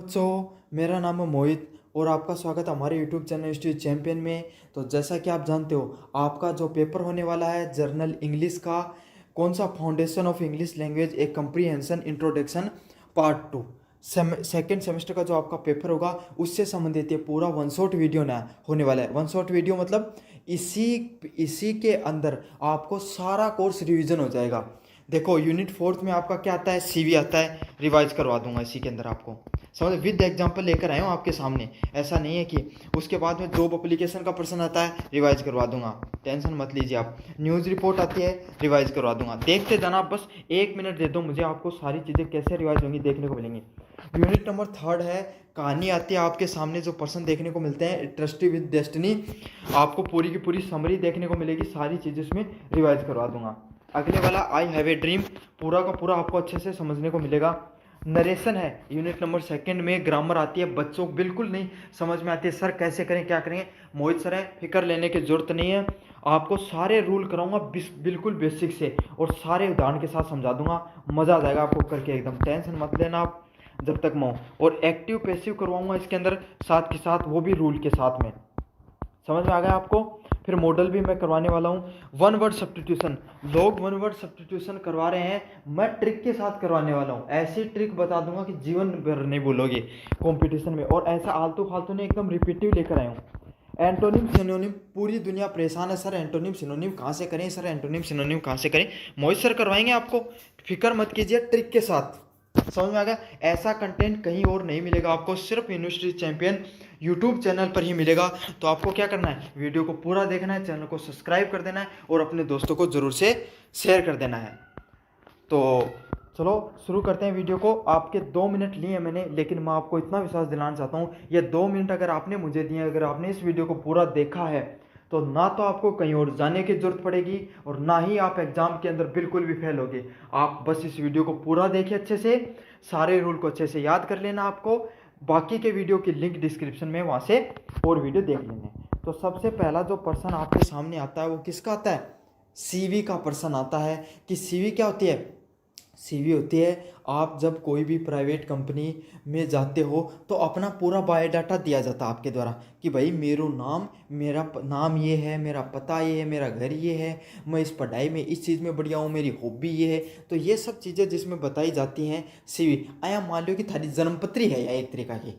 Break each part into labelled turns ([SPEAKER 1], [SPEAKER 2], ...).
[SPEAKER 1] बच्चों, मेरा नाम है मोहित और आपका स्वागत है हमारे यूट्यूब चैनल इंस्टीट्यूट चैंपियन में। तो जैसा कि आप जानते हो, आपका जो पेपर होने वाला है जर्नल इंग्लिश का, कौन सा, foundation of English language A comprehension introduction part 2, second semester का जो आपका पेपर होगा उससे संबंधित ये पूरा वन शॉट वीडियो ना होने वाला है। वन शॉट वीडियो मतलब इसी इसी के अंदर आपको सारा कोर्स रिवीजन हो जाएगा। देखो, यूनिट फोर्थ में आपका क्या आता है, सीवी आता है, रिवाइज करवा दूंगा इसी के अंदर आपको। समझ, विद एग्जाम्पल लेकर आया हूँ आपके सामने। ऐसा नहीं है कि उसके बाद में जॉब एप्लीकेशन का प्रश्न आता है, रिवाइज करवा दूंगा, टेंशन मत लीजिए आप। न्यूज़ रिपोर्ट आती है, रिवाइज करवा दूंगा। देखते जाना आप, बस 1 मिनट दे दो मुझे, आपको सारी चीज़ें कैसे रिवाइज होंगी देखने को मिलेंगी। यूनिट नंबर थर्ड है, कहानी आती है आपके सामने, जो पर्सन देखने को मिलते हैं, ट्रस्टी विद डेस्टिनी। आपको पूरी की पूरी समरी देखने को मिलेगी, सारी चीज़ें उसमें रिवाइज करवा दूंगा। अगले वाला आई हैव ए ड्रीम, पूरा का पूरा आपको अच्छे से समझने को मिलेगा। नरेशन है यूनिट नंबर सेकंड में। ग्रामर आती है, बच्चों को बिल्कुल नहीं समझ में आती है, सर कैसे करें क्या करेंगे। मोहित सर है, फिक्र लेने की जरूरत नहीं है। आपको सारे रूल कराऊंगा बिल्कुल बेसिक से, और सारे उदाहरण के साथ समझा दूंगा। मज़ा आ जाएगा आपको करके, एकदम टेंशन मत लेना आप जब तक मैं हूँ। और एक्टिव पैसिव करवाऊंगा इसके अंदर साथ के साथ, वो भी रूल के साथ में। समझ में आ गया आपको। फिर मॉडल भी मैं करवाने वाला हूँ। वन वर्ड सब्स्टिट्यूशन, लोग वन वर्ड सब्स्टिट्यूशन करवा रहे हैं, मैं ट्रिक के साथ करवाने वाला हूँ। ऐसी ट्रिक बता दूंगा कि जीवन भर नहीं भूलोगे कंपटीशन में। और ऐसा आलतू फालतू नहीं, एकदम रिपीटिव लेकर आया हूँ। एंटोनिम सिनोनिम, पूरी दुनिया परेशान है, सर एंटोनिम सिनोनिम कहाँ से करें, सर एंटोनिम सिनोनिम कहाँ से करें। मोहित सर करवाएंगे आपको, फिक्र मत कीजिए, ट्रिक के साथ। समझ में आ गया। ऐसा कंटेंट कहीं और नहीं मिलेगा आपको, सिर्फ यूनिवर्सिटी चैंपियन यूट्यूब चैनल पर ही मिलेगा। तो आपको क्या करना है, वीडियो को पूरा देखना है, चैनल को सब्सक्राइब कर देना है, और अपने दोस्तों को ज़रूर से शेयर कर देना है। तो चलो शुरू करते हैं वीडियो को। आपके 2 मिनट लिए मैंने, लेकिन मैं आपको इतना विश्वास दिलाना चाहता हूँ, ये 2 मिनट अगर आपने मुझे दिए, अगर आपने इस वीडियो को पूरा देखा है, तो ना तो आपको कहीं और जाने की जरूरत पड़ेगी, और ना ही आप एग्जाम के अंदर बिल्कुल भी फेल होगे। आप बस इस वीडियो को पूरा देखिए अच्छे से, सारे रूल को अच्छे से याद कर लेना आपको। बाकी के वीडियो की लिंक डिस्क्रिप्शन में, वहाँ से और वीडियो देख लेने। तो सबसे पहला जो पर्सन आपके सामने आता है वो किसका आता है, सीवी का पर्सन आता है। कि सीवी क्या होती है, सीवी होती है, आप जब कोई भी प्राइवेट कंपनी में जाते हो तो अपना पूरा बायोडाटा दिया जाता है आपके द्वारा, कि भाई मेरा नाम ये है, मेरा पता ये है, मेरा घर ये है, मैं इस पढ़ाई में इस चीज़ में बढ़िया हूँ, मेरी हॉबी ये है। तो ये सब चीज़ें जिसमें बताई जाती हैं सीवी। आया मान लो कि थारी जन्मपत्री है या एक तरीका की,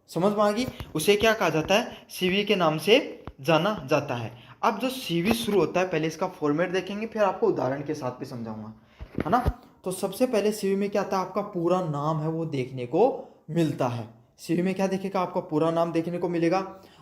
[SPEAKER 1] समझ में आ गई, उसे क्या कहा जाता है, सीवी के नाम से जाना जाता है। अब जो सीवी शुरू होता है, पहले इसका फॉर्मेट देखेंगे, फिर आपको उदाहरण के साथ भी समझाऊंगा, है ना। तो सबसे पहले सीवी में क्या आता है, आपका पूरा नाम है वो देखने को मिलता है। सीवी में क्या देखेगा, आपका पूरा नाम देखने को मिलेगा,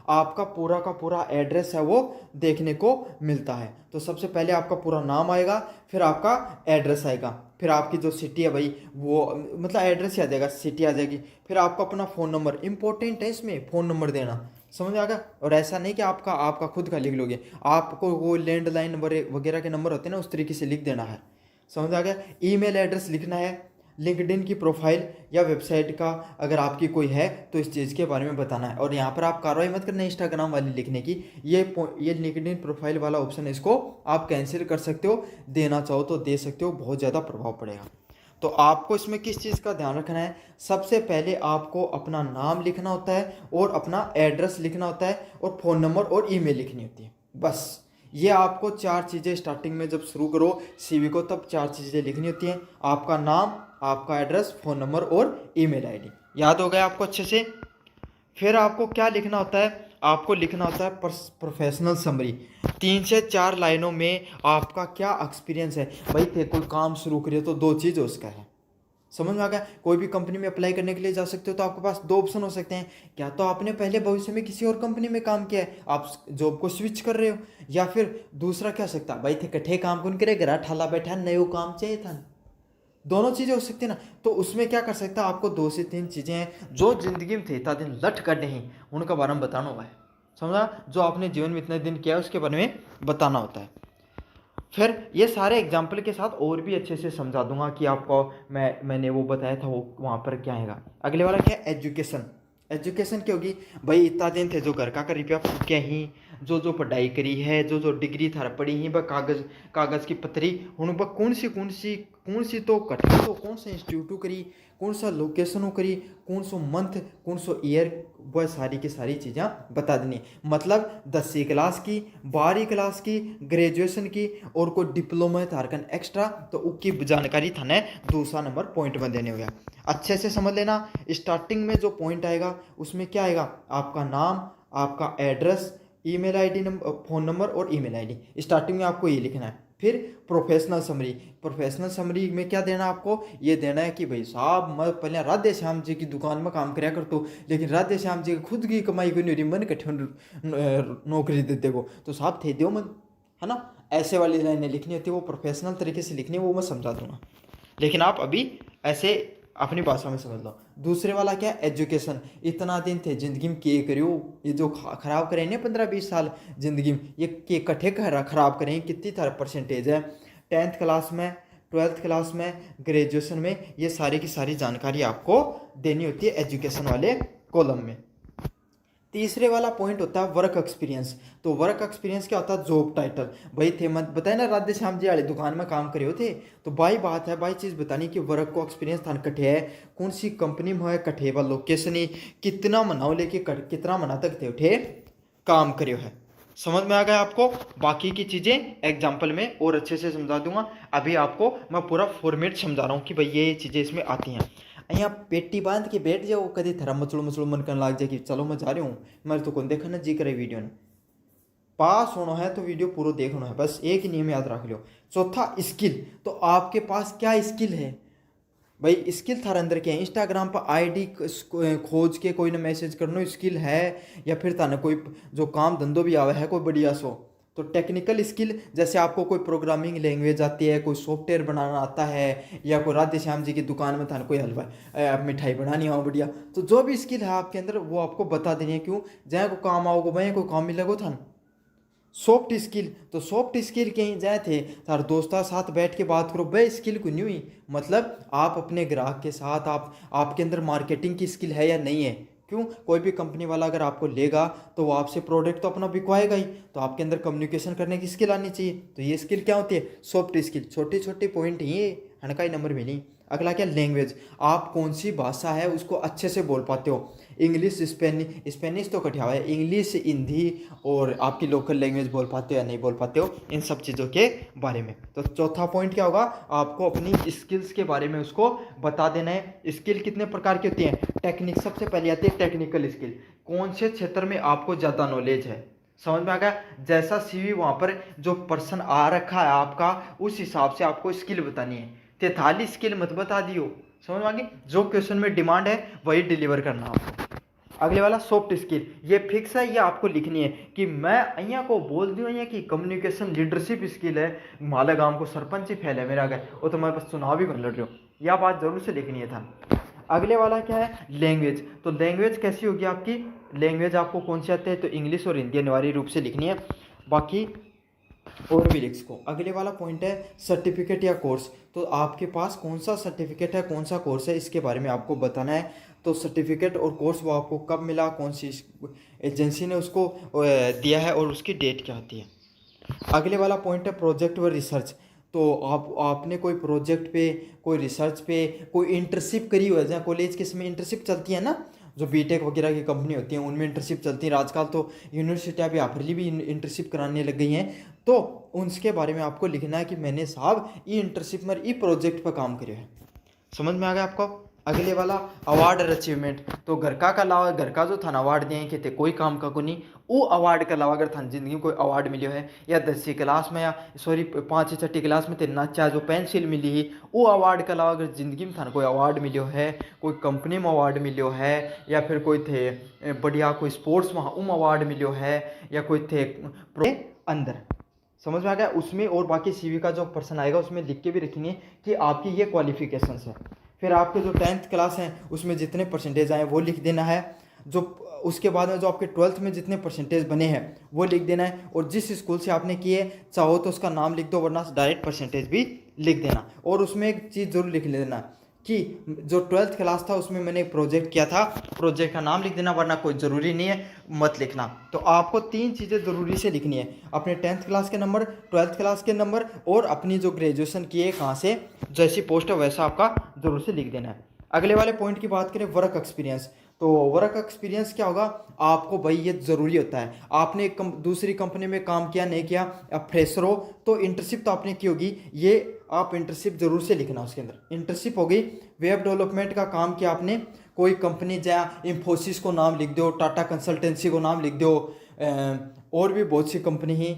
[SPEAKER 1] आपका पूरा का पूरा एड्रेस है वो देखने को मिलता है। तो सबसे पहले आपका पूरा नाम आएगा, फिर आपका एड्रेस आएगा, फिर आपकी जो सिटी है भाई वो, मतलब एड्रेस ही आ जाएगा, सिटी आ जाएगी। फिर आपका अपना फ़ोन नंबर, इंपॉर्टेंट है इसमें फ़ोन नंबर देना, समझ आ गया। और ऐसा नहीं कि आपका खुद का लिख लोगे, आपको वो लैंडलाइन वगैरह के नंबर होते हैं ना, उस तरीके से लिख देना है, समझ आ गया। ईमेल एड्रेस लिखना है, लिंक्डइन की प्रोफाइल या वेबसाइट का अगर आपकी कोई है तो इस चीज़ के बारे में बताना है। और यहाँ पर आप कार्रवाई मत करना इंस्टाग्राम वाली लिखने की, ये लिंक्डइन प्रोफाइल वाला ऑप्शन है, इसको आप कैंसिल कर सकते हो, देना चाहो तो दे सकते हो, बहुत ज़्यादा प्रभाव पड़ेगा। तो आपको इसमें किस चीज़ का ध्यान रखना है, सबसे पहले आपको अपना नाम लिखना होता है, और अपना एड्रेस लिखना होता है, और फ़ोन नंबर और ईमेल लिखनी होती है, बस। ये आपको 4 चीज़ें स्टार्टिंग में जब शुरू करो सीवी को, तब 4 चीज़ें लिखनी होती हैं, आपका नाम, आपका एड्रेस, फ़ोन नंबर और ईमेल आईडी। याद हो गया आपको अच्छे से। फिर आपको क्या लिखना होता है, आपको लिखना होता है प्रोफेशनल समरी। 3 से 4 लाइनों में आपका क्या एक्सपीरियंस है भाई, थे कोई काम शुरू करिए तो 2 चीज़ उसका है, समझ में आ गया। कोई भी कंपनी में अप्लाई करने के लिए जा सकते हो तो आपके पास 2 ऑप्शन हो सकते हैं, क्या तो आपने पहले भविष्य में किसी और कंपनी में काम किया है, आप जॉब को स्विच कर रहे हो, या फिर दूसरा क्या सकता है भाई, थे कट्ठे काम कौन करे, घर ठाला बैठा नयो काम चाहिए था। दोनों चीज़ें हो सकती है ना। तो उसमें क्या कर सकता है, आपको 2 से 3 चीज़ें हैं जो जिंदगी में थे इतना दिन लट कर नहीं, उनका बारे में बताना हुआ है, समझा, जो आपने जीवन में इतने दिन किया है उसके बारे में बताना होता है। फिर ये सारे एग्जाम्पल के साथ और भी अच्छे से समझा दूंगा कि आपको मैंने वो बताया था वो वहाँ पर क्या आएगा। अगले वाला क्या है, एजुकेशन। एजुकेशन क्या होगी भाई, इतना दिन थे जो घर का कर रुपया फूक्या ही, जो पढ़ाई करी है, जो डिग्री थार पढ़ी ही, वह कागज़ की पतरी हूँ, वह कौन सी तो कटी, तो कौन से इंस्टीट्यूट करी, कौन सा लोकेशन करी, कौन सो मंथ, कौन सो ईयर, वह सारी की सारी चीज़ें बता देनी। मतलब 10वीं क्लास की, 12वीं क्लास की, ग्रेजुएशन की और कोई डिप्लोमा तारकन एक्स्ट्रा, तो उसकी जानकारी थाने दूसरा नंबर पॉइंट में देने हो गया। अच्छे से समझ लेना। स्टार्टिंग में जो पॉइंट आएगा उसमें क्या आएगा, आपका नाम, आपका address, email ID number, phone number और ईमेल आईडी, स्टार्टिंग में आपको ये लिखना है। फिर प्रोफेशनल समरी, प्रोफेशनल समरी में क्या देना है आपको, ये देना है कि भाई साहब मैं पहले राधे श्याम जी की दुकान में काम कराया करता हूँ, लेकिन राधे श्याम जी खुद की कमाई को नहीं हो रही, मन कठिन नौकरी देते को, तो साहब थे दो मन, है ना। ऐसे वाली लाइनें लिखनी होती है, वो प्रोफेशनल तरीके से लिखनी है, वो मैं समझा दूंगा, लेकिन आप अभी ऐसे अपनी भाषा में समझ लो। दूसरे वाला क्या, एजुकेशन। इतना दिन थे जिंदगी में के करियो, ये जो खराब करें ना 15-20 साल जिंदगी में, ये के कट्ठे खराब करें, कितनी तरह परसेंटेज है 10th क्लास में, 12th क्लास में, ग्रेजुएशन में, ये सारी की सारी जानकारी आपको देनी होती है एजुकेशन वाले कॉलम में। तीसरे वाला पॉइंट होता है वर्क एक्सपीरियंस। तो वर्क एक्सपीरियंस क्या होता है, जॉब टाइटल। भाई थे मत बताए ना राधे श्याम जी वाली दुकान में काम करे थे, तो भाई बात है, भाई चीज़ बतानी कि वर्क को एक्सपीरियंस थान कठे है, कौन सी कंपनी में है, कठे व लोकेशन ही, कितना मनाओ लेके कितना मना तक थे उठे काम करे है। समझ में आ गया आपको। बाकी की चीज़ें एग्जाम्पल में और अच्छे से समझा दूंगा। अभी आपको मैं पूरा फॉर्मेट समझा रहा हूँ कि भाई ये चीज़ें इसमें आती हैं। અહીંયા पेटी बांध के बैठ जाओ, कभी थरा मचड़ो मचड़ो मन करने लग जाए कि चलो मैं जा रही हूँ, मेरे तो कौन देखा ना जी करे वीडियो ने। पास होना है तो वीडियो पूरा देखना है, बस एक ही नियम याद रख लो। चौथा स्किल। तो आपके पास क्या स्किल है भाई, स्किल थारे अंदर क्या है, इंस्टाग्राम पर आईडी खोज के कोई ना मैसेज करना स्किल है, या फिर थाने कोई जो काम धंधो भी आवे है कोई बढ़िया सो, तो टेक्निकल स्किल, जैसे आपको कोई प्रोग्रामिंग लैंग्वेज आती है, कोई सॉफ्टवेयर बनाना आता है, या कोई राधे श्याम जी की दुकान में था कोई हलवा मिठाई बनानी हो बढ़िया, तो जो भी स्किल है आपके अंदर वो आपको बता देनी है। क्यों, जहाँ को काम आओगे वहीं कोई काम मिलेगा था। सॉफ्ट स्किल, तो सॉफ्ट स्किल कहीं जाए थे तार दोस्ता साथ बैठ के बात करो, भाई स्किल को नहीं हुई, मतलब आप अपने ग्राहक के साथ आपके अंदर मार्केटिंग की स्किल है या नहीं है। क्यों, कोई भी कंपनी वाला अगर आपको लेगा तो वो आपसे प्रोडक्ट तो अपना बिकवाएगा ही, तो आपके अंदर कम्युनिकेशन करने की स्किल आनी चाहिए। तो ये स्किल क्या होती है, सॉफ्ट स्किल। छोटी छोटी पॉइंट ही हनकाई नंबर मिली। अगला क्या, लैंग्वेज। आप कौन सी भाषा है उसको अच्छे से बोल पाते हो, इंग्लिश, स्पेनिश तो कठिया है, इंग्लिश, हिंदी और आपकी लोकल लैंग्वेज बोल पाते हो या नहीं बोल पाते हो, इन सब चीज़ों के बारे में। तो चौथा पॉइंट क्या होगा, आपको अपनी स्किल्स के बारे में उसको बता देना है। स्किल कितने प्रकार की होती हैं, टेक्निक, सबसे पहले आती है टेक्निकल स्किल, कौन से क्षेत्र में आपको ज़्यादा नॉलेज है। समझ में आ गया, जैसा सीवी वहाँ पर जो पर्सन आ रखा है आपका, उस हिसाब से आपको स्किल बतानी है। 43 स्किल मत बता दियो, समझ में आ गई, जो क्वेश्चन में डिमांड है वही डिलीवर करना आपको। अगले वाला सॉफ्ट स्किल, ये फिक्स है, ये आपको लिखनी है कि मैं અહીંયા को बोल दूँ અહીંયા की कम्युनिकेशन लीडरशिप स्किल है, माले गांव को सरपंच ही फैले मेरा अगर वो तो मैं बस चुनाव ही कर लड़ रही हूँ, यह बात जरूर से लिखनी है था। अगले वाला क्या है, लैंग्वेज। तो लैंग्वेज कैसी होगी आपकी, लैंग्वेज आपको कौन सी आती है, तो इंग्लिश और हिंदी अनिवार्य रूप से लिखनी है, बाकी और भी लिख को। अगले वाला पॉइंट है सर्टिफिकेट या कोर्स। तो आपके पास कौन सा सर्टिफिकेट है, कौन सा कोर्स है, इसके बारे में आपको बताना है। तो सर्टिफिकेट और कोर्स वो आपको कब मिला, कौन सी एजेंसी ने उसको दिया है और उसकी डेट क्या होती है। अगले वाला पॉइंट है प्रोजेक्ट व रिसर्च। तो आपने कोई प्रोजेक्ट पे, कोई रिसर्च पे, कोई इंटर्नशिप करी हो है, जहाँ कॉलेज के समय इंटर्नशिप चलती है ना, जो बीटेक वगैरह की कंपनी होती हैं उनमें इंटर्नशिप चलती है, आजकल तो यूनिवर्सिटियाँ भी ऑफरली भी इंटर्नशिप कराने लग गई हैं, तो उनके बारे में आपको लिखना है कि मैंने साहब ई इंटर्नशिप में ई प्रोजेक्ट पर काम करे है। समझ में आ गया आपको। अगले वाला अवार्ड और अचीवमेंट। तो घर का अलावा, घर का जो थान अवार्ड दिए कि ते कोई काम का को नहीं, वो अवार्ड के अलावा अगर थान जिंदगी में कोई अवार्ड मिलो है, या 10वीं क्लास में, या सॉरी 5वीं 6वीं क्लास में ते नाचा जो पेंसिल मिली है, वो अवार्ड के अलावा अगर जिंदगी में थान कोई अवार्ड मिलो है, कोई कंपनी में अवार्ड मिलो है, या फिर कोई थे बढ़िया कोई स्पोर्ट्स में अवार्ड मिलो है, या कोई थे अंदर, समझ में आ गया उसमें। और बाकी सीवी का जो पर्सन आएगा उसमें लिख के भी रखेंगे कि आपकी ये क्वालिफिकेशंस है। फिर आपके जो 10th क्लास हैं उसमें जितने परसेंटेज आए वो लिख देना है, जो उसके बाद में जो आपके 12th में जितने परसेंटेज बने हैं वो लिख देना है, और जिस स्कूल से आपने किए चाहो तो उसका नाम लिख दो, वरना डायरेक्ट परसेंटेज भी लिख देना। और उसमें एक चीज़ ज़रूर लिख लेना कि जो 12th क्लास था उसमें मैंने एक प्रोजेक्ट किया था, प्रोजेक्ट का नाम लिख देना, वरना कोई ज़रूरी नहीं है मत लिखना। तो आपको 3 चीज़ें ज़रूरी से लिखनी है, अपने 10th क्लास के नंबर, 12th क्लास के नंबर, और अपनी जो ग्रेजुएशन की है कहाँ से, जैसी पोस्ट है वैसा आपका ज़रूर से लिख देना है। अगले वाले पॉइंट की बात करें, वर्क एक्सपीरियंस। तो वर्क एक्सपीरियंस क्या होगा, आपको भाई ये ज़रूरी होता है। आपने एक दूसरी कंपनी में काम किया नहीं किया, आप फ्रेशर हो तो इंटर्नशिप तो आपने की होगी, ये आप इंटर्नशिप ज़रूर से लिखना उसके अंदर। इंटर्नशिप हो गई, वेब डेवलपमेंट का काम किया आपने, कोई कंपनी जहाँ इन्फोसिस को नाम लिख दो, टाटा कंसल्टेंसी को नाम लिख दो, और भी बहुत सी कंपनी ही,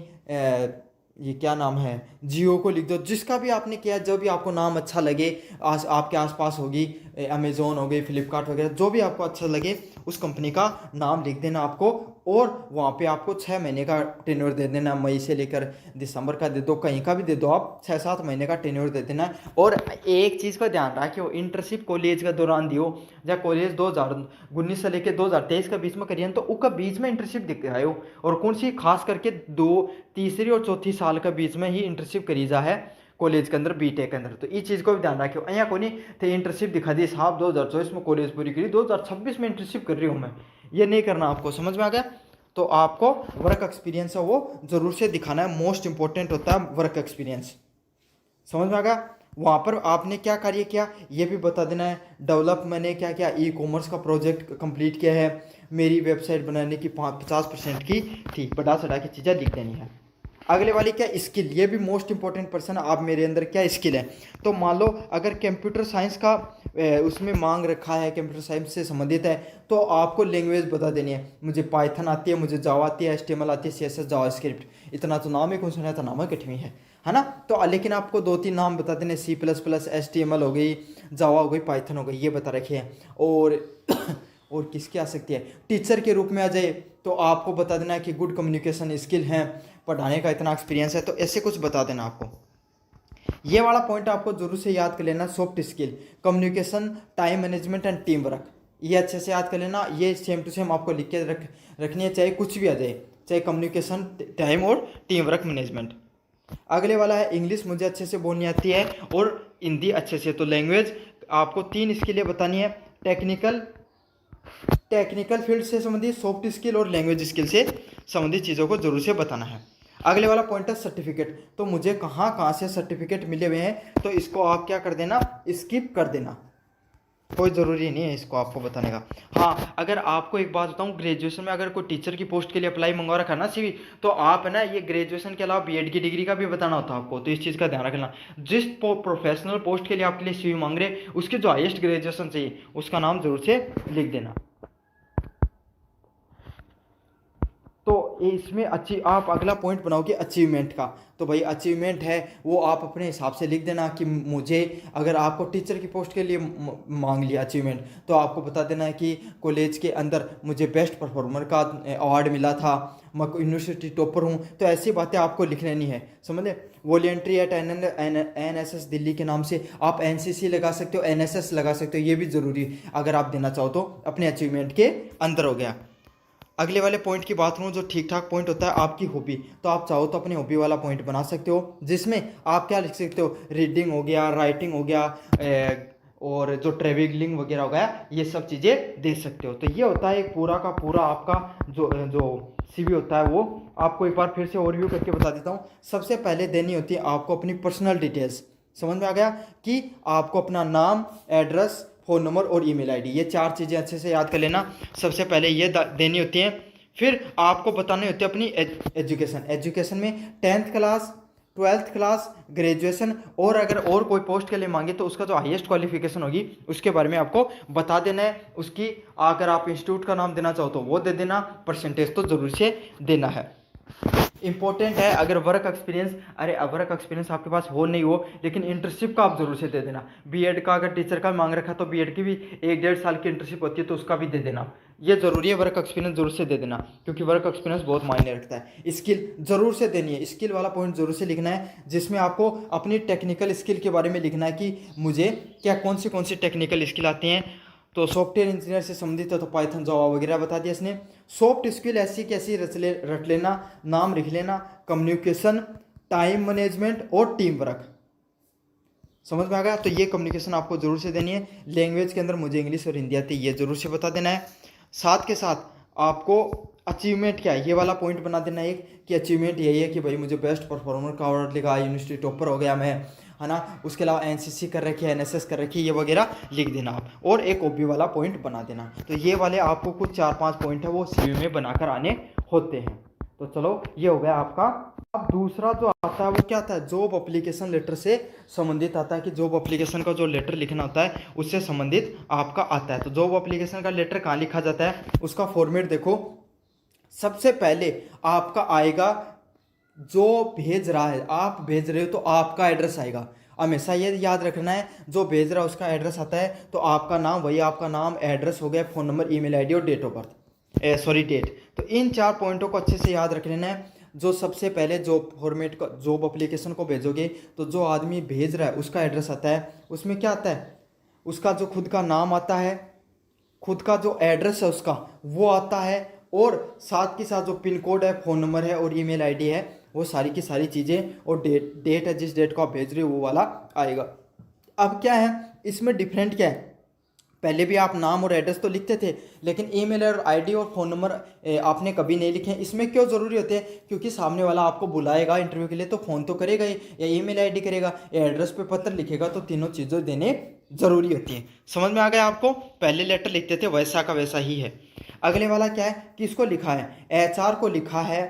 [SPEAKER 1] ये क्या नाम है, जियो को लिख दो, जिसका भी आपने किया, जो भी आपको नाम अच्छा लगे, आपके आसपास होगी, अमेजोन हो गई, फ्लिपकार्ट वगैरह, जो भी आपको अच्छा लगे उस कंपनी का नाम लिख देना आपको, और वहाँ पे आपको 6 महीने का टेन्योर दे देना, मई से लेकर दिसंबर का दे दो, कहीं का भी दे दो, आप 6-7 महीने का टेन्योर दे देना। और एक चीज़ का ध्यान रखिए, इंटर्नशिप कॉलेज के दौरान दियो, या कॉलेज 2019 से लेकर 2023 के बीच में करिए तो उसका बीच में इंटर्नशिप दिखाओ, और कौन सी खास करके तीसरी और चौथी साल के बीच में ही इंटर्नशिप करी जा है कॉलेज के अंदर, बीटेक के अंदर। तो इस चीज़ को भी ध्यान रखियो, यहाँ को नहीं थे इंटर्नशिप दिखा दी साहब 2024 में कॉलेज पूरी करी, 2026 में इंटर्नशिप कर रही हूँ मैं, ये नहीं करना आपको, समझ में आ गया। तो आपको वर्क एक्सपीरियंस है वो जरूर से दिखाना है, मोस्ट इंपॉर्टेंट होता है वर्क एक्सपीरियंस, समझ में आ गया। वहाँ पर आपने क्या कार्य किया ये भी बता देना है। डेवलप मैंने क्या किया, ई कॉमर्स का प्रोजेक्ट कंप्लीट किया है, मेरी वेबसाइट बनाने की 50% की थी, बढ़ा चढ़ा की चीज़ें लिख देनी है। अगले वाली क्या, स्किल, ये भी मोस्ट इंपॉर्टेंट पर्सन, आप मेरे अंदर क्या स्किल है। तो मान लो अगर कंप्यूटर साइंस का उसमें मांग रखा है, कंप्यूटर साइंस से संबंधित है, तो आपको लैंग्वेज बता देनी है, मुझे पाइथन आती है, मुझे जावा आती है, HTML आती है, CSS, जावास्क्रिप्ट, इतना तो नाम ही कौन सुना था, नाम है कठवी है ना। तो लेकिन आपको 2-3 नाम बता देने, C++, HTML हो गई, जावा हो गई, पाइथन हो गई, ये बता रखे हैं। और और किसकी आ सकती है, टीचर के रूप में आ जाए तो आपको बता देना है कि गुड कम्युनिकेशन स्किल है, पढ़ाने का इतना एक्सपीरियंस है, तो ऐसे कुछ बता देना आपको। ये वाला पॉइंट आपको जरूर से याद कर लेना, soft skill, communication, time management and team work, ये अच्छे से याद कर लेना। ये सेम टू सेम आपको लिख के रखनी है, चाहे कुछ भी आ जाए, चाहे कम्युनिकेशन, टाइम और टीम वर्क मैनेजमेंट। अगले वाला है इंग्लिश मुझे अच्छे से बोलनी आती है और हिंदी अच्छे से। तो लैंग्वेज आपको 3 स्किलें बतानी है, टेक्निकल फील्ड से संबंधित, सॉफ्ट स्किल और लैंग्वेज स्किल से संबंधित चीज़ों को जरूर से बताना है। अगले वाला पॉइंट है सर्टिफिकेट, तो मुझे कहाँ कहाँ से सर्टिफिकेट मिले हुए हैं, तो इसको आप क्या कर देना, स्किप कर देना, कोई ज़रूरी नहीं है इसको आपको बताने का। हाँ, अगर आपको एक बात बताऊँ, ग्रेजुएशन में अगर कोई टीचर की पोस्ट के लिए अप्लाई मंगवा रखा है ना CV, तो आप है ना ये ग्रेजुएशन के अलावा BEd की डिग्री का भी बताना होता है आपको, तो इस चीज़ का ध्यान रखना। जिस प्रोफेशनल पोस्ट के लिए आपके लिए CV मांग रहे, उसके जो हाईएस्ट ग्रेजुएशन चाहिए उसका नाम जरूर से लिख देना। तो इसमें आप अगला पॉइंट बनाओगे अचीवमेंट का, तो भाई अचीवमेंट है वो आप अपने हिसाब से लिख देना कि मुझे, अगर आपको टीचर की पोस्ट के लिए मांग लिया अचीवमेंट, तो आपको बता देना है कि कॉलेज के अंदर मुझे बेस्ट परफॉर्मर का अवार्ड मिला था, मैं यूनिवर्सिटी टॉपर हूँ, तो ऐसी बातें आपको लिख लेनी है, समझे। वॉलेंट्री एट NSS दिल्ली के नाम से आप NCC लगा सकते हो, NSS लगा सकते हो, ये भी ज़रूरी अगर आप देना चाहो तो अपने अचीवमेंट के अंदर हो गया। अगले वाले पॉइंट की बात करूँ जो ठीक ठाक पॉइंट होता है, आपकी हॉबी, तो आप चाहो तो अपनी हॉबी वाला पॉइंट बना सकते हो, जिसमें आप क्या लिख सकते हो, रीडिंग हो गया, राइटिंग हो गया, और जो ट्रेवलिंग वगैरह हो गया, ये सब चीज़ें दे सकते हो। तो ये होता है एक पूरा का पूरा आपका जो CV होता है, वो आपको एक बार फिर से ओवरव्यू करके बता देता हूँ। सबसे पहले देनी होती है आपको अपनी पर्सनल डिटेल्स, समझ में आ गया कि आपको अपना नाम, एड्रेस, फ़ोन नंबर और ईमेल आईडी, ये 4 चीज़ें अच्छे से याद कर लेना। सबसे पहले ये देनी होती हैं। फिर आपको बतानी होती है अपनी एजुकेशन में 10th class, 12th class, graduation, और अगर और कोई पोस्ट के लिए मांगे तो उसका जो हाईएस्ट क्वालिफिकेशन होगी उसके बारे में आपको बता देना है। उसकी अगर आप इंस्टीट्यूट का नाम देना चाहो तो वो दे देना, परसेंटेज तो ज़रूर से देना है। इंपॉर्टेंट है, अगर वर्क एक्सपीरियंस आपके पास हो नहीं हो, लेकिन इंटर्नशिप का आप जरूर से दे देना। BEd का अगर टीचर का मांग रखा तो BEd की भी 1-1.5 साल की इंटर्नशिप होती है, तो उसका भी दे देना। ये जरूरी है, वर्क एक्सपीरियंस जरूर से दे देना, क्योंकि वर्क एक्सपीरियंस बहुत मायने रखता है। स्किल जरूर से देनी है, स्किल वाला पॉइंट जरूर से लिखना है, जिसमें आपको अपनी टेक्निकल स्किल के बारे में लिखना है कि मुझे क्या कौन सी टेक्निकल स्किल आती हैं। तो सॉफ्टवेयर इंजीनियर से संबंधित है तो पाइथन, जावा वगैरह बता दिया इसने। सॉफ्ट स्किल ऐसी कैसी रट लेना, नाम लिख लेना, कम्युनिकेशन, टाइम मैनेजमेंट और टीम वर्क, समझ में आ गया। तो ये कम्युनिकेशन आपको जरूर से देनी है। लैंग्वेज के अंदर मुझे इंग्लिश और हिंदी आती है, ये जरूर से बता देना है। साथ के साथ आपको अचीवमेंट क्या है ये वाला पॉइंट बना देना है कि अचीवमेंट यही है कि भाई मुझे बेस्ट परफॉर्मर का अवार्ड लगा, यूनिवर्सिटी टॉपर हो गया मैं, है ना। उसके अलावा एनसीसी कर रखी है, एनएसएस कर रखी है, ये वगैरह लिख देना आप, और एक ओबी वाला पॉइंट बना देना। तो ये वाले आपको कुछ 4-5 पॉइंट है वो सीवी में बनाकर आने होते हैं। तो चलो ये हो गया आपका। अब दूसरा जो आता है वो क्या आता है, जॉब एप्लीकेशन लेटर से संबंधित आता है, कि जॉब एप्लीकेशन का जो लेटर लिखना होता है उससे संबंधित आपका आता है। तो जॉब एप्लीकेशन का लेटर कहाँ लिखा जाता है, उसका फॉर्मेट देखो। सबसे पहले आपका आएगा, जो भेज रहा है, आप भेज रहे हो तो आपका एड्रेस आएगा। हमेशा ये याद रखना है, जो भेज रहा है उसका एड्रेस आता है, तो आपका नाम, वही आपका नाम, एड्रेस हो गया, फ़ोन नंबर, ईमेल आईडी और डेट ऑफ बर्थ, डेट। तो इन 4 पॉइंटों को अच्छे से याद रख लेना है। जो सबसे पहले जॉब फॉर्मेट का, जॉब एप्लीकेशन को भेजोगे तो जो आदमी भेज रहा है उसका एड्रेस आता है, उसमें क्या आता है, उसका जो खुद का नाम आता है, खुद का जो एड्रेस है उसका वो आता है, और साथ के साथ जो पिन कोड है, फ़ोन नंबर है और ईमेल आईडी है, वो सारी की सारी चीज़ें, और डेट है, जिस डेट को आप भेज रहे हो वो वाला आएगा। अब क्या है इसमें डिफरेंट क्या है, पहले भी आप नाम और एड्रेस तो लिखते थे, लेकिन ईमेल और आईडी और फ़ोन नंबर आपने कभी नहीं लिखे। इसमें क्यों ज़रूरी होते हैं, क्योंकि सामने वाला आपको बुलाएगा इंटरव्यू के लिए तो फ़ोन तो करेगा ही, या ईमेल आईडी करेगा, या एड्रेस पे पत्र लिखेगा, तो तीनों चीज़ें देने ज़रूरी होती हैं। समझ में आ गया आपको, पहले लेटर लिखते थे वैसा का वैसा ही है। अगले वाला क्या है, किसको लिखा है, एचआर को लिखा है।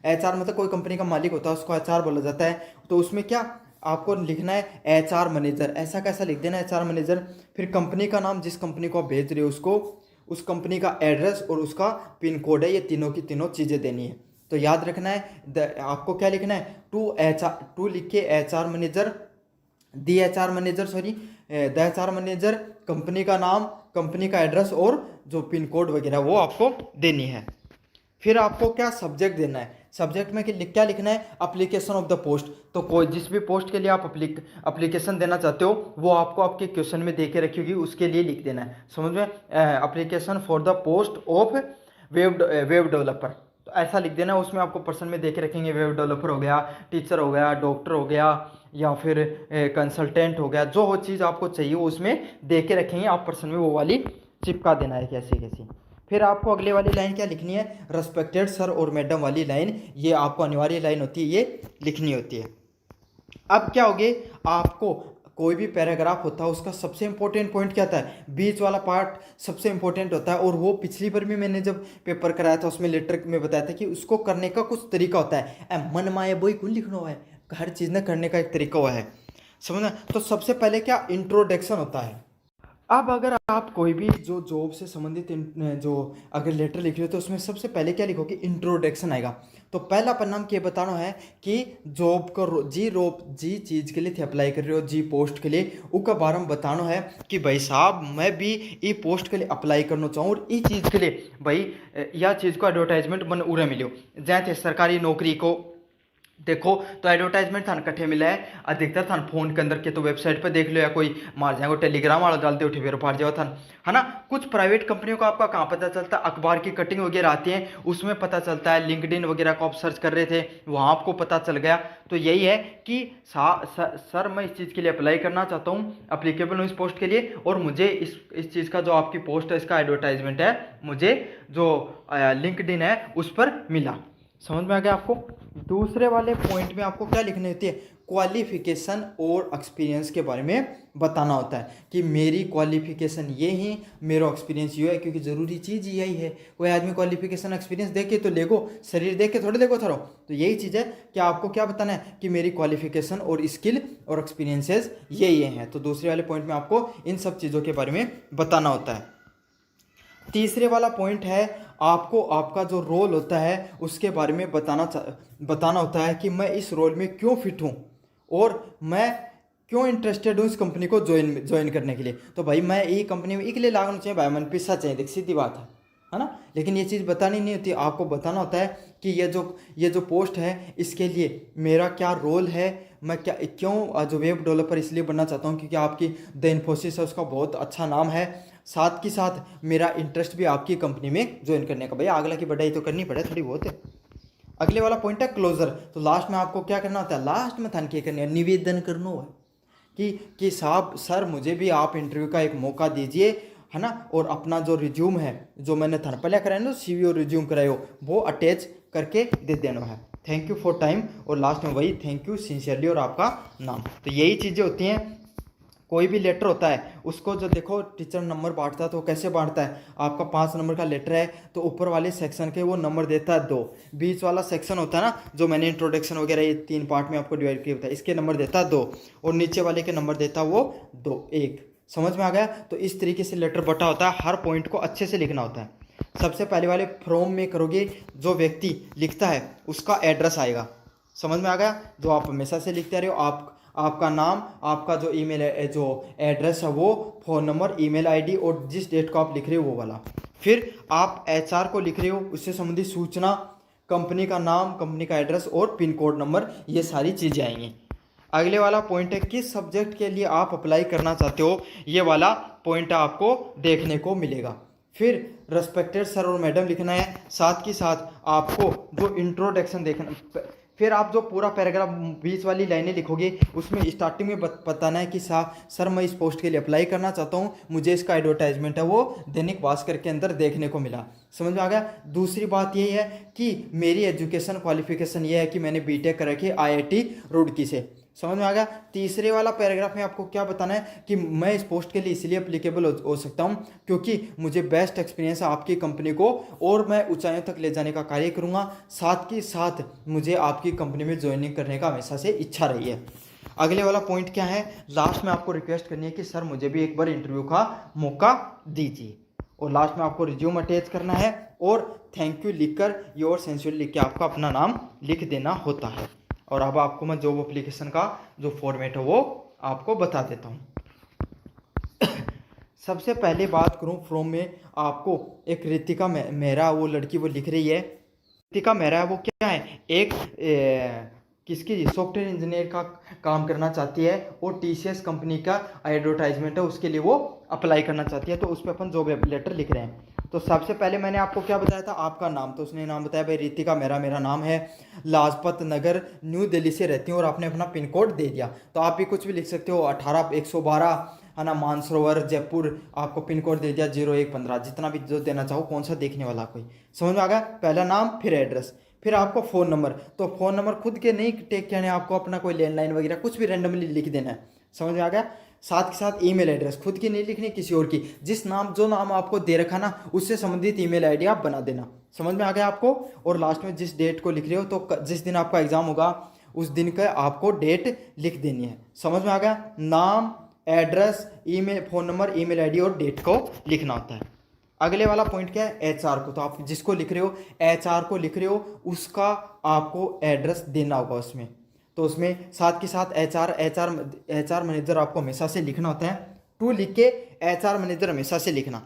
[SPEAKER 1] एचआर मतलब कोई कंपनी का मालिक होता है उसको एचआर बोला जाता है। तो उसमें क्या आपको लिखना है, एचआर मैनेजर, ऐसा कैसा लिख देना, एचआर मैनेजर। फिर कंपनी का नाम, जिस कंपनी को आप भेज रहे हो उसको, उस कंपनी का एड्रेस और उसका पिन कोड है, ये तीनों की तीनों चीज़ें देनी है। तो याद रखना है, आपको क्या लिखना है, टू लिख के HR manager, the HR manager, company का नाम, कंपनी का एड्रेस और जो पिन कोड वगैरह वो आपको देनी है। फिर आपको क्या सब्जेक्ट देना है, सब्जेक्ट में क्या लिखना है, एप्लीकेशन ऑफ द पोस्ट। तो कोई जिस भी पोस्ट के लिए आप एप्लीकेशन देना चाहते हो वो आपको आपके क्वेश्चन में दे के रखी होगी, उसके लिए लिख देना है। समझ में, application for the post of web developer, तो ऐसा लिख देना। उसमें आपको पर्सन में दे के रखेंगे, वेब डेवलपर हो गया, टीचर हो गया, डॉक्टर हो गया, या फिर कंसल्टेंट हो गया, जो हो चीज़ आपको चाहिए वो उसमें दे के रखेंगे, आप पर्सन में वो वाली चिपका देना है कैसी कैसी। फिर आपको अगले वाली लाइन क्या लिखनी है, रेस्पेक्टेड सर और मैडम वाली लाइन, ये आपको अनिवार्य लाइन होती है, ये लिखनी होती है। अब क्या होगे, आपको कोई भी पैराग्राफ होता है उसका सबसे इंपॉर्टेंट पॉइंट क्या होता है, बीच वाला पार्ट सबसे इंपॉर्टेंट होता है। और वो पिछली बार भी मैंने जब पेपर कराया था उसमें लेटर में बताया था कि उसको करने का कुछ तरीका होता है, मन माए बोई कुल लिखना हुआ है, हर चीज़ ने करने का एक तरीका हुआ है, समझना। तो सबसे पहले क्या, इंट्रोडक्शन होता है। अब अगर आप कोई भी जो जॉब से संबंधित जो अगर लेटर लिख रहे हो तो उसमें सबसे पहले क्या लिखोगे, इंट्रोडक्शन आएगा। तो पहला पन्ना ये बताना है कि जॉब को जी चीज़ के लिए थे अप्लाई कर रहे हो, जी पोस्ट के लिए उसका बारे में बताना है कि भाई साहब मैं भी ये पोस्ट के लिए अप्लाई करना चाहूँ, और ये चीज़ के लिए भाई यह चीज़ को एडवर्टाइजमेंट मन उड़ा मिलो, जैसे सरकारी नौकरी को देखो तो एडवर्टाइजमेंट थान कट्ठे मिला है, अधिकतर थान फोन के अंदर के तो वेबसाइट पर देख लो, या कोई मार जाएगा टेलीग्राम वाला डाल दे उठे फिर पार जाओ थान, है ना। कुछ प्राइवेट कंपनियों का आपका कहाँ पता चलता है, अखबार की कटिंग वगैरह आती है उसमें पता चलता है, लिंक्डइन वगैरह को आप सर्च कर रहे थे वहाँ आपको पता चल गया। तो यही है कि सर मैं इस चीज़ के लिए अप्लाई करना चाहता हूँ, अप्लीकेबल हूँ इस पोस्ट के लिए, और मुझे इस चीज़ का जो आपकी पोस्ट है इसका एडवर्टाइजमेंट है मुझे जो लिंक्डइन है उस पर मिला। समझ में आ गया आपको। दूसरे वाले पॉइंट में आपको क्या लिखनी होती है, क्वालिफिकेशन और एक्सपीरियंस के बारे में बताना होता है कि मेरी क्वालिफिकेशन ये है, मेरा एक्सपीरियंस ये है, क्योंकि ज़रूरी चीज़ यही है। कोई आदमी क्वालिफिकेशन एक्सपीरियंस देख के तो लेगो, शरीर देख के थोड़े देखो थरो। तो यही चीज़ है कि आपको क्या बताना है कि मेरी क्वालिफिकेशन और स्किल और एक्सपीरियंसेस ये हैं। तो दूसरे वाले पॉइंट में आपको इन सब चीज़ों के बारे में बताना होता है। तीसरे वाला पॉइंट है, आपको आपका जो रोल होता है उसके बारे में बताना होता है कि मैं इस रोल में क्यों फिट हूँ और मैं क्यों इंटरेस्टेड हूँ इस कंपनी को ज्वाइन करने के लिए। तो भाई मैं ये कंपनी में इसलिए लागना चाहिए, भाई मन पिस्सा चाहिए, देख सीधी बात है ना। लेकिन ये चीज़ बतानी नहीं होती, आपको बताना होता है कि ये जो पोस्ट है इसके लिए मेरा क्या रोल है, मैं क्यों जो वेब डेवलपर इसलिए बनना चाहता हूँ क्योंकि आपकी द इन्फोसिस है उसका बहुत अच्छा नाम है, साथ के साथ मेरा इंटरेस्ट भी आपकी कंपनी में ज्वाइन करने का। भैया अगला की बढ़ाई तो करनी पड़े थोड़ी बहुत है। अगले वाला पॉइंट है क्लोजर। तो लास्ट में आपको क्या करना होता है, लास्ट में थान क्या करना है, निवेदन करना है कि साहब सर मुझे भी आप इंटरव्यू का एक मौका दीजिए, है ना। और अपना जो रिज्यूम है जो मैंने थान पहले कराया ना, CV और रिज्यूम कराए हो वो अटैच करके दे देना है। थैंक यू फॉर टाइम, और लास्ट में वही थैंक यू सिंसियरली और आपका नाम। तो यही चीज़ें होती हैं। कोई भी लेटर होता है उसको जो देखो टीचर नंबर बांटता है तो कैसे बांटता है, आपका 5 नंबर का लेटर है तो ऊपर वाले सेक्शन के वो नंबर देता है 2, बीच वाला सेक्शन होता है ना जो मैंने इंट्रोडक्शन वगैरह ये 3 पार्ट में आपको डिवाइड किया होता है, इसके नंबर देता है 2 और नीचे वाले के नंबर देता है वो 1। समझ में आ गया। तो इस तरीके से लेटर बटा होता है, हर पॉइंट को अच्छे से लिखना होता है। सबसे पहले वाले फ्रॉम में करोगे, जो व्यक्ति लिखता है उसका एड्रेस आएगा। समझ में आ गया। जो आप हमेशा से लिखते रहे हो, आपका नाम, आपका जो ईमेल है, जो एड्रेस है वो, फ़ोन नंबर, ईमेल आईडी और जिस डेट को आप लिख रहे हो वो वाला। फिर आप एचआर को लिख रहे हो, उससे संबंधित सूचना, कंपनी का नाम, कंपनी का एड्रेस और पिन कोड नंबर, ये सारी चीज़ें आएंगी। अगले वाला पॉइंट है किस सब्जेक्ट के लिए आप अप्लाई करना चाहते हो, ये वाला पॉइंट आपको देखने को मिलेगा। फिर रेस्पेक्टेड सर और मैडम लिखना है, साथ ही साथ आपको जो इंट्रोडक्शन देखना। फिर आप जो पूरा पैराग्राफ 20 वाली लाइनें लिखोगे उसमें स्टार्टिंग में बताना है कि सर मैं इस पोस्ट के लिए अप्लाई करना चाहता हूँ, मुझे इसका एडवर्टाइजमेंट है वो दैनिक भास्कर के अंदर देखने को मिला। समझ में आ गया। दूसरी बात यही है कि मेरी एजुकेशन क्वालिफिकेशन ये है कि मैंने बीटेक कर रखी है IIT रुड़की से। समझ में आ गया। तीसरे वाला पैराग्राफ में आपको क्या बताना है कि मैं इस पोस्ट के लिए इसलिए अप्लीकेबल हो सकता हूँ क्योंकि मुझे बेस्ट एक्सपीरियंस है आपकी कंपनी को और मैं ऊंचाइयों तक ले जाने का कार्य करूँगा, साथ ही साथ मुझे आपकी कंपनी में ज्वाइनिंग करने का हमेशा से इच्छा रही है। अगले वाला पॉइंट क्या है, लास्ट में आपको रिक्वेस्ट करनी है कि सर मुझे भी एक बार इंटरव्यू का मौका दीजिए, और लास्ट में आपको रिज्यूम अटैच करना है और थैंक यू लिखकर योर सिंसियरली लिख के आपका अपना नाम लिख देना होता है। और अब आपको मैं जॉब एप्लीकेशन का जो फॉर्मेट है वो आपको बता देता हूँ। सबसे पहले बात करूँ फ्रॉम में, आपको एक रितिका मेहरा, वो लड़की वो लिख रही है, रितिका मेहरा है वो क्या है, एक किसकी सॉफ्टवेयर इंजीनियर का काम करना चाहती है और TCS कंपनी का एडवर्टाइजमेंट है उसके लिए वो अप्लाई करना चाहती है, तो उस पर अपन जॉब लेटर लिख रहे हैं। तो सबसे पहले मैंने आपको क्या बताया था, आपका नाम, तो उसने नाम बताया भाई रितिका मेरा नाम है, लाजपत नगर न्यू दिल्ली से रहती हूँ, और आपने अपना पिन कोड दे दिया। तो आप भी कुछ भी लिख सकते हो, 18112 है ना, मानसरोवर जयपुर, आपको पिन कोड दे दिया 0115, जितना भी जो देना चाहो, कौन सा देखने वाला कोई। समझ में आ गया। पहला नाम, फिर एड्रेस, फिर आपको फ़ोन नंबर, तो फ़ोन नंबर खुद के नहीं टेक करने, आपको अपना कोई लैंडलाइन वगैरह कुछ भी रैंडमली लिख देना है। समझ में आ गया। साथ के साथ ईमेल एड्रेस खुद की नहीं लिखनी, किसी और की, जो नाम आपको दे रखा ना उससे संबंधित ईमेल आईडी आप बना देना। समझ में आ गया आपको। और लास्ट में जिस डेट को लिख रहे हो, तो जिस दिन आपका एग्जाम होगा उस दिन का आपको डेट लिख देनी है। समझ में आ गया। नाम, address, email, phone number, email ID और डेट को लिखना होता है। अगले वाला पॉइंट क्या है, एचआर को, तो आप जिसको लिख रहे हो, एचआर को लिख रहे हो, उसका आपको एड्रेस देना होगा उसमें। तो उसमें साथ के साथ एचआर मैनेजर आपको हमेशा से लिखना होता है, टू लिख के एचआर मैनेजर हमेशा से लिखना।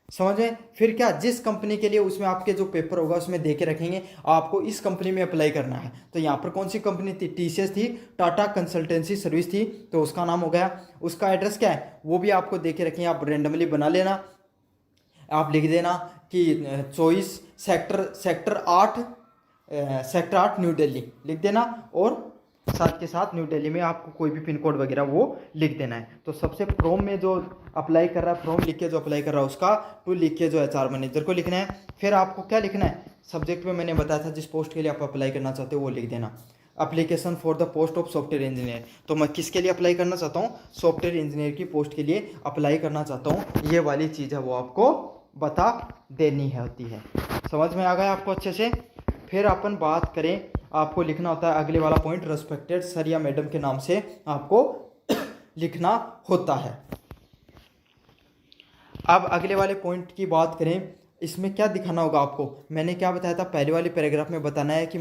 [SPEAKER 1] समझ में। फिर क्या, जिस कंपनी के लिए उसमें आपके जो पेपर होगा उसमें दे के रखेंगे आपको इस कंपनी में अप्लाई करना है, तो यहाँ पर कौन सी कंपनी थी, TCS थी, टाटा कंसल्टेंसी सर्विस थी, तो उसका नाम हो गया। उसका एड्रेस क्या है वो भी आपको दे के रखेंगे, आप रेंडमली बना लेना। आप लिख देना कि चॉइस सेक्टर 8 न्यू दिल्ली लिख देना, और साथ के साथ न्यू दिल्ली में आपको कोई भी पिन कोड वगैरह वो लिख देना है। तो सबसे फ्रॉम में जो अप्लाई कर रहा है, फ्रॉम लिख के जो अप्लाई कर रहा है उसका, टू लिख के जो एचआर मैनेजर को लिखना है। फिर आपको क्या लिखना है, सब्जेक्ट में मैंने बताया था जिस पोस्ट के लिए आप अप्लाई करना चाहते हो वो लिख देना। Application for the post of software engineer, तो मैं किसके लिए अप्लाई करना चाहता हूँ, सॉफ्टवेयर इंजीनियर की पोस्ट के लिए अप्लाई करना चाहता हूँ, ये वाली चीज़ है वो आपको बता देनी होती है। समझ में आ गया आपको अच्छे से। फिर अपन बात करें, आपको लिखना होता है अगले वाला पॉइंट, रेस्पेक्टेड सर या मैडम के नाम से आपको लिखना होता है। अब अगले वाले पॉइंट की बात करें, इसमें क्या दिखाना होगा आपको, मैंने क्या बताया था पहले वाले पैराग्राफ में, बताना है कि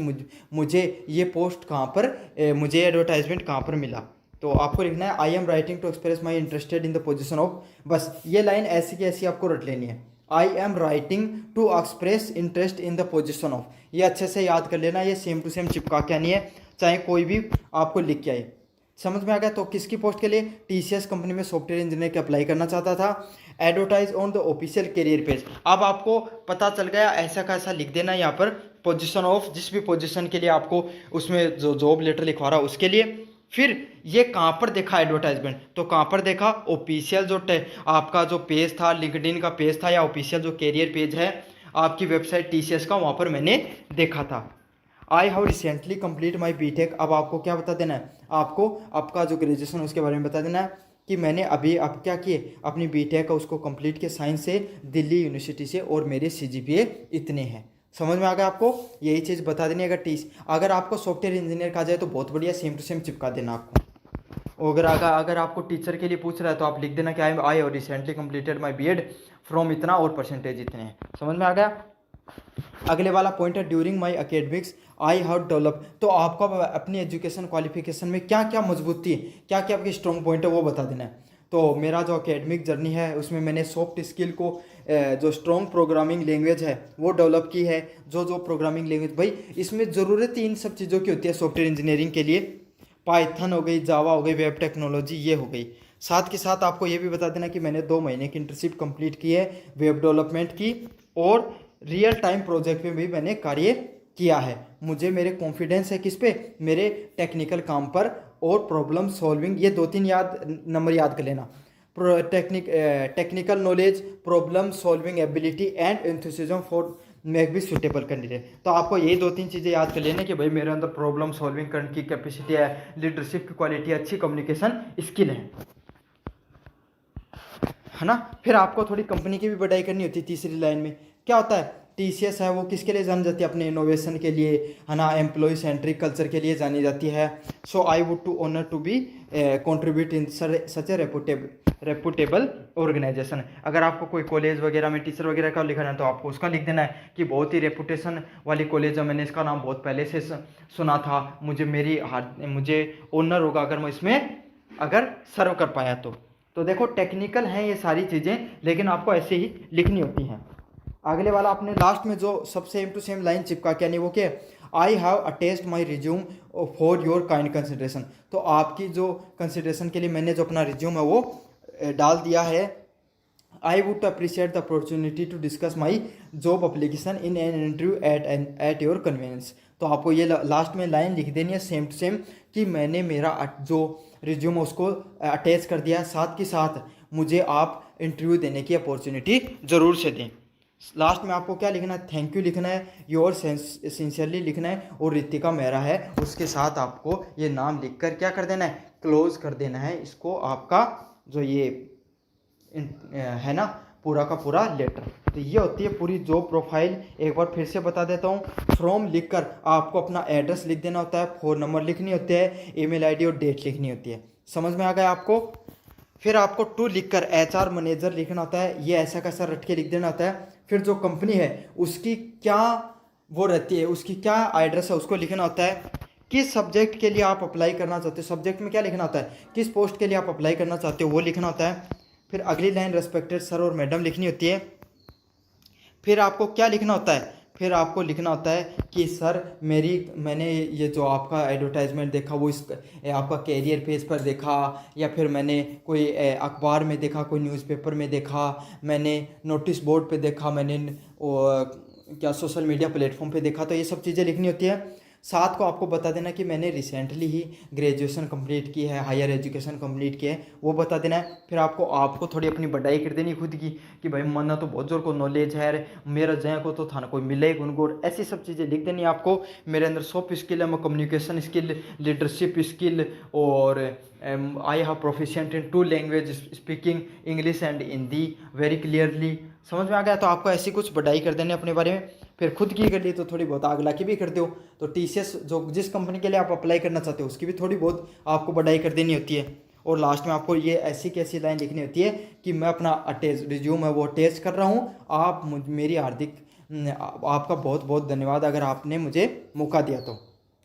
[SPEAKER 1] मुझे ये पोस्ट कहाँ पर, मुझे एडवर्टाइजमेंट कहाँ पर मिला। तो आपको लिखना है I am writing to express my interested in the position of, बस ये लाइन ऐसी की ऐसी आपको रट लेनी है, I am writing to express interest in the position of, ये अच्छे से याद कर लेना, ये सेम टू सेम चिपका के आनी है, चाहे कोई भी आपको लिख के आए। समझ में आ गया। तो किसकी पोस्ट के लिए, TCS कंपनी में सॉफ्टवेयर इंजीनियर के अप्लाई करना चाहता था। Advertise on the official career page, अब आपको पता चल गया, ऐसा कैसा लिख देना यहाँ पर, पोजीशन ऑफ, जिस भी पोजीशन के लिए आपको उसमें जो जॉब लेटर लिखवा रहा है उसके लिए। फिर ये कहाँ पर देखा एडवर्टाइजमेंट, तो कहाँ पर देखा, ऑफिशियल जो आपका जो पेज था, लिंक्डइन का पेज था, या ऑफिशियल जो करियर पेज है आपकी वेबसाइट TCS का, वहाँ पर मैंने देखा था। I have recently complete my BTech. अब आपको क्या बता देना है, आपको आपका जो ग्रेजुएशन उसके बारे में बता देना है कि मैंने अभी अब क्या किए, अपनी बीटेक का उसको कंप्लीट किया साइंस से, दिल्ली यूनिवर्सिटी से, और मेरे सीजीपीए इतने हैं। समझ में आ गया आपको, यही चीज़ बता देनी। अगर आपको सॉफ्टवेयर इंजीनियर का जाए तो बहुत बढ़िया, सेम टू सेम चिपका देना आपको। अगर आपको टीचर के लिए पूछ रहा है तो आप लिख देना कि आई और recently completed my BEd from इतना और परसेंटेज इतने हैं। समझ में आ गया। अगले वाला पॉइंट है during my academics I have develop. तो आपको अपनी एजुकेशन क्वालिफिकेशन में क्या क्या मजबूती है, क्या क्या आपकी स्ट्रॉन्ग पॉइंट है वो बता देना है। तो मेरा जो अकेडमिक जर्नी है उसमें मैंने सॉफ्ट स्किल को जो स्ट्रॉन्ग प्रोग्रामिंग लैंग्वेज है वो डेवलप की है। जो प्रोग्रामिंग लैंग्वेज भाई इसमें ज़रूरत ही इन सब चीज़ों की होती है सॉफ्टवेयर इंजीनियरिंग के लिए। पाइथन हो गई, जावा हो गई, वेब टेक्नोलॉजी ये हो गई। साथ के साथ आपको ये भी बता देना कि मैंने 2 महीने की इंटर्नशिप कंप्लीट की है वेब डेवलपमेंट की, और रियल टाइम प्रोजेक्ट में भी मैंने कार्य किया है। मुझे मेरे कॉन्फिडेंस है किस पे, मेरे टेक्निकल काम पर और प्रॉब्लम सॉल्विंग। ये 2-3 नंबर याद कर लेना। Technical knowledge, problem solving ability and enthusiasm for make be suitable candidate. तो आपको ये 2-3 चीज़ें याद कर लेना कि भाई मेरे अंदर प्रॉब्लम सॉल्विंग करने की कैपेसिटी है, लीडरशिप की क्वालिटी, अच्छी कम्युनिकेशन स्किल है ना। फिर आपको थोड़ी कंपनी की भी बढ़ाई करनी होती है। तीसरी लाइन में क्या होता है, टीसीएस है वो किसके लिए जानी जाती है, अपने इनोवेशन के लिए, है ना, एम्प्लॉय सेंट्रिक कल्चर के लिए जानी जाती है। So I would to honour to be contribute in such a reputable organisation. अगर आपको कोई कॉलेज वगैरह में टीचर वगैरह का लिखना है तो आपको उसका लिख देना है कि बहुत ही रेपुटेशन वाली कॉलेज है, मैंने इसका नाम बहुत पहले से सुना था, मुझे ऑनर होगा अगर मैं इसमें अगर सर्व कर पाया तो देखो टेक्निकल हैं ये सारी चीज़ें, लेकिन आपको ऐसे ही लिखनी होती हैं। अगले वाला आपने लास्ट में जो सब सेम टू सेम लाइन चिपका के यानी वो क्या, I have attached my resume for your kind consideration. तो आपकी जो कंसिडरेशन के लिए मैंने जो अपना रिज्यूम है वो डाल दिया है। I would appreciate the opportunity to discuss my job application in an interview at your convenience. तो आपको ये लास्ट में लाइन लिख देनी है सेम टू सेम कि मैंने मेरा जो रिज्यूम उसको अटैच कर दिया, साथ के साथ मुझे आप इंटरव्यू देने की अपॉर्चुनिटी ज़रूर से दें। लास्ट में आपको क्या लिखना है, थैंक यू लिखना है, योर सिंसियरली लिखना है, और रितिका मेहरा है उसके साथ आपको ये नाम लिखकर क्या कर देना है, क्लोज कर देना है इसको, आपका जो ये है ना पूरा का पूरा लेटर। तो ये होती है पूरी जॉब प्रोफाइल। एक बार फिर से बता देता हूँ, फ्रॉम लिखकर आपको अपना एड्रेस लिख देना होता है, फ़ोन नंबर लिखनी होती है, ईमेल आईडी और डेट लिखनी होती है। समझ में आ गया आपको। फिर आपको टू लिखकर एचआर मैनेजर लिखना होता है, ये ऐसा कैसा रट के लिख देना होता है। फिर जो कंपनी है उसकी क्या वो रहती है, उसकी क्या एड्रेस है उसको लिखना होता है। किस सब्जेक्ट के लिए आप अप्लाई करना चाहते हो, सब्जेक्ट में क्या लिखना होता है, किस पोस्ट के लिए आप अप्लाई करना चाहते हो वो लिखना होता है। फिर अगली लाइन रेस्पेक्टेड सर और मैडम लिखनी होती है। फिर आपको क्या लिखना होता है, फिर आपको लिखना होता है कि सर मैंने ये जो आपका एडवर्टाइजमेंट देखा वो आपका कैरियर पेज पर देखा, या फिर मैंने कोई अखबार में देखा, कोई न्यूज़पेपर में देखा, मैंने नोटिस बोर्ड पे देखा, मैंने क्या सोशल मीडिया प्लेटफॉर्म पे देखा। तो ये सब चीज़ें लिखनी होती है। साथ को आपको बता देना कि मैंने रिसेंटली ही ग्रेजुएशन कंप्लीट की है, हायर एजुकेशन कंप्लीट की है, वो बता देना है। फिर आपको थोड़ी अपनी बढ़ाई कर देनी खुद की कि भाई मन्ना तो बहुत जोर को नॉलेज है, मेरा जय को तो था ना कोई मिले गुनगुर, ऐसी सब चीज़ें लिख देनी आपको। मेरे अंदर सॉफ्ट स्किल है, मैं कम्युनिकेशन स्किल, लीडरशिप स्किल, और I have proficient in 2 language, speaking English and Hindi very clearly. समझ में आ गया। तो आपको ऐसी कुछ बढ़ाई कर देनी अपने बारे में। फिर खुद की कर ली तो थोड़ी बहुत आगला की भी कर दो। तो टीसीएस जो जिस कंपनी के लिए आप अप्लाई करना चाहते हो उसकी भी थोड़ी बहुत आपको बढ़ाई कर देनी होती है। और लास्ट में आपको ये ऐसी कैसी लाइन लिखनी होती है कि मैं अपना अटैच रिज्यूम है वो अटैच कर रहा हूँ, आप मेरी हार्दिक आपका बहुत बहुत धन्यवाद अगर आपने मुझे मौका दिया तो।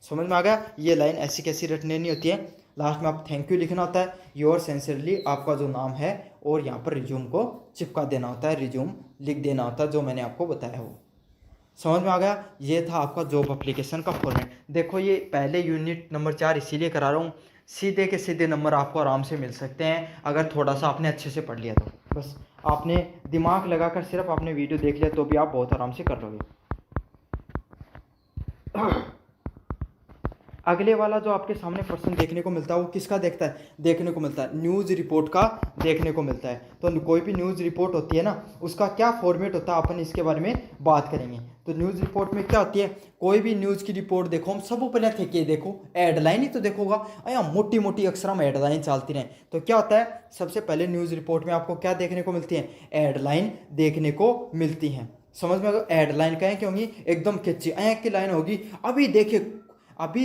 [SPEAKER 1] समझ में आ गया। ये लाइन ऐसी कैसी रटने नहीं होती है। लास्ट में आप थैंक यू लिखना होता है, योर सिंसियरली आपका जो नाम है, और यहाँ पर रिज्यूम को चिपका देना होता है, रिज्यूम लिख देना होता है जो मैंने आपको बताया वो। समझ में आ गया। ये था आपका जॉब एप्लीकेशन का फॉर्मेट। देखो ये पहले यूनिट नंबर 4 इसीलिए करा रहा हूँ, सीधे के सीधे नंबर आपको आराम से मिल सकते हैं अगर थोड़ा सा आपने अच्छे से पढ़ लिया तो। बस आपने दिमाग लगाकर सिर्फ आपने वीडियो देख लिया तो भी आप बहुत आराम से कर लोगे। अगले वाला जो आपके सामने प्रश्न देखने को मिलता है वो किसका देखने को मिलता है, न्यूज़ रिपोर्ट का देखने को मिलता है। तो कोई भी न्यूज़ रिपोर्ट होती है ना, उसका क्या फॉर्मेट होता है, अपन इसके बारे में बात करेंगे। तो न्यूज़ रिपोर्ट में क्या होती है, कोई भी न्यूज़ की रिपोर्ट देखो, हम सब पहले थे कि देखो हेडलाइन ही तो देखोगा, या मोटी मोटी अक्षर में हेडलाइन चलती रहे। तो क्या होता है, सबसे पहले न्यूज़ रिपोर्ट में आपको क्या देखने को मिलती है, हेडलाइन देखने को मिलती है। समझ में, अगर हेडलाइन कहें कि होंगी एकदम कैची की लाइन होगी, अभी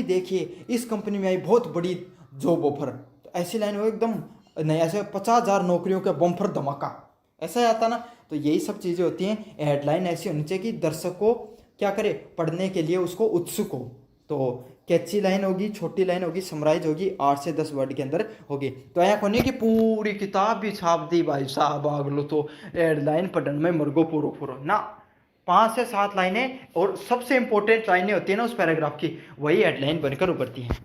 [SPEAKER 1] देखिए इस कंपनी में आई बहुत बड़ी जॉब ऑफर, तो ऐसी लाइन हो एकदम नहीं, ऐसे 50,000 नौकरियों का बम्पर धमाका, ऐसा ही आता ना। तो यही सब चीज़ें होती हैं। हेडलाइन ऐसी होनी चाहिए कि दर्शक को क्या करे, पढ़ने के लिए उसको उत्सुक हो। तो कैची लाइन होगी, छोटी लाइन होगी, समराइज होगी, 8 से 10 वर्ड के अंदर होगी। तो ऐसा होनी कि पूरी किताब भी छाप दी भाई साहब, आग लो तो हेडलाइन पढ़ने में मरगो पूरो ना। 5 से 7 लाइनें और सबसे इंपॉर्टेंट लाइनें होती है ना उस पैराग्राफ की, वही हेडलाइन बनकर उभरती हैं।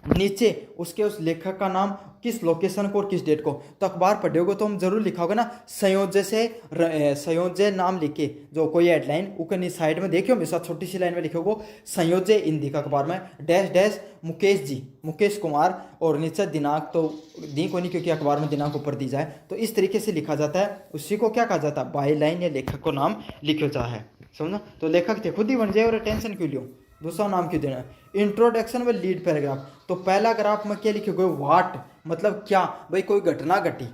[SPEAKER 1] नीचे उसके उस लेखक का नाम, किस लोकेशन को और किस डेट को। तो अखबार पढ़े होगे तो हम जरूर लिखा होगा ना, संयोज्य नाम लिख के जो कोई हेडलाइन ऊपर साइड में देखियो, हमेशा छोटी सी लाइन में लिखे होगा संयोज्य हिंदी का अखबार में डैश डैश मुकेश जी, मुकेश कुमार, और नीचे दिनांक तो दी को नहीं क्योंकि अखबार में दिनांक ऊपर दी जाए, तो इस तरीके से लिखा जाता है। उसी को क्या कहा जाता है, बाई लाइन या लेखक को नाम लिखा जाता है। समझो, तो लेखक थे खुद ही बन जाए और टेंशन क्यों लियो, दूसरा नाम क्यों देना। इंट्रोडक्शन व लीड पैराग्राफ, तो पहला ग्राफ में क्या लिखोगे, वाट मतलब क्या, भाई कोई घटना घटी,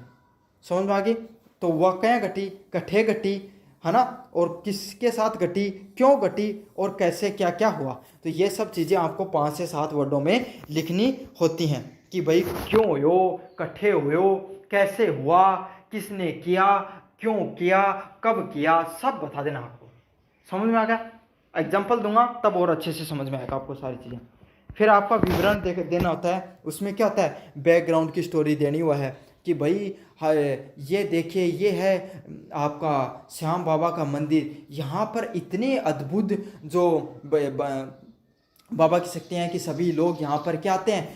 [SPEAKER 1] समझ में आ गई, तो वह क्या घटी, कठे घटी, है ना, और किसके साथ घटी, क्यों घटी, और कैसे क्या क्या हुआ। तो ये सब चीज़ें आपको 5 से 7 वर्डों में लिखनी होती हैं कि भाई क्यों हुयो, कठे हुयो, कैसे हुआ, किसने किया, क्यों किया, कब किया, सब बता देना आपको। समझ में आ गया, एग्जाम्पल दूंगा तब और अच्छे से समझ में आएगा आपको सारी चीज़ें। फिर आपका विवरण देना होता है, उसमें क्या होता है, बैकग्राउंड की स्टोरी देनी हुआ है कि भाई ये देखिए, ये है आपका श्याम बाबा का मंदिर, यहाँ पर इतने अद्भुत जो बाबा की शक्तियाँ हैं कि सभी लोग यहाँ पर क्या आते हैं,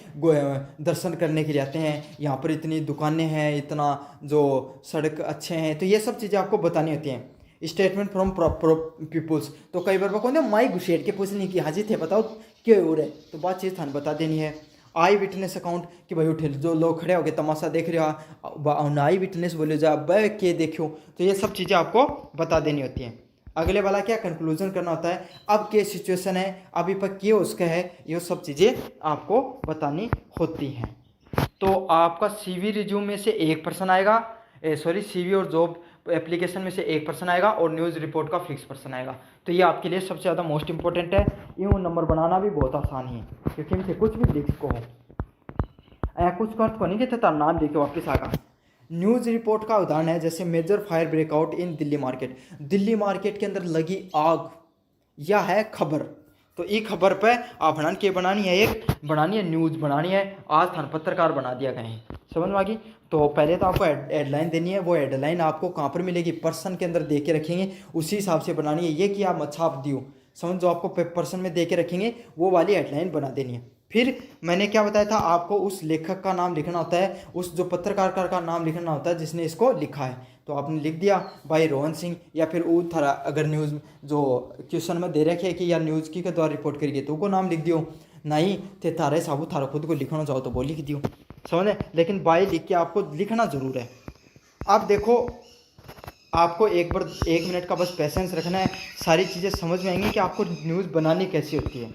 [SPEAKER 1] दर्शन करने के लिए आते हैं। यहाँ पर इतनी दुकानें हैं, इतना जो सड़क अच्छे हैं, तो ये सब चीज़ें आपको बतानी होती हैं। स्टेटमेंट फ्रॉम पीपुल्स, तो कई बार कौन माई घुसेड़ के पूछने की हाजी थे बताओ क्यों हो रहे, तो बातचीत थान बता देनी है। आई विटनेस अकाउंट कि भाई उठे जो लोग खड़े हो गए तमाशा देख रहे हो, आई विटनेस बोले जा बै के देखो, तो ये सब चीज़ें आपको बता देनी होती हैं। अगले वाला क्या, कंक्लूजन करना होता है, अब क्या सिचुएशन है, अभी पर क्या उसका है, ये सब चीज़ें आपको बतानी होती हैं। तो आपका सीवी रिज्यूम में से 1% आएगा, सीवी और जॉब एप्लीकेशन में से 1% आएगा, और न्यूज़ रिपोर्ट का फिक्स % आएगा। तो ये आपके लिए सबसे ज़्यादा मोस्ट इंपॉर्टेंट है। यूँ नंबर बनाना भी बहुत आसान है क्योंकि इनसे कुछ भी लिख को हो, कुछ अर्थ को नहीं कहते तार नाम लिखे वापस आगा। न्यूज़ रिपोर्ट का उदाहरण है जैसे मेजर फायर ब्रेकआउट इन दिल्ली मार्केट, दिल्ली मार्केट के अंदर लगी आग, यह है खबर। तो ये खबर पे आप के बनानी है, एक बनानी है न्यूज़ बनानी है, आज थान पत्रकार बना दिया गए हैं। समझ में आ गई। तो पहले तो आपको हेडलाइन देनी है, वो हेडलाइन आपको कहाँ पर मिलेगी, पर्सन के अंदर दे के रखेंगे, उसी हिसाब से बनानी है। ये कि आप छाप दियो, समझ, जो आपको पर्सन में दे के रखेंगे वो वाली हेडलाइन बना देनी है। फिर मैंने क्या बताया था आपको, उस लेखक का नाम लिखना होता है, उस जो पत्रकार का नाम लिखना होता है जिसने इसको लिखा है। तो आपने लिख दिया भाई रोहन सिंह, या फिर वो थारा अगर न्यूज़ जो क्वेश्चन में दे रखे है कि यार न्यूज़ की के द्वारा रिपोर्ट करिए तो को नाम लिख दियो, नहीं थे थारे साबू थारा खुद को लिखना चाहो तो वो लिख दियो, समझे, लेकिन बाई लिख के आपको लिखना ज़रूर है। अब देखो आपको एक बार 1 मिनट का बस पेशेंस रखना है, सारी चीज़ें समझ में आएंगी कि आपको न्यूज़ बनानी कैसी होती है।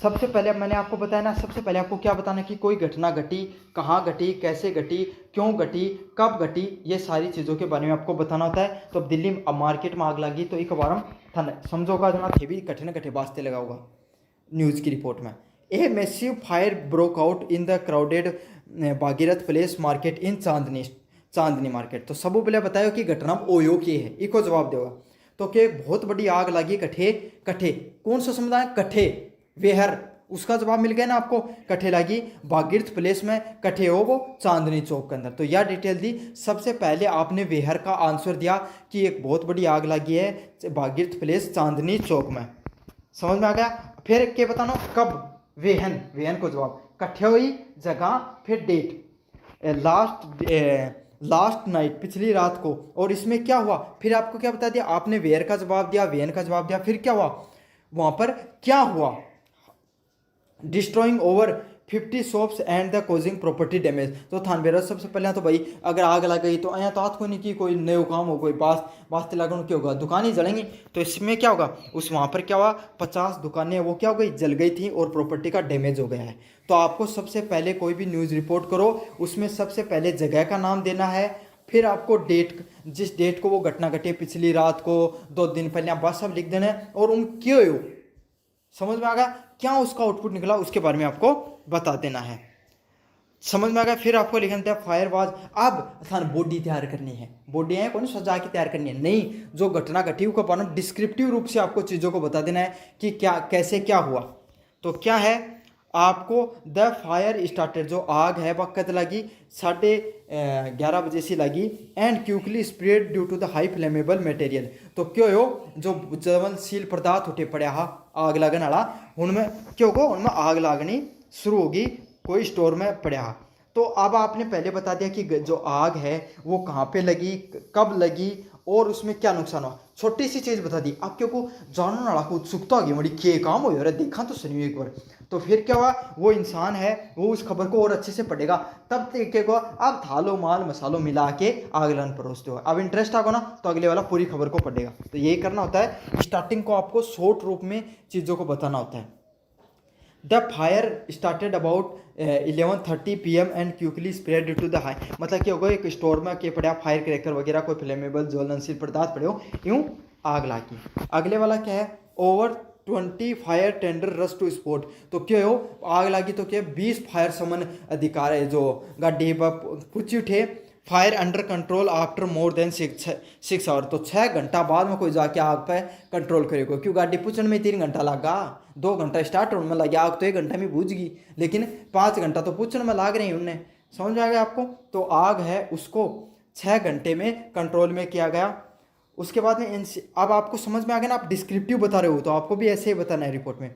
[SPEAKER 1] सबसे पहले मैंने आपको बताया ना, सबसे पहले आपको क्या बताना कि कोई घटना घटी, कहाँ घटी, कैसे घटी, क्यों घटी, कब घटी, ये सारी चीज़ों के बारे में आपको बताना होता है। तो अब दिल्ली मार्केट में आग लगी तो एक बार हम समझोगा जना थे भी कठिन कठिन वास्ते लगा होगा न्यूज़ की रिपोर्ट में। A massive fire broke out in the crowded Bhagirath place market in Chandni market. तो सब पहले बताया कि घटना ओयो की है, इको जवाब देगा। तो कि बहुत बड़ी आग लगी कठे कठे, कौन सा समुदाय, कठे वेहर, उसका जवाब मिल गया ना आपको, कठे लगी भागीरथ प्लेस में, कठे हो वो चांदनी चौक के अंदर। तो यह डिटेल दी। सबसे पहले आपने वेहर का आंसर दिया कि एक बहुत बड़ी आग लगी है भागीरथ प्लेस चांदनी चौक में, समझ में आ गया। फिर क्या बताना, कब, वेहन, वेहन को जवाब, कठे हुई जगह, फिर डेट, लास्ट नाइट, पिछली रात को, और इसमें क्या हुआ। फिर आपको क्या बता दिया, आपने वेयर का जवाब दिया, वेहन का जवाब दिया, फिर क्या हुआ, वहाँ पर क्या हुआ, destroying over 50 shops and the causing property damage. तो थान बेरा सबसे पहले तो भाई अगर आग लग गई तो અહીંયા तो आत को नहीं कि कोई नयो काम हो कोई वास्ते लगन क्या होगा, दुकान ही जलेंगी। तो इसमें क्या होगा, उस वहाँ पर क्या हुआ 50 दुकानें वो क्या हो गई, जल गई थी और प्रॉपर्टी का डैमेज हो गया है। तो आपको सबसे पहले कोई भी न्यूज़ रिपोर्ट करो उसमें सबसे पहले जगह का नाम देना है, फिर आपको डेट, जिस डेट को वो घटना घटी पिछली रात को 2 दिन पहले बस सब लिख देना है, और क्यों हो, समझ में आ गया क्या उसका आउटपुट निकला उसके बारे में आपको बता देना है। समझ में आ गया। फिर आपको लिखना है फायर वाज। अब थाने बॉडी तैयार करनी है, बॉडी है कौन सजा के तैयार करनी है नहीं, जो घटना घटी उसको पाना डिस्क्रिप्टिव रूप से आपको चीज़ों को बता देना है कि क्या कैसे क्या हुआ। तो क्या है आपको, द फायर स्टार्टेड, जो आग है वह कद लगी 11:30 बजे से लगी, and quickly spread due to the high flammable material. तो क्यों हो, जो ज्वलनशील पदार्थ उठे पड़ा आग लगने वाला उनमें क्यों को उनमें आग लगनी शुरू होगी, कोई स्टोर में पड़ा। तो अब आपने पहले बता दिया कि जो आग है वो कहाँ पे लगी, कब लगी और उसमें क्या नुकसान हुआ, छोटी सी चीज़ बता दी। अब क्यों को जानने वाला को उत्सुकता होगी बड़ी के काम हो रहा है, देखा तो सुनिए एक बार। तो फिर क्या हुआ, वो इंसान है वो उस खबर को और अच्छे से पढ़ेगा, तब तरीके को अब थालो माल मसालों मिला के अगला परोसते हो। अब इंटरेस्ट आगो ना तो अगले वाला पूरी खबर को पढ़ेगा। तो यही करना होता है, स्टार्टिंग को आपको शॉर्ट रूप में चीज़ों को बताना होता है। The fire started about 11:30 PM and quickly spread due to the high. मतलब क्या होगा, एक स्टोर में के पड़ा फायर क्रैकर वगैरह कोई फ्लेमेबल ज्वलनशील पदार्थ पड़े हो, यूँ आग लागी। अगले वाला क्या है, over 20 fire tender rush to spot. तो क्या हो आग लगी तो क्या 20 फायर समन अधिकार है जो गाड़ी कुछ उठे, fire under control after more than 6 hour. तो 6 घंटा बाद में कोई जाके आग पे कंट्रोल करेगा, क्यों गाड़ी पूछने में 3 घंटा लगा, 2 घंटा स्टार्ट होने में लगे, आग तो 1 घंटा में बुझ गई, लेकिन 5 घंटा तो पूछने में लाग रही है उनने। समझ आ गया आपको। तो आग है उसको 6 घंटे में कंट्रोल में किया गया। उसके बाद में अब आपको समझ में आ गया ना, आप डिस्क्रिप्टिव बता रहे हो तो आपको भी ऐसे ही बताना है रिपोर्ट में।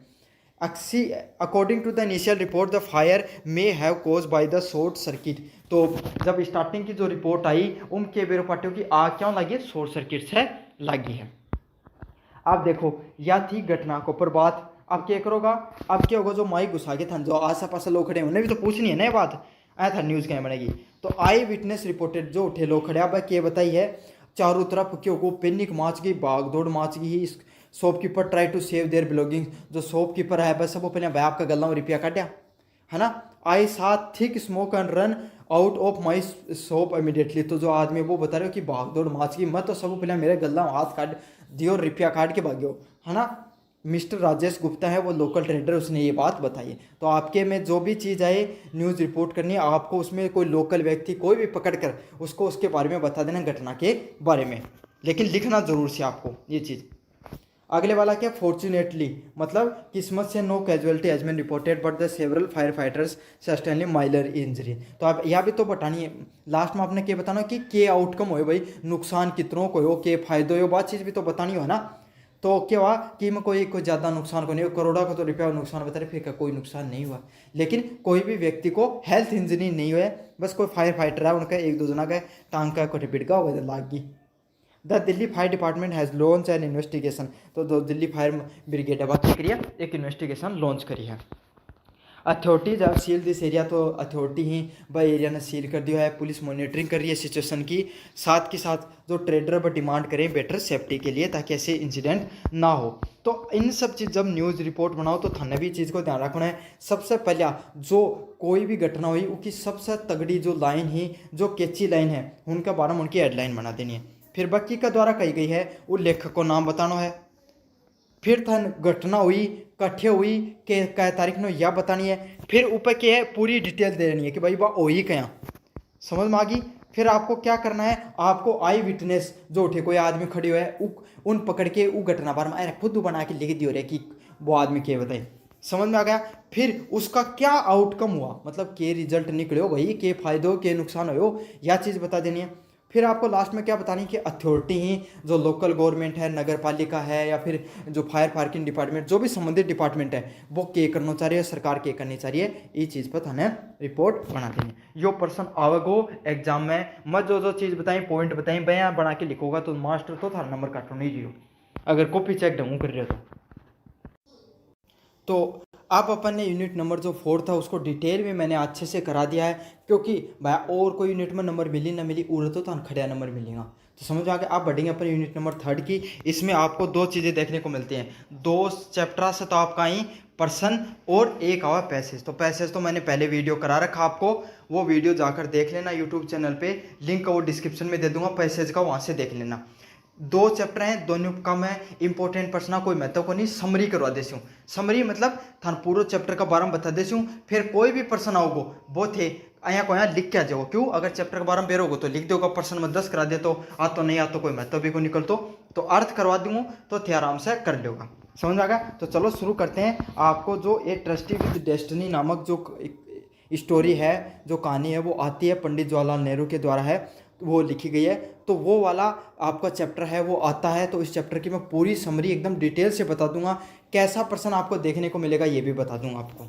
[SPEAKER 1] According to the initial report the fire may have cause by the short circuit. तो जब स्टार्टिंग की जो रिपोर्ट आई उनके बेरो पार्टियों की आग क्यों लगी, शॉर्ट सर्किट से लगी है। अब देखो या थी घटना को पर बात, अब क्या करोगा, अब क्या होगा, जो माइक घुसा के था जो आस पास लोग खड़े उन्हें भी तो पूछनी है ना बात, आया था न्यूज़ क्या बनेगी। तो आई विटनेस रिपोर्टेड, जो उठे लोग खड़े अब क्या बताई है, चारों तरफ क्यों को पैनिक मच गई, भाग दौड़ मच गई। Shopkeeper try to save their belonging, जो शॉपकीपर है बस वो पहले भाई आपका गला में रुपया काटा है ना। आई साथ thick smoke and run out of my shop immediately. तो जो आदमी वो बता रहे हो कि भाग दौड़ माच की मत, तो सब पहले मेरे गला में हाथ काट दियो, रुपया काट के भाग्यो है ना। मिस्टर राजेश गुप्ता है वो लोकल ट्रेडर, उसने ये बात बताई है। तो आपके में जो भी चीज़ आए न्यूज़ रिपोर्ट करनी है आपको, उसमें कोई लोकल व्यक्ति कोई भी पकड़ कर उसको उसके बारे में बता देना, घटना के बारे में, लेकिन लिखना जरूर से आपको ये चीज़। अगले वाला क्या, फॉर्चुनेटली मतलब किस्मत से no casualty has been reported but the several firefighters sustained minor injury. तो अब यह भी तो बतानी है लास्ट में आपने क्या बताना कि के आउटकम हो भाई, नुकसान कितनों को हो, के फायदे हो, बात चीज़ भी तो बतानी हो ना। तो क्या हुआ कि मैं कोई ज़्यादा नुकसान को नहीं हुआ, करोड़ों का तो रुपया नुकसान बता रहे, फिर का कोई नुकसान नहीं हुआ, लेकिन कोई भी व्यक्ति को हेल्थ इंजरी नहीं हुआ, बस कोई फायर फाइटर है उनका 1-2 जना का टांग का कोठे पिटका हुआ लाग गई। The Delhi fire department has launch N investigation. तो जो दिल्ली फायर ब्रिगेड है बात करिए एक इन्वेस्टिगेशन लॉन्च करी है। Authorities have seal this area, तो अथॉरिटी ही भाई एरिया ने सील कर दिया है, पुलिस मॉनिटरिंग कर रही है सिचुएशन की, साथ के साथ जो ट्रेडर पर डिमांड करें बेटर सेफ्टी के लिए ताकि ऐसे इंसिडेंट ना हो। तो इन सब चीज़ जब न्यूज़ रिपोर्ट बनाओ तो थाने भी चीज़ को ध्यान रखना है। सबसे पहला जो कोई भी घटना हुई उसकी सबसे तगड़ी जो लाइन ही जो कैची लाइन है उनका बारे में उनकी हेडलाइन बना देनी है। फिर बाकी का द्वारा कही गई है वो लेखक को नाम बताना है। फिर थन घटना हुई कट्ठे हुई के क्या तारीख ने यह बतानी है। फिर ऊपर क्या है पूरी डिटेल दे देनी है कि भाई वह हो ही क्या, समझ में आ गई। फिर आपको क्या करना है, आपको आई विटनेस जो उठे कोई आदमी खड़े हुए उन पकड़ के वो घटना बारे में अरे खुद बना के लिख दियो रे कि वो आदमी क्या बताए, समझ में आ गया। फिर उसका क्या आउटकम हुआ, मतलब के रिजल्ट निकले हो भाई, के फायदे हो के नुकसान हो, यह चीज़ बता देनी है। फिर आपको लास्ट में क्या बतानी कि अथॉरिटी ही जो लोकल गवर्नमेंट है, नगर पालिका है या फिर जो फायर फाइटिंग डिपार्टमेंट जो भी संबंधित डिपार्टमेंट है वो के करना चाह रही है, सरकार के करनी चाह रही है, ये चीज़ पर थाने रिपोर्ट बना देनी है। यो पर्सन आवगो एग्जाम में मत जो चीज़ बताई पॉइंट बताई बयां बना के लिखोगा तो मास्टर तो थारा नंबर काटो नहीं जीरो, अगर कॉपी चेक ढंगू कर रहे हो तो अब अपन ने यूनिट नंबर जो 4 था उसको डिटेल में मैंने अच्छे से करा दिया है, क्योंकि भाई और कोई यूनिट में नंबर मिली ना मिली उड़े तो खड़िया नंबर मिलेगा। तो समझ में आ गया। आप बढ़ेंगे अपन यूनिट नंबर 3 की। इसमें आपको दो चीज़ें देखने को मिलती हैं, दो चैप्टर से तो आपका ही पर्सन और एक आवा पैसेज। तो पैसेज तो मैंने पहले वीडियो करा रखा आपको, वो वीडियो जाकर देख लेना यूट्यूब चैनल पे, लिंक वो डिस्क्रिप्शन में दे दूंगा, पैसेज का वहाँ से देख लेना। दो चैप्टर हैं, दोनों का मैं इंपॉर्टेंट पर्सना कोई महत्व को नहीं समरी करवा देती हूँ। समरी मतलब थान पूरा चैप्टर का बारे में बता देती हूँ, फिर कोई भी पर्सन आओगो वो थे यहाँ को यहाँ लिख के आ जाओ। क्यों? अगर चैप्टर के बारे में बेरोगो तो लिख दोगा, पर्सन में 10 करा दे तो आ तो नहीं आ तो कोई महत्व भी को निकल तो अर्थ करवा दूंगा तो थे आराम से कर लोगा। समझ आ गया? तो चलो शुरू करते हैं। आपको जो ए ट्रस्टी विद डेस्टिनी नामक जो स्टोरी है, जो कहानी है वो आती है पंडित जवाहरलाल नेहरू के द्वारा है, वो लिखी गई है। तो वो वाला आपका चैप्टर है वो आता है। तो इस चैप्टर की मैं पूरी समरी एकदम डिटेल से बता दूंगा, कैसा पर्सन आपको देखने को मिलेगा ये भी बता दूंगा आपको,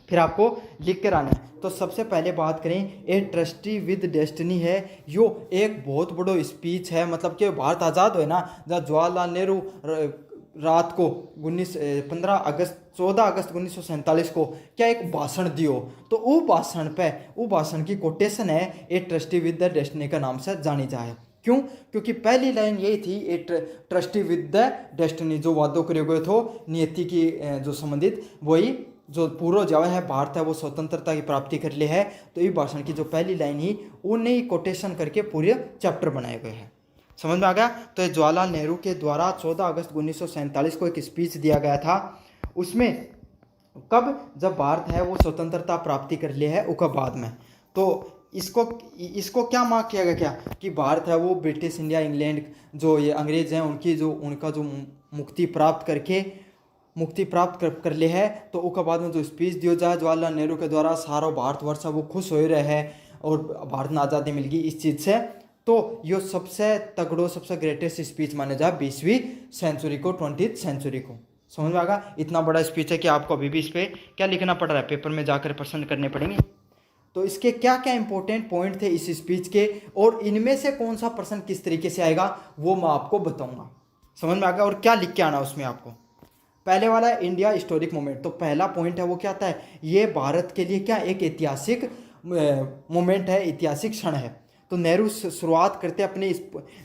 [SPEAKER 1] फिर आपको लिख कर आना है। तो सबसे पहले बात करें, ए ट्रस्टी विद डेस्टिनी है, यो एक बहुत बड़ो स्पीच है। मतलब कि भारत आज़ाद हुए ना, जब जवाहरलाल नेहरू रात को 14 अगस्त 1947 को क्या एक भाषण दियो। तो वो भाषण की कोटेशन है a trustee with the destiny का नाम से जानी जाए। क्यों? क्योंकि पहली लाइन यही थी, a trustee with the destiny, जो वादों करे गए थे नियति की जो संबंधित, वही जो पूरा जवा है भारत है वो स्वतंत्रता की प्राप्ति कर ले है। तो ये भाषण की जो पहली लाइन ही उन्हें ही कोटेशन करके पूरे चैप्टर बनाए गए हैं। समझ में आ गया? तो ये जवाहरलाल नेहरू के द्वारा 14 अगस्त 1947 को एक स्पीच दिया गया था। उसमें कब? जब भारत है वो स्वतंत्रता प्राप्ति कर लिया है उसके बाद में। तो इसको क्या मार्क किया गया क्या कि भारत है वो ब्रिटिश इंडिया इंग्लैंड जो ये अंग्रेज हैं उनका जो मुक्ति प्राप्त कर ले है। तो उसके बाद में जो स्पीच दिया जाए जवाहरलाल नेहरू के द्वारा, सारा भारतवर्ष वो खुश हो रहे है और भारत में आज़ादी मिल गई इस चीज़ से। तो ये सबसे तगड़ो सबसे ग्रेटेस्ट स्पीच माने जाए 20वीं सेंचुरी को, 20th सेंचुरी को। समझ में आएगा? इतना बड़ा स्पीच है कि आपको अभी भी इस पर क्या लिखना पड़ रहा है, पेपर में जाकर पसंद करने पड़ेंगे। तो इसके क्या क्या इंपॉर्टेंट पॉइंट थे इस स्पीच के, और इनमें से कौन सा पर्सन किस तरीके से आएगा वो मैं आपको बताऊंगा। समझ में आ गया? और क्या लिख के आना उसमें आपको। पहले वाला है इंडिया हिस्टोरिक मोमेंट। तो पहला पॉइंट है वो क्या आता है, ये भारत के लिए क्या एक ऐतिहासिक मोमेंट है, ऐतिहासिक क्षण है। तो नेहरू शुरुआत करते हैं अपनी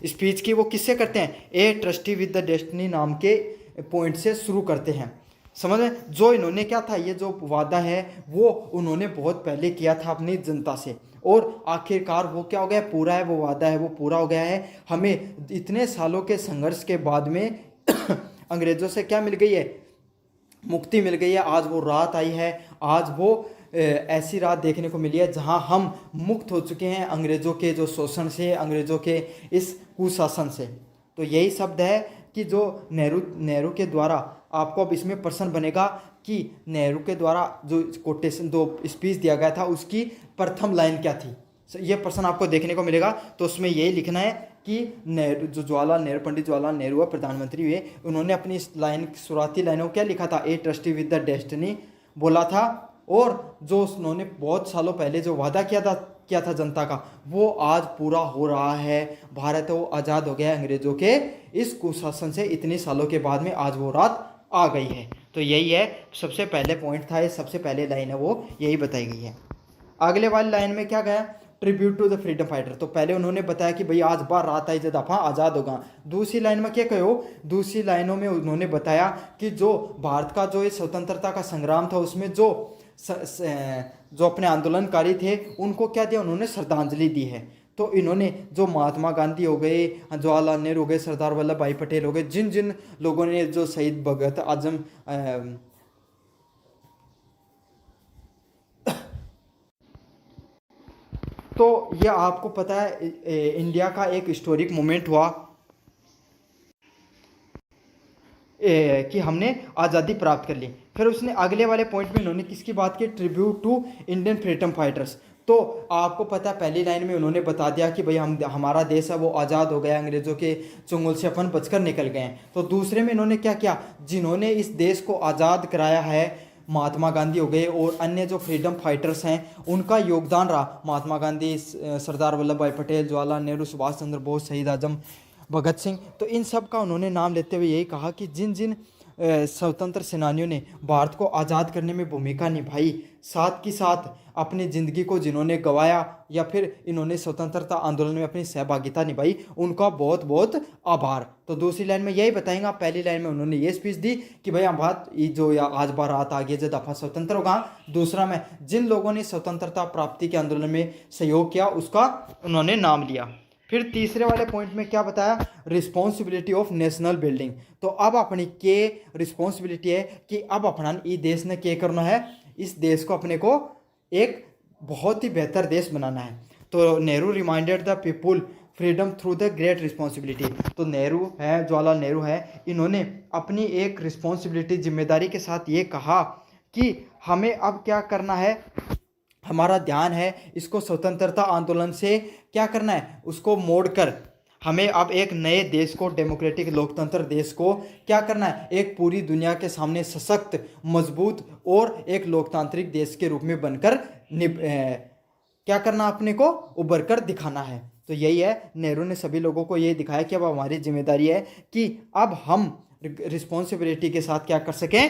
[SPEAKER 1] स्पीच की, वो किससे करते हैं? A trustee with the destiny नाम के पॉइंट से शुरू करते हैं। समझ में? जो इन्होंने क्या था, ये जो वादा है वो उन्होंने बहुत पहले किया था अपनी जनता से, और आखिरकार वो क्या हो गया, पूरा है, वो वादा है वो पूरा हो गया है। हमें इतने सालों के संघर्ष के बाद में अंग्रेजों से क्या मिल गई है? मुक्ति मिल गई है। आज वो रात आई है, आज वो ऐसी रात देखने को मिली है जहां हम मुक्त हो चुके हैं अंग्रेजों के जो शोषण से, अंग्रेजों के इस कुशासन से। तो यही शब्द है कि जो नेहरू के द्वारा आपको अब इसमें प्रश्न बनेगा कि नेहरू के द्वारा जो कोटेशन जो स्पीच दिया गया था उसकी प्रथम लाइन क्या थी। ये प्रश्न आपको देखने को मिलेगा। तो उसमें यही लिखना है कि नेहरू जो पंडित जवाहरलाल नेहरू प्रधानमंत्री हुए, उन्होंने अपनी इस लाइन शुरुआती लाइनों क्या लिखा था, a trustee with the destiny बोला था। और जो उन्होंने बहुत सालों पहले जो वादा किया था जनता का, वो आज पूरा हो रहा है। भारत वो आज़ाद हो गया अंग्रेजों के इस कुशासन से, इतने सालों के बाद में आज वो रात आ गई है। तो यही है सबसे पहले पॉइंट था, ये सबसे पहले लाइन है वो यही बताई गई है। अगले वाली लाइन में क्या गया, tribute to the freedom fighter. तो पहले उन्होंने बताया कि भाई आज बार रात आई जब आप आज़ाद होगा। दूसरी लाइन में क्या कहो, दूसरी लाइनों में उन्होंने बताया कि जो भारत का जो स्वतंत्रता का संग्राम था उसमें जो अपने आंदोलनकारी थे उनको क्या दिया, उन्होंने श्रद्धांजलि दी है। तो इन्होंने जो महात्मा गांधी हो गए, जवाहरलाल नेहरू हो गए, सरदार वल्लभ भाई पटेल हो गए, जिन जिन लोगों ने, जो शहीद भगत आजम तो यह आपको पता है इंडिया का एक हिस्टोरिक मोमेंट हुआ कि हमने आज़ादी प्राप्त कर ली। फिर उसने अगले वाले पॉइंट में उन्होंने किसकी बात की, tribute to Indian freedom fighters. तो आपको पता है पहली लाइन में उन्होंने बता दिया कि भाई हमारा देश है वो आज़ाद हो गया, अंग्रेज़ों के चुंगल से अपन बचकर निकल गए हैं। तो दूसरे में इन्होंने क्या किया, जिन्होंने इस देश को आज़ाद कराया है, महात्मा गांधी हो गए और अन्य जो फ्रीडम फाइटर्स हैं उनका योगदान रहा। महात्मा गांधी, सरदार वल्लभ भाई पटेल, जवाहरलाल नेहरू, सुभाष चंद्र बोस, शहीद आजम भगत सिंह। तो इन सब का उन्होंने नाम लेते हुए यही कहा कि जिन जिन स्वतंत्र सेनानियों ने भारत को आज़ाद करने में भूमिका निभाई, साथ ही साथ अपनी ज़िंदगी को जिन्होंने गंवाया या फिर इन्होंने स्वतंत्रता आंदोलन में अपनी सहभागिता निभाई, उनका बहुत बहुत आभार। तो दूसरी लाइन में यही बताएंगा, पहली लाइन में उन्होंने ये स्पीच दी कि भाई हम बात जो या आज बार रात आगे जो दफा स्वतंत्र होगा। दूसरा में जिन लोगों ने स्वतंत्रता प्राप्ति के आंदोलन में सहयोग किया उसका उन्होंने नाम लिया। फिर तीसरे वाले पॉइंट में क्या बताया, रिस्पॉन्सिबिलिटी ऑफ नेशनल बिल्डिंग। तो अब अपनी के रिस्पॉन्सिबिलिटी है कि अब अपना ई देश ने क्या करना है, इस देश को अपने को एक बहुत ही बेहतर देश बनाना है। तो Nehru reminded the people freedom through the great responsibility. तो नेहरू है, जवाहरलाल नेहरू है, इन्होंने अपनी एक रिस्पॉन्सिबिलिटी जिम्मेदारी के साथ ये कहा कि हमें अब क्या करना है, हमारा ध्यान है इसको स्वतंत्रता आंदोलन से क्या करना है, उसको मोड़कर हमें अब एक नए देश को, डेमोक्रेटिक लोकतंत्र देश को क्या करना है, एक पूरी दुनिया के सामने सशक्त, मजबूत और एक लोकतांत्रिक देश के रूप में बनकर क्या करना, अपने को उभर कर दिखाना है। तो यही है, नेहरू ने सभी लोगों को ये दिखाया कि अब हमारी जिम्मेदारी है कि अब हम रिस्पॉन्सिबिलिटी के साथ क्या कर सकें,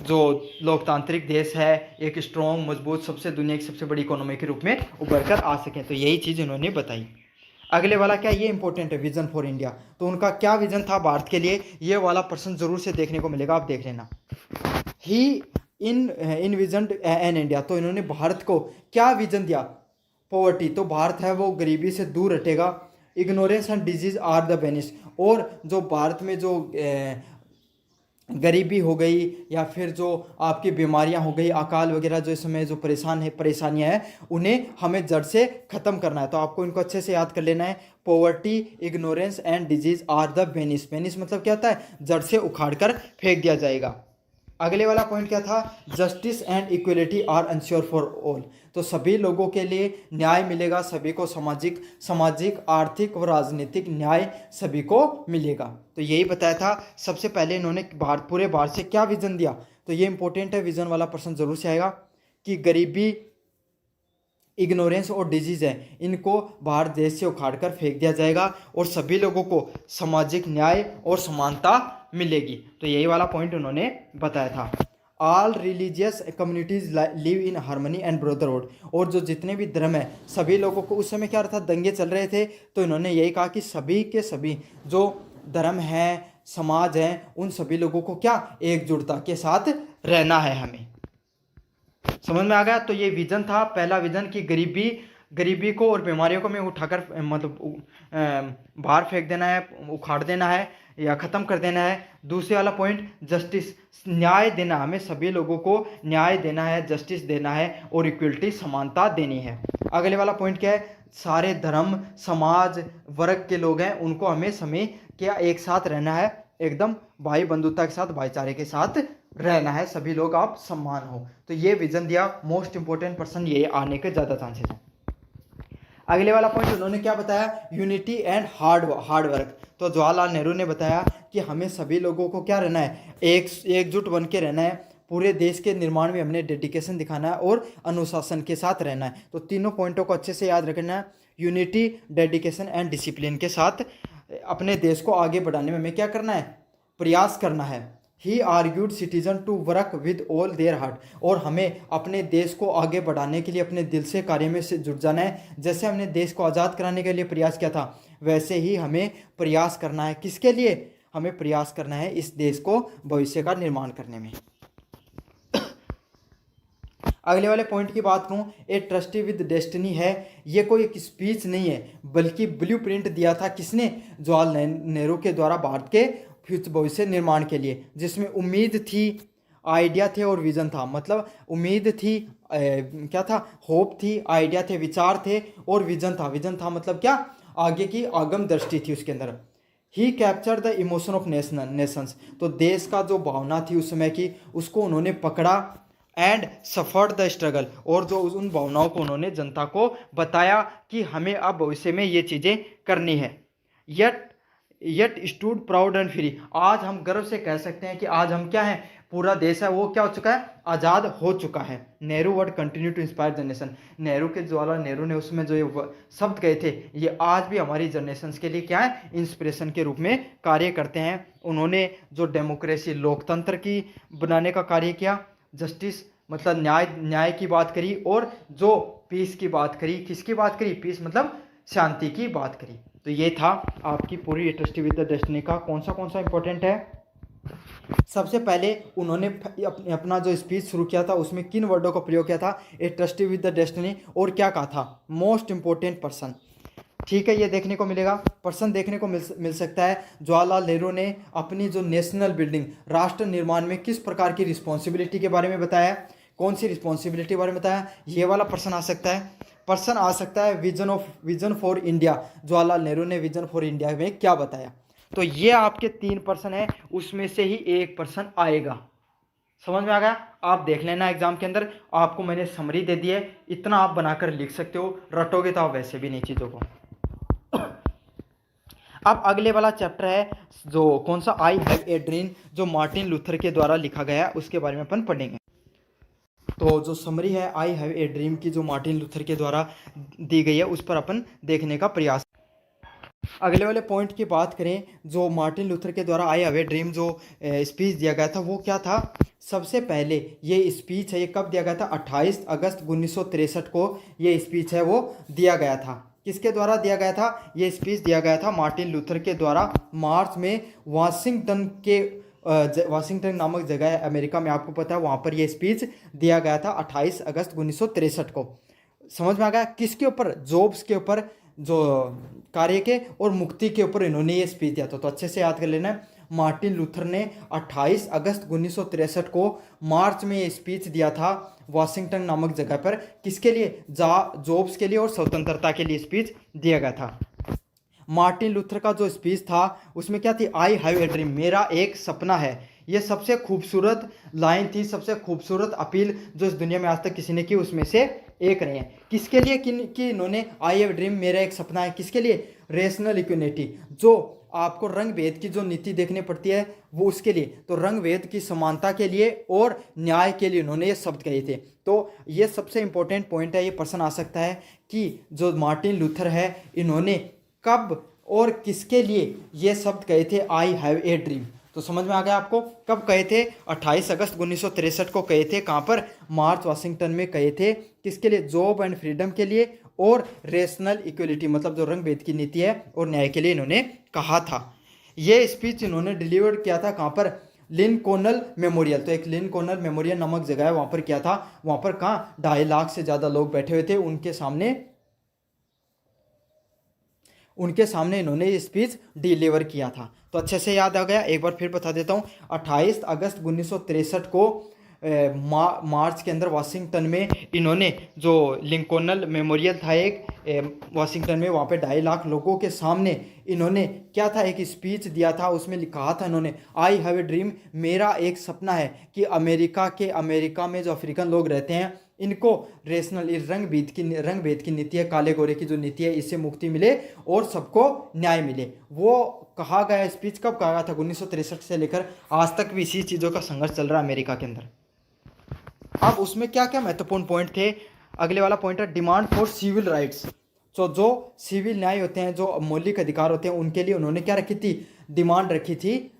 [SPEAKER 1] जो लोकतांत्रिक देश है, एक स्ट्रॉन्ग, मजबूत, सबसे दुनिया की सबसे बड़ी इकोनॉमी के रूप में उभर कर आ सकें। तो यही चीज़ इन्होंने बताई। अगले वाला क्या, ये इंपॉर्टेंट है, विजन फॉर इंडिया। तो उनका क्या विजन था भारत के लिए, ये वाला प्रश्न जरूर से देखने को मिलेगा, आप देख लेना। ही इन विजन एन इंडिया। तो इन्होंने भारत को क्या विजन दिया, पॉवर्टी, तो भारत है वो गरीबी से दूर हटेगा। Ignorance and disease are the banes. और जो भारत में जो गरीबी हो गई या फिर जो आपकी बीमारियां हो गई, अकाल वगैरह, जो इस समय जो परेशानियां हैं, उन्हें हमें जड़ से ख़त्म करना है। तो आपको इनको अच्छे से याद कर लेना है। Poverty, ignorance and disease are the banes. Banes मतलब क्या होता है, जड़ से उखाड़ कर फेंक दिया जाएगा। अगले वाला पॉइंट क्या था, justice and equality are ensure for all. तो सभी लोगों के लिए न्याय मिलेगा, सभी को सामाजिक आर्थिक और राजनीतिक न्याय सभी को मिलेगा। तो यही बताया था। सबसे पहले इन्होंने पूरे भारत से क्या विजन दिया, तो ये इंपॉर्टेंट है, विजन वाला प्रश्न जरूर से आएगा कि गरीबी, इग्नोरेंस और डिजीज है, इनको भारत देश से उखाड़ कर फेंक दिया जाएगा और सभी लोगों को सामाजिक न्याय और समानता मिलेगी। तो यही वाला पॉइंट उन्होंने बताया था। All religious communities live in harmony and brotherhood. और जो जितने भी धर्म है, सभी लोगों को, उस समय क्या था, दंगे चल रहे थे, तो इन्होंने यही कहा कि सभी के सभी जो धर्म हैं, समाज हैं, उन सभी लोगों को क्या, एकजुटता के साथ रहना है हमें। समझ में आ गया। तो ये विजन था, पहला विजन की गरीबी को और बीमारियों को मैं उठाकर मतलब बाहर फेंक देना है, उखाड़ देना है या ख़त्म कर देना है। दूसरे वाला पॉइंट, जस्टिस, न्याय देना, हमें सभी लोगों को न्याय देना है, जस्टिस देना है और इक्वलिटी, समानता देनी है। अगले वाला पॉइंट क्या है, सारे धर्म, समाज, वर्ग के लोग हैं, उनको हमें समय क्या एक साथ रहना है, एकदम भाई बंधुता के साथ, भाईचारे के साथ रहना है, सभी लोग आप सम्मान हो। तो ये विजन दिया। मोस्ट इंपॉर्टेंट पर्सन ये आने के ज़्यादा चांसेस हैं। अगले वाला पॉइंट उन्होंने क्या बताया, यूनिटी एंड हार्ड वर्क। तो जवाहरलाल नेहरू ने बताया कि हमें सभी लोगों को क्या रहना है, एकजुट बन के रहना है, पूरे देश के निर्माण में हमने डेडिकेशन दिखाना है और अनुशासन के साथ रहना है। तो तीनों पॉइंटों को अच्छे से याद रखना है। यूनिटी, डेडिकेशन एंड डिसिप्लिन के साथ अपने देश को आगे बढ़ाने में हमें क्या करना है, प्रयास करना है। He argued citizen to work with all their heart. और हमें अपने देश को आगे बढ़ाने के लिए अपने दिल से कार्य में से जुट जाना है। जैसे हमने देश को आज़ाद कराने के लिए प्रयास किया था, वैसे ही हमें प्रयास करना है। किसके लिए, हमें प्रयास करना है इस देश को भविष्य का निर्माण करने में। अगले वाले पॉइंट की बात करूं, ए ट्रस्टी विद डेस्टिनी है, ये कोई एक स्पीच नहीं है, बल्कि ब्लूप्रिंट दिया था किसने, जवाहरलाल नेहरू के द्वारा भारत के फ्यूचर भविष्य निर्माण के लिए, जिसमें उम्मीद थी, आइडिया थे और विजन था। मतलब उम्मीद थी, क्या था, होप थी, आइडिया थे, विचार थे और विजन था। विजन था मतलब क्या, आगे की आगम दृष्टि थी उसके अंदर। He capture the emotion of nations. तो देश का जो भावना थी उस समय की, उसको उन्होंने पकड़ा एंड सफर्ड द स्ट्रगल। और जो उन भावनाओं को उन्होंने जनता को बताया कि हमें अब भविष्य में ये चीज़ें करनी है। Yet stood proud and free. आज हम गर्व से कह सकते हैं कि आज हम क्या हैं, पूरा देश है वो क्या हो चुका है, आज़ाद हो चुका है। Nehru word continue to inspire generation, Nehru के द्वारा नेहरू ने उसमें जो ये शब्द कहे थे ये आज भी हमारी जनरेशन के लिए क्या है, इंस्पिरेशन के रूप में कार्य करते हैं। उन्होंने जो डेमोक्रेसी लोकतंत्र की बनाने का कार्य किया, जस्टिस मतलब न्याय की बात करी, और जो पीस की बात करी, किसकी बात करी, पीस मतलब शांति की बात करी। तो ये था आपकी पूरी a trustee with the destiny का कौन सा इंपॉर्टेंट है। सबसे पहले उन्होंने अपना जो स्पीच शुरू किया था उसमें किन वर्डों का प्रयोग किया था, a trustee with the destiny, और क्या कहा था, मोस्ट इंपॉर्टेंट पर्सन। ठीक है, ये देखने को मिलेगा, पर्सन देखने को मिल सकता है। जवाहरलाल नेहरू ने अपनी जो नेशनल बिल्डिंग, राष्ट्र निर्माण में किस प्रकार की रिस्पॉन्सिबिलिटी के बारे में बताया, कौन सी रिस्पॉन्सिबिलिटी के बारे में बताया, ये वाला पर्सन आ सकता है। पर्सन आ सकता है vision for India, Jawaharlal Nehru ने विजन फॉर इंडिया में क्या बताया। तो ये आपके 3 पर्सन है, उसमें से ही एक पर्सन आएगा। समझ में आ गया, आप देख लेना एग्जाम के अंदर, आपको मैंने समरी दे दी है, इतना आप बनाकर लिख सकते हो, रटोगे तो आप वैसे भी नहीं चीज़ों को। अब अगले वाला चैप्टर है जो कौन सा, आई हैव ए ड्रीम, जो मार्टिन लूथर के द्वारा लिखा गया है, उसके बारे में अपन पढ़ेंगे। तो जो समरी है आई हैव ए ड्रीम की, जो मार्टिन लूथर के द्वारा दी गई है, उस पर अपन देखने का प्रयास। अगले वाले पॉइंट की बात करें, जो मार्टिन लूथर के द्वारा आई हैव ए ड्रीम जो स्पीच दिया गया था वो क्या था। सबसे पहले ये स्पीच है, ये कब दिया गया था, 28 अगस्त 1963 को ये स्पीच है वो दिया गया था। किसके द्वारा दिया गया था, ये स्पीच दिया गया था मार्टिन लूथर के द्वारा मार्च में वाशिंगटन नामक जगह है अमेरिका में, आपको पता है, वहाँ पर यह स्पीच दिया गया था 28 अगस्त 1963 को। समझ में आ गया, किसके ऊपर, जॉब्स के ऊपर, जो कार्य के और मुक्ति के ऊपर इन्होंने ये स्पीच दिया था। तो अच्छे से याद कर लेना है, मार्टिन लूथर ने 28 अगस्त 1963 को मार्च में ये स्पीच दिया था वाशिंगटन नामक जगह पर, किसके लिए, जॉब्स के लिए और स्वतंत्रता के लिए स्पीच दिया गया था। मार्टिन लूथर का जो स्पीच था उसमें क्या थी, आई हैव ए ड्रीम, मेरा एक सपना है। ये सबसे खूबसूरत लाइन थी, सबसे खूबसूरत अपील जो इस दुनिया में आज तक किसी ने की, उसमें से एक रही है। किसके लिए कि इन्होंने आई हैव ड्रीम, मेरा एक सपना है, किसके लिए, रेशनल इक्विटी, जो आपको रंग भेद की जो नीति देखने पड़ती है वो उसके लिए, तो रंग भेद की समानता के लिए और न्याय के लिए इन्होंने ये शब्द कहे थे। तो ये सबसे इंपॉर्टेंट पॉइंट है, ये प्रश्न आ सकता है कि जो मार्टिन लूथर है इन्होंने कब और किसके लिए ये शब्द कहे थे, आई हैव ए ड्रीम। तो समझ में आ गया आपको, कब कहे थे, 28 अगस्त 1963 को कहे थे, कहाँ पर, मार्च वाशिंगटन में कहे थे, किसके लिए, जॉब एंड फ्रीडम के लिए और रेशनल इक्वलिटी मतलब जो रंग भेद की नीति है और न्याय के लिए इन्होंने कहा था। ये स्पीच इन्होंने डिलीवर किया था कहाँ पर, लिंकॉनल मेमोरियल, तो एक लिंकॉनल मेमोरियल नामक जगह है, वहाँ पर किया था। वहाँ पर कहाँ 2.5 लाख से ज़्यादा लोग बैठे हुए थे, उनके सामने इन्होंने ये स्पीच डिलीवर किया था। तो अच्छे से याद आ गया, एक बार फिर बता देता हूँ, 28 अगस्त 1963 को मार्च के अंदर वाशिंगटन में इन्होंने जो लिंकॉनल मेमोरियल था एक वाशिंगटन में, वहाँ पे 2.5 लाख लोगों के सामने इन्होंने क्या था, एक स्पीच दिया था। उसमें कहा था इन्होंने, आई हैव ए ड्रीम, मेरा एक सपना है कि अमेरिका में जो अफ्रीकन लोग रहते हैं इनको रेशनल रंग भेद की नीति है, काले गोरे की जो नीति है, इससे मुक्ति मिले और सबको न्याय मिले। वो कहा गया स्पीच कब कहा गया था, 1963 से लेकर आज तक भी इसी चीज़ों का संघर्ष चल रहा है अमेरिका के अंदर। अब उसमें क्या क्या महत्वपूर्ण पॉइंट थे, अगले वाला पॉइंट है डिमांड फॉर सिविल राइट्स। तो जो सिविल न्याय होते हैं, जो मौलिक अधिकार होते हैं, उनके लिए उन्होंने क्या रखी थी, डिमांड रखी थी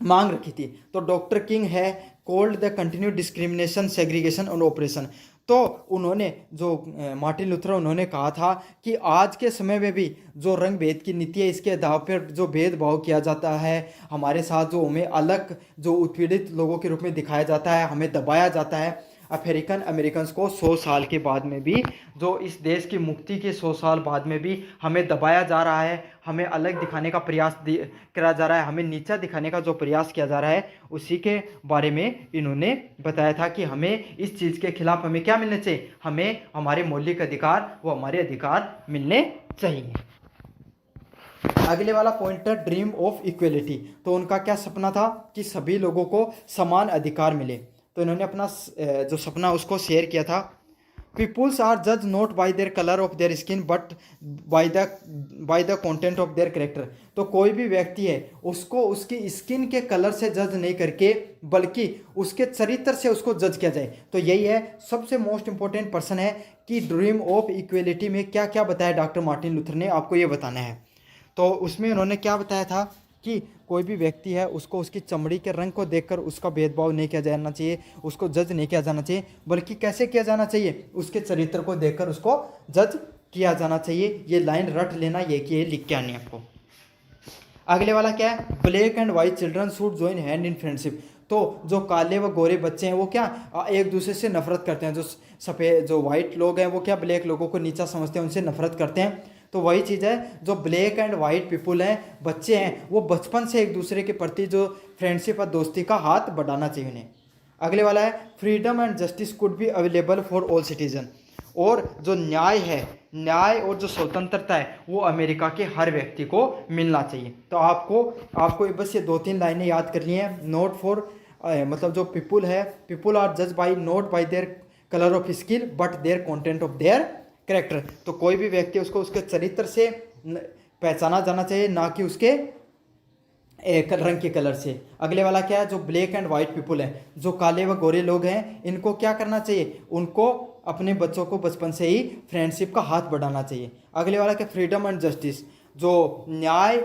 [SPEAKER 1] मांग रखी थी। तो डॉक्टर किंग है cold the continue discrimination segregation और ऑपरेशन। तो उन्होंने जो मार्टिन लूथर उन्होंने कहा था कि आज के समय में भी जो रंग भेद की नीति है, इसके आधार पर जो भेदभाव किया जाता है हमारे साथ, जो हमें अलग जो उत्पीड़ित लोगों के रूप में दिखाया जाता है, हमें दबाया जाता है, अफ्रीकन अमेरिकन को 100 साल के बाद में भी, जो इस देश की मुक्ति के 100 साल बाद में भी हमें दबाया जा रहा है, हमें अलग दिखाने का प्रयास करा जा रहा है, हमें नीचा दिखाने का जो प्रयास किया जा रहा है, उसी के बारे में इन्होंने बताया था कि हमें इस चीज़ के खिलाफ हमें क्या मिलना चाहिए, हमें हमारे मौलिक अधिकार, वो हमारे अधिकार मिलने चाहिए। अगले वाला पॉइंट है ड्रीम ऑफ इक्वलिटी। तो उनका क्या सपना था कि सभी लोगों को समान अधिकार मिले। तो इन्होंने अपना जो सपना उसको शेयर किया था, पीपुल्स आर जज not bye their colour of their skin but by the content of their character. तो कोई भी व्यक्ति है उसको उसकी स्किन के कलर से जज नहीं करके बल्कि उसके चरित्र से उसको जज किया जाए। तो यही है सबसे मोस्ट इंपॉर्टेंट पर्सन है कि ड्रीम ऑफ इक्वेलिटी में क्या क्या बताया डॉक्टर मार्टिन लूथर ने, आपको ये बताना है। तो उसमें उन्होंने क्या बताया था कि कोई भी व्यक्ति है उसको उसकी चमड़ी के रंग को देखकर उसका भेदभाव नहीं किया जाना चाहिए, उसको जज नहीं किया जाना चाहिए, बल्कि कैसे किया जाना चाहिए, उसके चरित्र को देखकर उसको जज किया जाना चाहिए। ये लाइन रट लेना, ये कि ये लिख के आनी आपको। अगले वाला क्या है, black and white children should join hand in friendship. तो जो काले व गोरे बच्चे हैं वो क्या एक दूसरे से नफरत करते हैं, जो सफ़ेद जो वाइट लोग हैं वो क्या ब्लैक लोगों को नीचा समझते हैं, उनसे नफरत करते हैं। तो वही चीज़ है, जो ब्लैक एंड वाइट पीपुल हैं, बच्चे हैं, वो बचपन से एक दूसरे के प्रति जो फ्रेंडशिप और दोस्ती का हाथ बढ़ाना चाहिए उन्हें। अगले वाला है, freedom and justice could be available for all citizen. और जो न्याय है, न्याय और जो स्वतंत्रता है वो अमेरिका के हर व्यक्ति को मिलना चाहिए। तो आपको बस ये 2-3 लाइनें याद करनी है। नोट फॉर मतलब जो पीपुल है, पीपुल आर जज by not by their colour of skin but their content of their character. तो कोई भी व्यक्ति उसको उसके चरित्र से पहचाना जाना चाहिए, ना कि उसके रंग के कलर से। अगले वाला क्या है, जो ब्लैक एंड वाइट पीपुल हैं, जो काले व गोरे लोग हैं, इनको क्या करना चाहिए, उनको अपने बच्चों को बचपन से ही फ्रेंडशिप का हाथ बढ़ाना चाहिए। अगले वाला क्या, फ्रीडम एंड जस्टिस, जो न्याय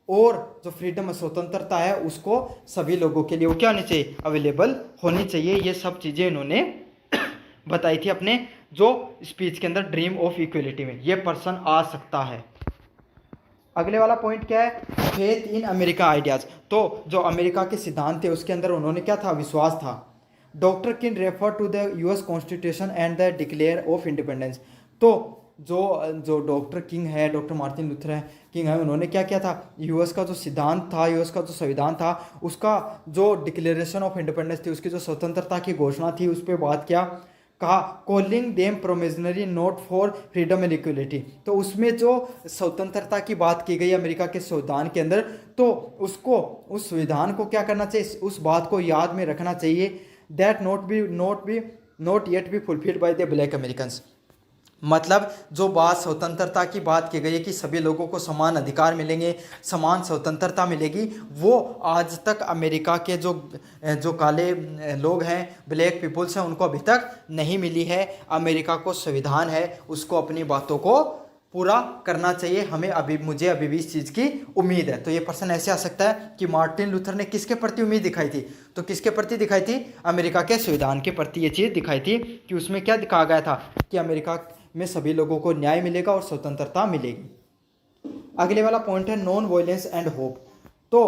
[SPEAKER 1] और जो फ्रीडम और स्वतंत्रता है उसको सभी लोगों के लिए वो क्या होनी चाहिए, अवेलेबल होनी चाहिए। ये सब चीज़ें इन्होंने बताई थी अपने जो स्पीच के अंदर ड्रीम ऑफ इक्वलिटी में, ये पर्सन आ सकता है। अगले वाला पॉइंट क्या है, फेथ इन अमेरिका आइडियाज। तो जो अमेरिका के सिद्धांत थे उसके अंदर उन्होंने क्या था, विश्वास था। Doctor King refer to the US constitution and the declare of independence. तो जो डॉक्टर किंग है, डॉक्टर मार्टिन लूथर है किंग है, उन्होंने क्या किया था, यूएस का जो सिद्धांत था, यूएस का जो संविधान था, उसका जो डिक्लेरेशन ऑफ इंडिपेंडेंस थी, उसकी जो स्वतंत्रता की घोषणा थी, उस पर बात किया, कहा calling them provisionary note for freedom and equality. तो उसमें जो स्वतंत्रता की बात की गई अमेरिका के संविधान के अंदर, तो उसको उस संविधान को क्या करना चाहिए, उस बात को याद में रखना चाहिए, that not yet be fulfilled by the black Americans. मतलब जो बात स्वतंत्रता की बात की गई है कि सभी लोगों को समान अधिकार मिलेंगे, समान स्वतंत्रता मिलेगी, वो आज तक अमेरिका के जो काले लोग हैं, ब्लैक पीपल्स हैं, उनको अभी तक नहीं मिली है। अमेरिका को संविधान है, उसको अपनी बातों को पूरा करना चाहिए। मुझे अभी भी इस चीज़ की उम्मीद है। तो ये पर्सन ऐसे आ सकता है कि मार्टिन लूथर ने किसके प्रति उम्मीद दिखाई थी, तो किसके प्रति दिखाई थी, अमेरिका के संविधान के प्रति ये चीज़ दिखाई थी कि उसमें क्या दिखाया गया था कि अमेरिका में सभी लोगों को न्याय मिलेगा और स्वतंत्रता मिलेगी। अगले वाला पॉइंट है नॉन वायलेंस एंड होप। तो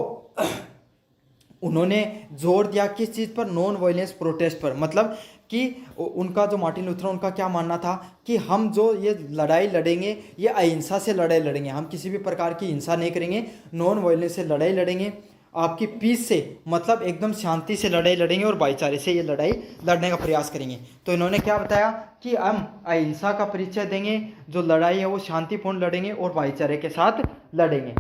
[SPEAKER 1] उन्होंने जोर दिया किस चीज़ पर, नॉन वायलेंस प्रोटेस्ट पर। मतलब कि उनका जो मार्टिन लूथर, उनका क्या मानना था कि हम जो ये लड़ाई लड़ेंगे ये अहिंसा से लड़ाई लड़ेंगे, हम किसी भी प्रकार की हिंसा नहीं करेंगे, नॉन वायलेंस से लड़ाई लड़ेंगे, आपकी पीस से मतलब एकदम शांति से लड़ाई लड़ेंगे और भाईचारे से ये लड़ाई लड़ने का प्रयास करेंगे। तो इन्होंने क्या बताया कि हम अहिंसा का परिचय देंगे, जो लड़ाई है वो शांतिपूर्ण लड़ेंगे और भाईचारे के साथ लड़ेंगे।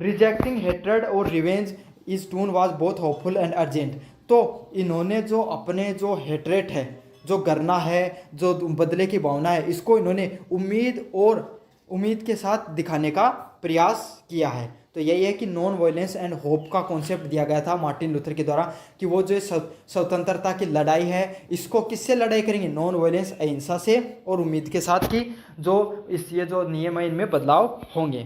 [SPEAKER 1] रिजेक्टिंग हेट्रेड और revenge is tone was both hopeful and urgent. तो इन्होंने जो अपने जो हेट्रेट है, जो करना है, जो बदले की भावना है, इसको इन्होंने उम्मीद के साथ दिखाने का प्रयास किया है। तो यही है कि नॉन वायलेंस एंड होप का कॉन्सेप्ट दिया गया था मार्टिन लूथर के द्वारा कि वो जो स्वतंत्रता की लड़ाई है इसको किससे लड़ाई करेंगे, नॉन वायलेंस अहिंसा से और उम्मीद के साथ कि ये जो नियम है इनमें बदलाव होंगे।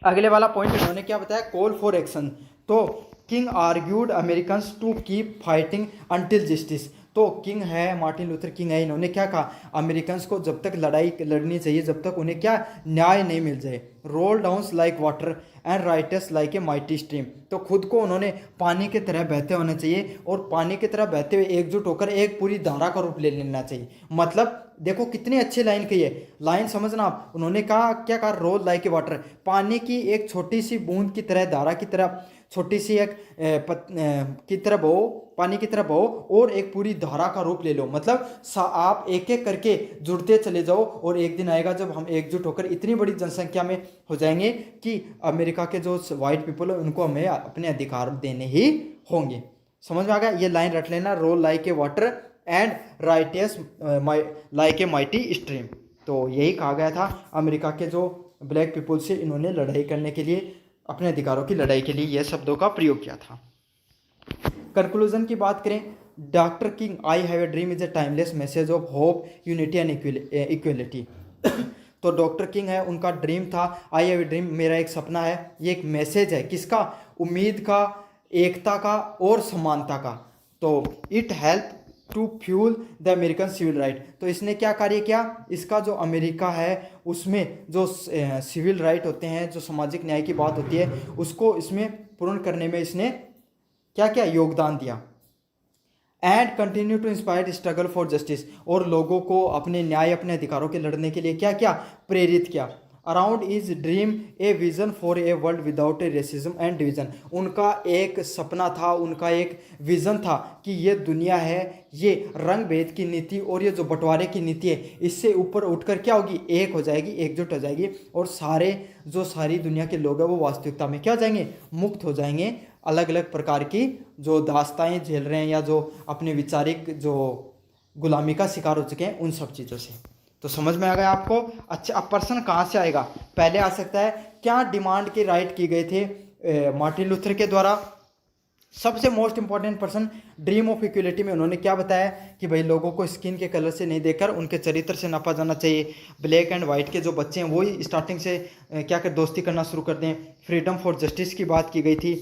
[SPEAKER 1] अगले वाला पॉइंट इन्होंने क्या बताया, कॉल फॉर एक्शन। तो King argued Americans to keep fighting until justice. तो किंग है, मार्टिन लूथर किंग है, इन्होंने क्या कहा, अमेरिकन्स को जब तक लड़ाई लड़नी चाहिए जब तक उन्हें क्या न्याय नहीं मिल जाए। Roll downs like water and writers like a mighty stream. तो खुद को उन्होंने पानी की तरह बहते होना चाहिए और पानी की तरह बहते हुए एकजुट होकर एक पूरी धारा का रूप ले लेना चाहिए। मतलब देखो कितनी अच्छी लाइन कही है, लाइन समझना आप। उन्होंने कहा क्या कहा, रोल लाइक ए वाटर, पानी की एक छोटी सी बूंद की तरह, धारा की तरह, छोटी सी एक की तरह बहो, पानी की तरह बहो और एक पूरी धारा का रूप ले लो। मतलब आप एक एक करके जुड़ते चले जाओ और एक दिन आएगा जब हम एकजुट होकर इतनी बड़ी जनसंख्या में हो जाएंगे कि अमेरिका के जो वाइट पीपल है उनको हमें अपने अधिकार देने ही होंगे। समझ में आ गया, ये लाइन रट लेना, roll like a water and righteous like a mighty stream. तो यही कहा गया था, अमेरिका के जो ब्लैक पीपल से इन्होंने लड़ाई करने के लिए, अपने अधिकारों की लड़ाई के लिए यह शब्दों का प्रयोग किया था। कंक्लूजन की बात करें, doctor king I have a dream is a timeless message of hope, unity and equality. तो डॉक्टर किंग है, उनका ड्रीम था आई हैव ए ड्रीम, मेरा एक सपना है, ये एक मैसेज है किसका, उम्मीद का, एकता का और समानता का। तो it help to fuel the American civil right. तो इसने क्या कार्य किया, इसका जो अमेरिका है उसमें जो सिविल राइट होते हैं, जो सामाजिक न्याय की बात होती है, उसको इसमें पूर्ण करने में इसने क्या क्या योगदान दिया। And continue to inspire struggle for justice, और लोगों को अपने न्याय, अपने अधिकारों के लड़ने के लिए क्या क्या प्रेरित किया। Around is dream a vision for a world without A racism and division, उनका एक सपना था, उनका एक विजन था कि ये दुनिया है, ये रंग भेद की नीति और ये जो बंटवारे की नीति है, इससे ऊपर उठकर क्या होगी, एक हो जाएगी, एकजुट हो जाएगी, और सारी दुनिया के लोग हैं वो वास्तविकता में क्या हो जाएंगे, मुक्त हो जाएंगे, अलग अलग प्रकार की जो दास्ताएं झेल रहे हैं या जो अपने विचारिक जो गुलामी का शिकार हो चुके हैं, उन सब चीज़ों से। तो समझ में आ गया आपको। अच्छा, अब पर्सन कहाँ से आएगा, पहले आ सकता है क्या डिमांड के राइट किए गए थे मार्टिन लूथर के द्वारा। सबसे most important person, dream of equality में उन्होंने क्या बताया कि भाई लोगों को स्किन के कलर से नहीं देखकर उनके चरित्र से नापा जाना चाहिए। ब्लैक एंड वाइट के जो बच्चे हैं वही स्टार्टिंग से क्या कर दोस्ती करना शुरू कर दें। फ्रीडम फॉर जस्टिस की बात की गई थी,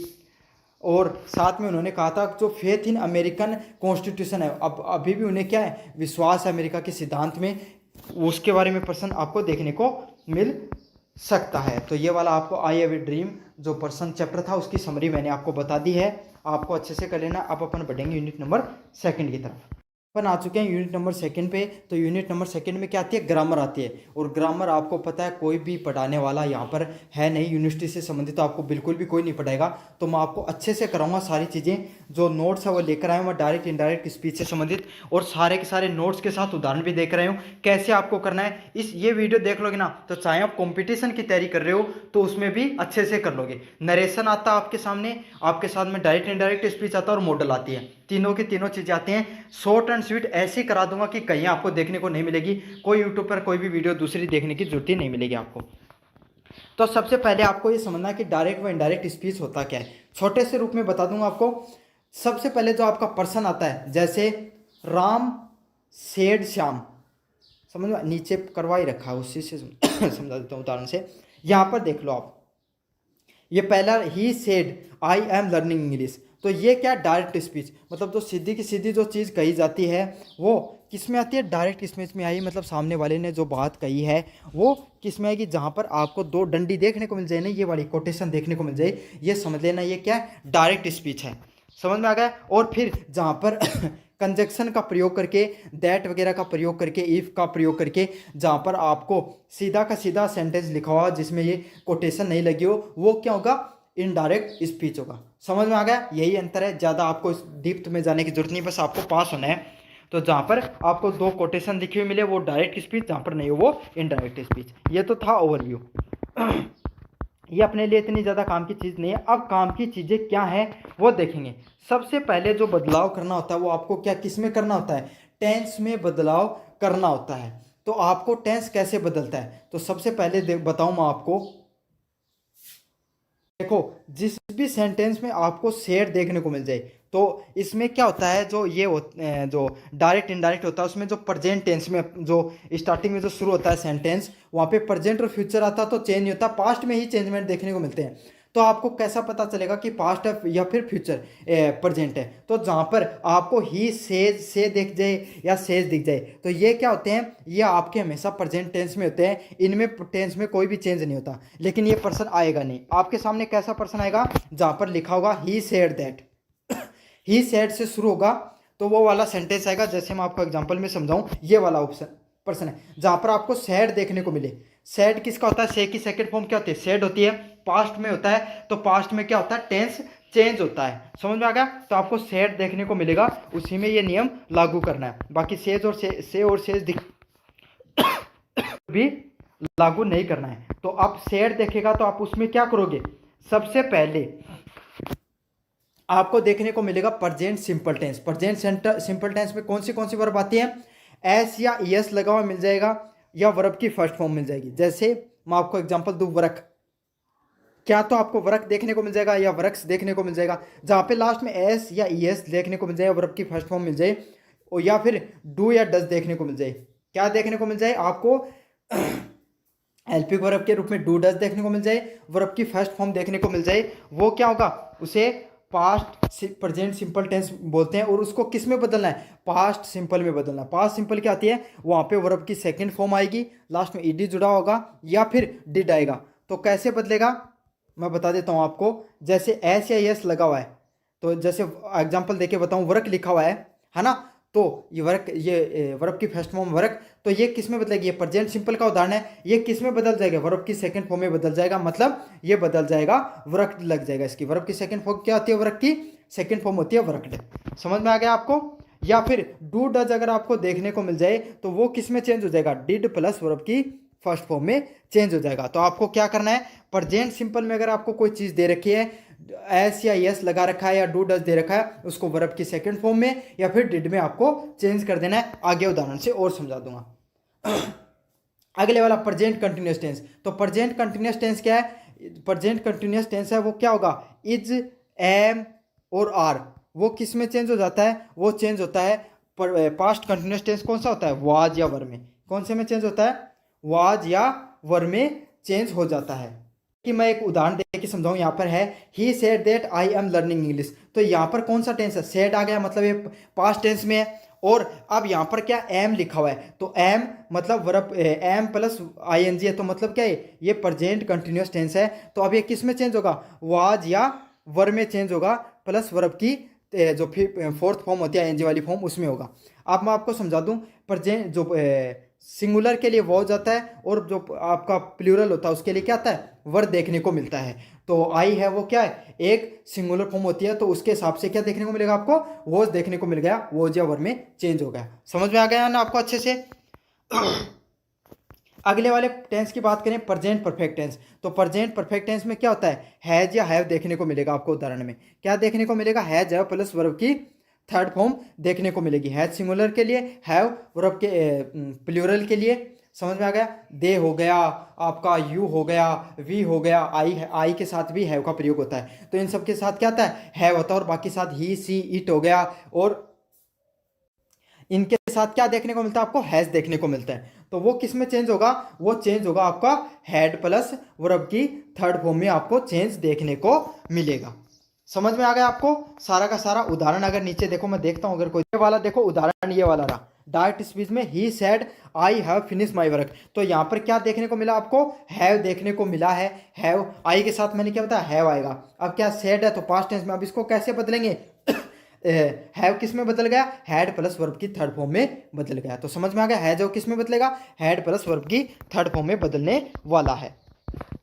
[SPEAKER 1] और साथ में उन्होंने कहा था जो फेथ इन अमेरिकन कॉन्स्टिट्यूशन है, अब अभी भी उन्हें क्या है, विश्वास है अमेरिका के सिद्धांत में, उसके बारे में पर्सन आपको देखने को मिल सकता है। तो ये वाला आपको आई हैव ए ड्रीम जो पर्सन चैप्टर था उसकी समरी मैंने आपको बता दी है, आपको अच्छे से कर लेना। अब अपन बढ़ेंगे यूनिट नंबर 2 की तरफ। अपन आ चुके हैं यूनिट नंबर 2 पे। तो यूनिट नंबर 2 में क्या आती है, ग्रामर आती है। और ग्रामर आपको पता है कोई भी पढ़ाने वाला यहाँ पर है नहीं, यूनिवर्सिटी से संबंधित तो आपको बिल्कुल भी कोई नहीं पढ़ाएगा। तो मैं आपको अच्छे से कराऊंगा सारी चीज़ें, जो नोट्स है वो लेकर आए मैं डायरेक्ट इनडायरेक्ट स्पीच से संबंधित, और सारे के सारे नोट्स के साथ उदाहरण भी देख रहे हूँ कैसे आपको करना है। ये वीडियो देख लोगे ना तो चाहे आप कॉम्पिटिशन की तैयारी कर रहे हो तो उसमें भी अच्छे से कर लोगे। नरेशन आता आपके सामने, आपके साथ में डायरेक्ट इनडायरेक्ट स्पीच आता है और मॉडल आती है, तीनों की तीनों चीज़ें आती हैं। शॉर्ट एंड स्वीट ऐसे करा दूंगा कि कहीं आपको देखने को नहीं मिलेगी, कोई यूट्यूब पर कोई भी वीडियो दूसरी देखने की जरूरत ही नहीं मिलेगी आपको। तो सबसे पहले आपको ये समझना कि डायरेक्ट व इनडायरेक्ट स्पीच होता क्या है, छोटे से रूप में बता दूंगा आपको। सबसे पहले जो आपका पर्सन आता है, जैसे राम सेड श्याम, समझ में, नीचे करवा ही रखा है उसी से समझा देता हूँ उदाहरण से। यहाँ पर देख लो आप, ये पहला ही said I am learning English, तो ये क्या, डायरेक्ट स्पीच, मतलब जो सीधी की सीधी जो चीज़ कही जाती है वो किस में आती है, डायरेक्ट स्पीच में आई। मतलब सामने वाले ने जो बात कही है वो किस में आएगी, जहाँ पर आपको दो डंडी देखने को मिल जाए ना, ये वाली कोटेशन देखने को मिल जाए, ये समझ लेना ये क्या है, डायरेक्ट स्पीच है। समझ में आ गया। और फिर जहाँ पर कंजक्शन का प्रयोग करके, दैट वगैरह का प्रयोग करके, इफ का प्रयोग करके, जहाँ पर आपको सीधा का सीधा सेंटेंस लिखा हुआ जिसमें ये कोटेशन नहीं लगी हो, वो क्या होगा, इनडायरेक्ट स्पीच होगा। समझ में आ गया, यही अंतर है, ज़्यादा आपको इस डीप में जाने की जरूरत नहीं, बस आपको पास होना है। तो जहाँ पर आपको दो कोटेशन लिखी हुई मिले वो डायरेक्ट स्पीच, जहाँ पर नहीं हो वो इनडायरेक्ट स्पीच। ये तो था ओवरव्यू। ये अपने लिए इतनी ज़्यादा काम की चीज़ नहीं है। अब काम की चीज़ें क्या हैं वो देखेंगे। सबसे पहले जो बदलाव करना होता है वो आपको क्या, किस में करना होता है, टेंस में बदलाव करना होता है। तो आपको टेंस कैसे बदलता है, तो सबसे पहले बताऊं मैं आपको। देखो, जिस भी सेंटेंस में आपको शेड देखने को मिल जाए तो इसमें क्या होता है, जो डायरेक्ट इनडायरेक्ट होता है उसमें जो प्रेजेंट टेंस में जो स्टार्टिंग में जो शुरू होता है सेंटेंस, वहाँ पे प्रेजेंट और फ्यूचर आता तो चेंज नहीं होता, पास्ट में ही चेंजमेंट देखने को मिलते हैं। तो आपको कैसा पता चलेगा कि पास्ट है या फिर फ्यूचर प्रेजेंट है, तो जहाँ पर आपको ही से दिख जाए या सेज दिख जाए तो ये क्या होते हैं, ये आपके हमेशा प्रेजेंट टेंस में होते हैं, इनमें टेंस में कोई भी चेंज नहीं होता। लेकिन ये पर्सन आएगा नहीं आपके सामने, कैसा पर्सन आएगा, जहाँ पर लिखा होगा he said that, he said से शुरू होगा तो वो वाला सेंटेंस आएगा। जैसे मैं आपको एग्जांपल में समझाऊं, ये वाला ऑप्शन पर्सन है जहाँ पर आपको सैड देखने को मिले। सैड किसका होता है, से की सेकंड फॉर्म क्या होती है, सैड होती है, पास्ट में होता है, तो पास्ट में क्या होता है, टेंस चेंज होता है। समझ में आ गया। तो आपको सैड देखने को मिलेगा, उसी में ये नियम लागू करना है। बाकी सेज और से और सेज भी लागू नहीं करना है। तो आप सैड देखेगा तो आप उसमें क्या करोगे, सबसे पहले आपको देखने को मिलेगा present simple tense. Present simple tense में कौन सी वर्ब आती है, एस या एस लगा हुआ मिल जाएगा, या वर्ब की फर्स्ट फॉर्म मिल जाएगी। जैसे मैं आपको एग्जांपल दूं, वर्क, क्या तो आपको वर्क देखने को मिल जाएगा या वर्क्स देखने को मिल जाएगा, जहाँ पे लास्ट में एस या ई एस देखने को मिल जाए, वर्ब की फर्स्ट फॉर्म मिल जाए, और या फिर डू या डज देखने को मिल जाए। क्या देखने को मिल जाए आपको? एलपी वर्ब के रूप में डू डज देखने को मिल जाए, वर्ब की फर्स्ट फॉर्म देखने को मिल जाए, वो क्या होगा? उसे पास्ट प्रेजेंट सिंपल टेंस बोलते हैं। और उसको किस में बदलना है? पास्ट सिंपल में बदलना है। पास्ट सिंपल क्या आती है? वहाँ पे वर्ब की सेकंड फॉर्म आएगी, लास्ट में ईडी जुड़ा होगा या फिर डिड आएगा। तो कैसे बदलेगा मैं बता देता हूँ आपको। जैसे एस या एस लगा हुआ है, तो जैसे एग्जांपल देके बताऊँ, वर्क लिखा हुआ है ना, तो ये वर्क, ये वर्ब की फर्स्ट फॉर्म वर्क, तो ये किस में बदलेगी? ये प्रेजेंट सिंपल का उदाहरण है, ये किस में बदल जाएगा? वर्ब की सेकंड फॉर्म में बदल जाएगा, मतलब ये बदल जाएगा, वर्क लग जाएगा इसकी। वर्ब की सेकंड फॉर्म क्या होती है? वर्क की सेकंड फॉर्म होती है वर्कड। समझ में आ गया आपको? या फिर डू डज अगर आपको देखने को मिल जाए तो वो किस में चेंज हो जाएगा? डिड प्लस वर्ब की फर्स्ट फॉर्म में चेंज हो जाएगा। तो आपको क्या करना है? प्रेजेंट सिंपल में अगर आपको कोई चीज़ दे रखी है, एस या यस लगा रखा है या डू डज दे रखा है, उसको वर्ब की सेकंड फॉर्म में या फिर डिड में आपको चेंज कर देना है। आगे उदाहरण से और समझा दूंगा। अगले वाला प्रेजेंट कंटिन्यूअस टेंस। तो प्रेजेंट कंटिन्यूअस टेंस क्या है? प्रेजेंट कंटिन्यूअस टेंस है वो क्या होगा? इज, एम और आर, वो किस में चेंज हो जाता है? वो चेंज होता है पास्ट कंटिन्यूअस टेंस कौन सा होता है? वाज या वर में। कौन से में चेंज होता है? वाज या वर में चेंज हो जाता है। कि मैं एक उदाहरण दे के समझाऊं, यहाँ पर है ही said that I am learning English. तो यहाँ पर कौन सा टेंस है? सेड आ गया, मतलब ये पास्ट टेंस में है। और अब यहाँ पर क्या एम लिखा हुआ है, तो एम मतलब verb, M plus I N G है, तो मतलब क्या है? ये प्रेजेंट कंटिन्यूअस टेंस है। तो अब ये किस में चेंज होगा? वाज या वर में चेंज होगा, प्लस वर्ब की जो फिर फोर्थ फॉर्म होती है एनजी वाली फॉर्म, उसमें होगा। अब मैं आपको समझा दूं, प्रेजेंट जो सिंगुलर के लिए वो हो जाता है, और जो आपका प्लूरल होता है उसके लिए क्या आता है? वर देखने को मिलता है। तो आई है वो क्या है? एक सिंगुलर फॉर्म होती है, तो उसके हिसाब से क्या देखने को मिलेगा आपको? वो देखने को मिल गया, वो या वर में चेंज हो गया। समझ में आ गया ना आपको अच्छे से? अगले वाले टेंस की बात करें, प्रेजेंट परफेक्ट टेंस। तो प्रेजेंट परफेक्ट टेंस में क्या होता है? हैज या हैव देखने को मिलेगा आपको। उदाहरण में क्या देखने को मिलेगा? हैज है प्लस वर्ब की थर्ड फॉर्म देखने को मिलेगी। हैज सिंगुलर के लिए, हैव वर्ब के प्लूरल के लिए। समझ में आ गया? दे हो गया आपका, यू हो गया, वी हो गया, आई के साथ भी हैव का प्रयोग होता है। तो इन सब के साथ क्या आता है? हैव होता है। और बाकी साथ ही, सी, इट हो गया, और इनके साथ क्या देखने को मिलता है आपको? हैज देखने को मिलता है। तो वो किस में चेंज होगा? वो चेंज होगा आपका हैड प्लस वर्ब की थर्ड फॉर्म में आपको चेंज देखने को मिलेगा। समझ में आ गया आपको सारा का सारा? उदाहरण अगर नीचे देखो, मैं देखता हूं अगर कोई वाला, देखो उदाहरण ये वाला रहा, डायरेक्ट स्पीच में ही said I have finish my work. तो यहाँ पर क्या देखने को मिला आपको? हैव देखने को मिला है। हैव, आई के साथ मैंने क्या बताया? हैव आएगा। अब क्या सेड है तो पास्ट टेंस में, अब इसको कैसे बदलेंगे? हैव किस में बदल गया? हैड प्लस वर्ब की थर्ड फॉर्म में बदल गया। तो समझ में आ गया? है जो किस में बदलेगा? हैड प्लस वर्ब की थर्ड फॉर्म में बदलने वाला है।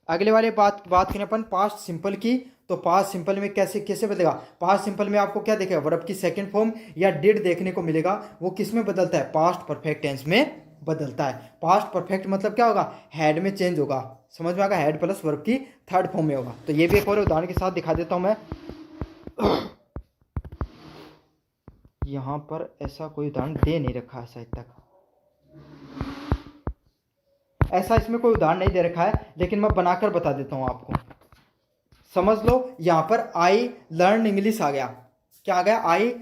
[SPEAKER 1] अगले वाले बात करें अपन पास्ट सिंपल की। तो पास्ट सिंपल में कैसे कैसे बदलेगा? पास्ट सिंपल में आपको क्या देखेगा? वर्ब की सेकंड फॉर्म या डिड देखने को मिलेगा। वो किस में बदलता है? पास्ट परफेक्ट टेंस में बदलता है। पास्ट परफेक्ट मतलब क्या होगा? हैड में चेंज होगा। समझ में आ गया? हैड प्लस वर्ब की थर्ड फॉर्म में होगा। तो ये भी एक और उदाहरण के साथ दिखा देता हूं मैं। यहाँ पर ऐसा कोई उदाहरण दे नहीं रखा है शायद तक, ऐसा इसमें कोई उदाहरण नहीं दे रखा है, लेकिन मैं बनाकर बता देता हूँ आपको। समझ लो, यहाँ पर आई लर्न इंग्लिश आ गया। क्या आ गया? आई,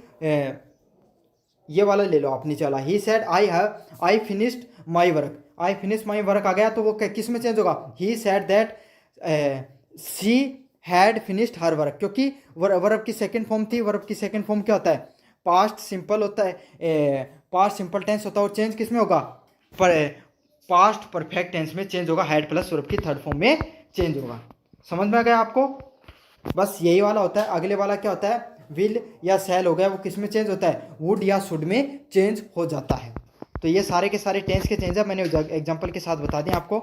[SPEAKER 1] ये वाला ले लो आप नीचे वाला। He said I finished my work. I finish my work आ गया, तो वो किस में चेंज होगा? He said that she had finished her work, क्योंकि वर्ब की सेकंड फॉर्म थी। वर्ब की सेकंड फॉर्म क्या होता है? पास्ट सिंपल होता है, पास्ट सिंपल टेंस होता है। और चेंज किस में होगा? पास्ट परफेक्ट टेंस में चेंज होगा, हैड प्लस वर्ब की थर्ड फॉर्म में चेंज होगा। समझ में आ गया आपको? बस यही वाला होता है। अगले वाला क्या होता है? विल या सेल हो गया, वो किस में चेंज होता है? वुड या शुड में चेंज हो जाता है। तो ये सारे के सारे टेंस के चेंज है, मैंने एग्जांपल के साथ बता दें आपको।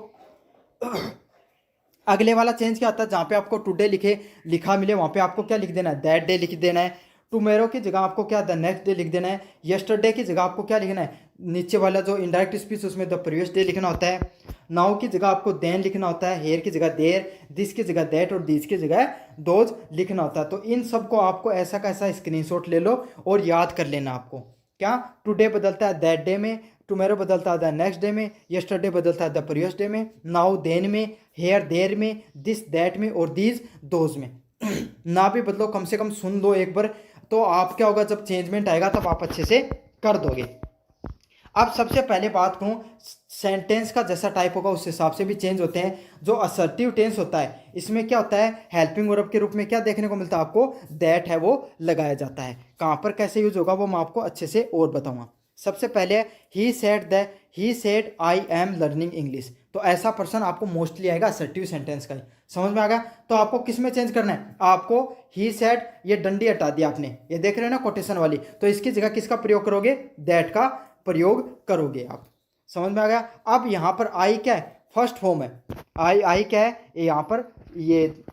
[SPEAKER 1] अगले वाला चेंज क्या होता है? जहाँ पे आपको टुडे लिखा मिले, वहाँ पे आपको क्या लिख देना है? दैट डे लिख देना है। टुमेरो की जगह आपको क्या, द नेक्स्ट डे लिख देना है। यस्टरडे की जगह आपको क्या लिखना है? नीचे वाला जो इनडायरेक्ट स्पीच उसमें द प्रीवियस डे लिखना होता है। नाउ की जगह आपको देन लिखना होता है। हेयर की जगह देर, दिस की जगह दैट, और दीज की जगह दोज लिखना होता है। तो इन सबको आपको ऐसा का ऐसा स्क्रीनशॉट ले लो और याद कर लेना आपको। क्या? टुडे बदलता है दैट डे में, टुमारो बदलता है द नेक्स्ट डे में, यस्टरडे बदलता है द प्रीवियस डे में, नाउ देन में, हेयर देयर में, दिस दैट में और दीज दोज में। ना भी बदलो, कम से कम सुन दो एक बार, तो आप क्या होगा, जब चेंजमेंट आएगा तब आप अच्छे से कर दोगे। अब सबसे पहले बात करूं, सेंटेंस का जैसा टाइप होगा उस हिसाब से भी चेंज होते हैं। जो असर्टिव टेंस होता है इसमें क्या होता है, हेल्पिंग वर्ब के रूप में क्या देखने को मिलता है आपको, दैट है वो लगाया जाता है। कहाँ पर कैसे यूज होगा वो मैं आपको अच्छे से और बताऊंगा। सबसे पहले ही said I am learning English, तो ऐसा पर्सन आपको मोस्टली आएगा असर्टिव सेंटेंस का ही। समझ में आ गया? तो आपको किस में चेंज करना है, आपको ही सेड, ये डंडी हटा दी आपने, ये देख रहे हो ना कोटेशन वाली, तो इसकी जगह किसका प्रयोग करोगे, दैट का प्रयोग करोगे आप। समझ में आ गया? अब यहाँ पर आई क्या है, फर्स्ट फॉर्म है। आई क्या है, यहाँ पर ये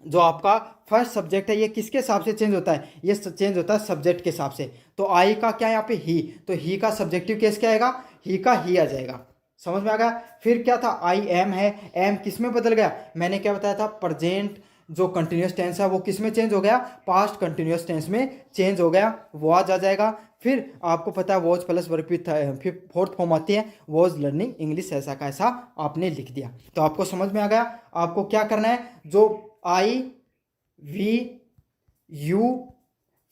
[SPEAKER 1] जो आपका फर्स्ट सब्जेक्ट है ये किसके हिसाब से चेंज होता है, ये चेंज होता है सब्जेक्ट के हिसाब से। तो आई का क्या है यहाँ पे ही, तो ही का सब्जेक्टिव केस क्या आएगा, ही का ही आ जाएगा। समझ में आ गया? फिर क्या था, आई एम है, एम किस में बदल गया, मैंने क्या बताया था, प्रेजेंट जो कंटिन्यूस टेंस है वो किस में चेंज हो गया, पास्ट कंटिन्यूस टेंस में चेंज हो गया, वॉज आ जाएगा। फिर आपको पता है वॉज प्लस वर्ब की फिर फोर्थ फॉर्म आती है, वॉज लर्निंग इंग्लिश, ऐसा का ऐसा आपने लिख दिया। तो आपको समझ में आ गया आपको क्या करना है, जो आई वी यू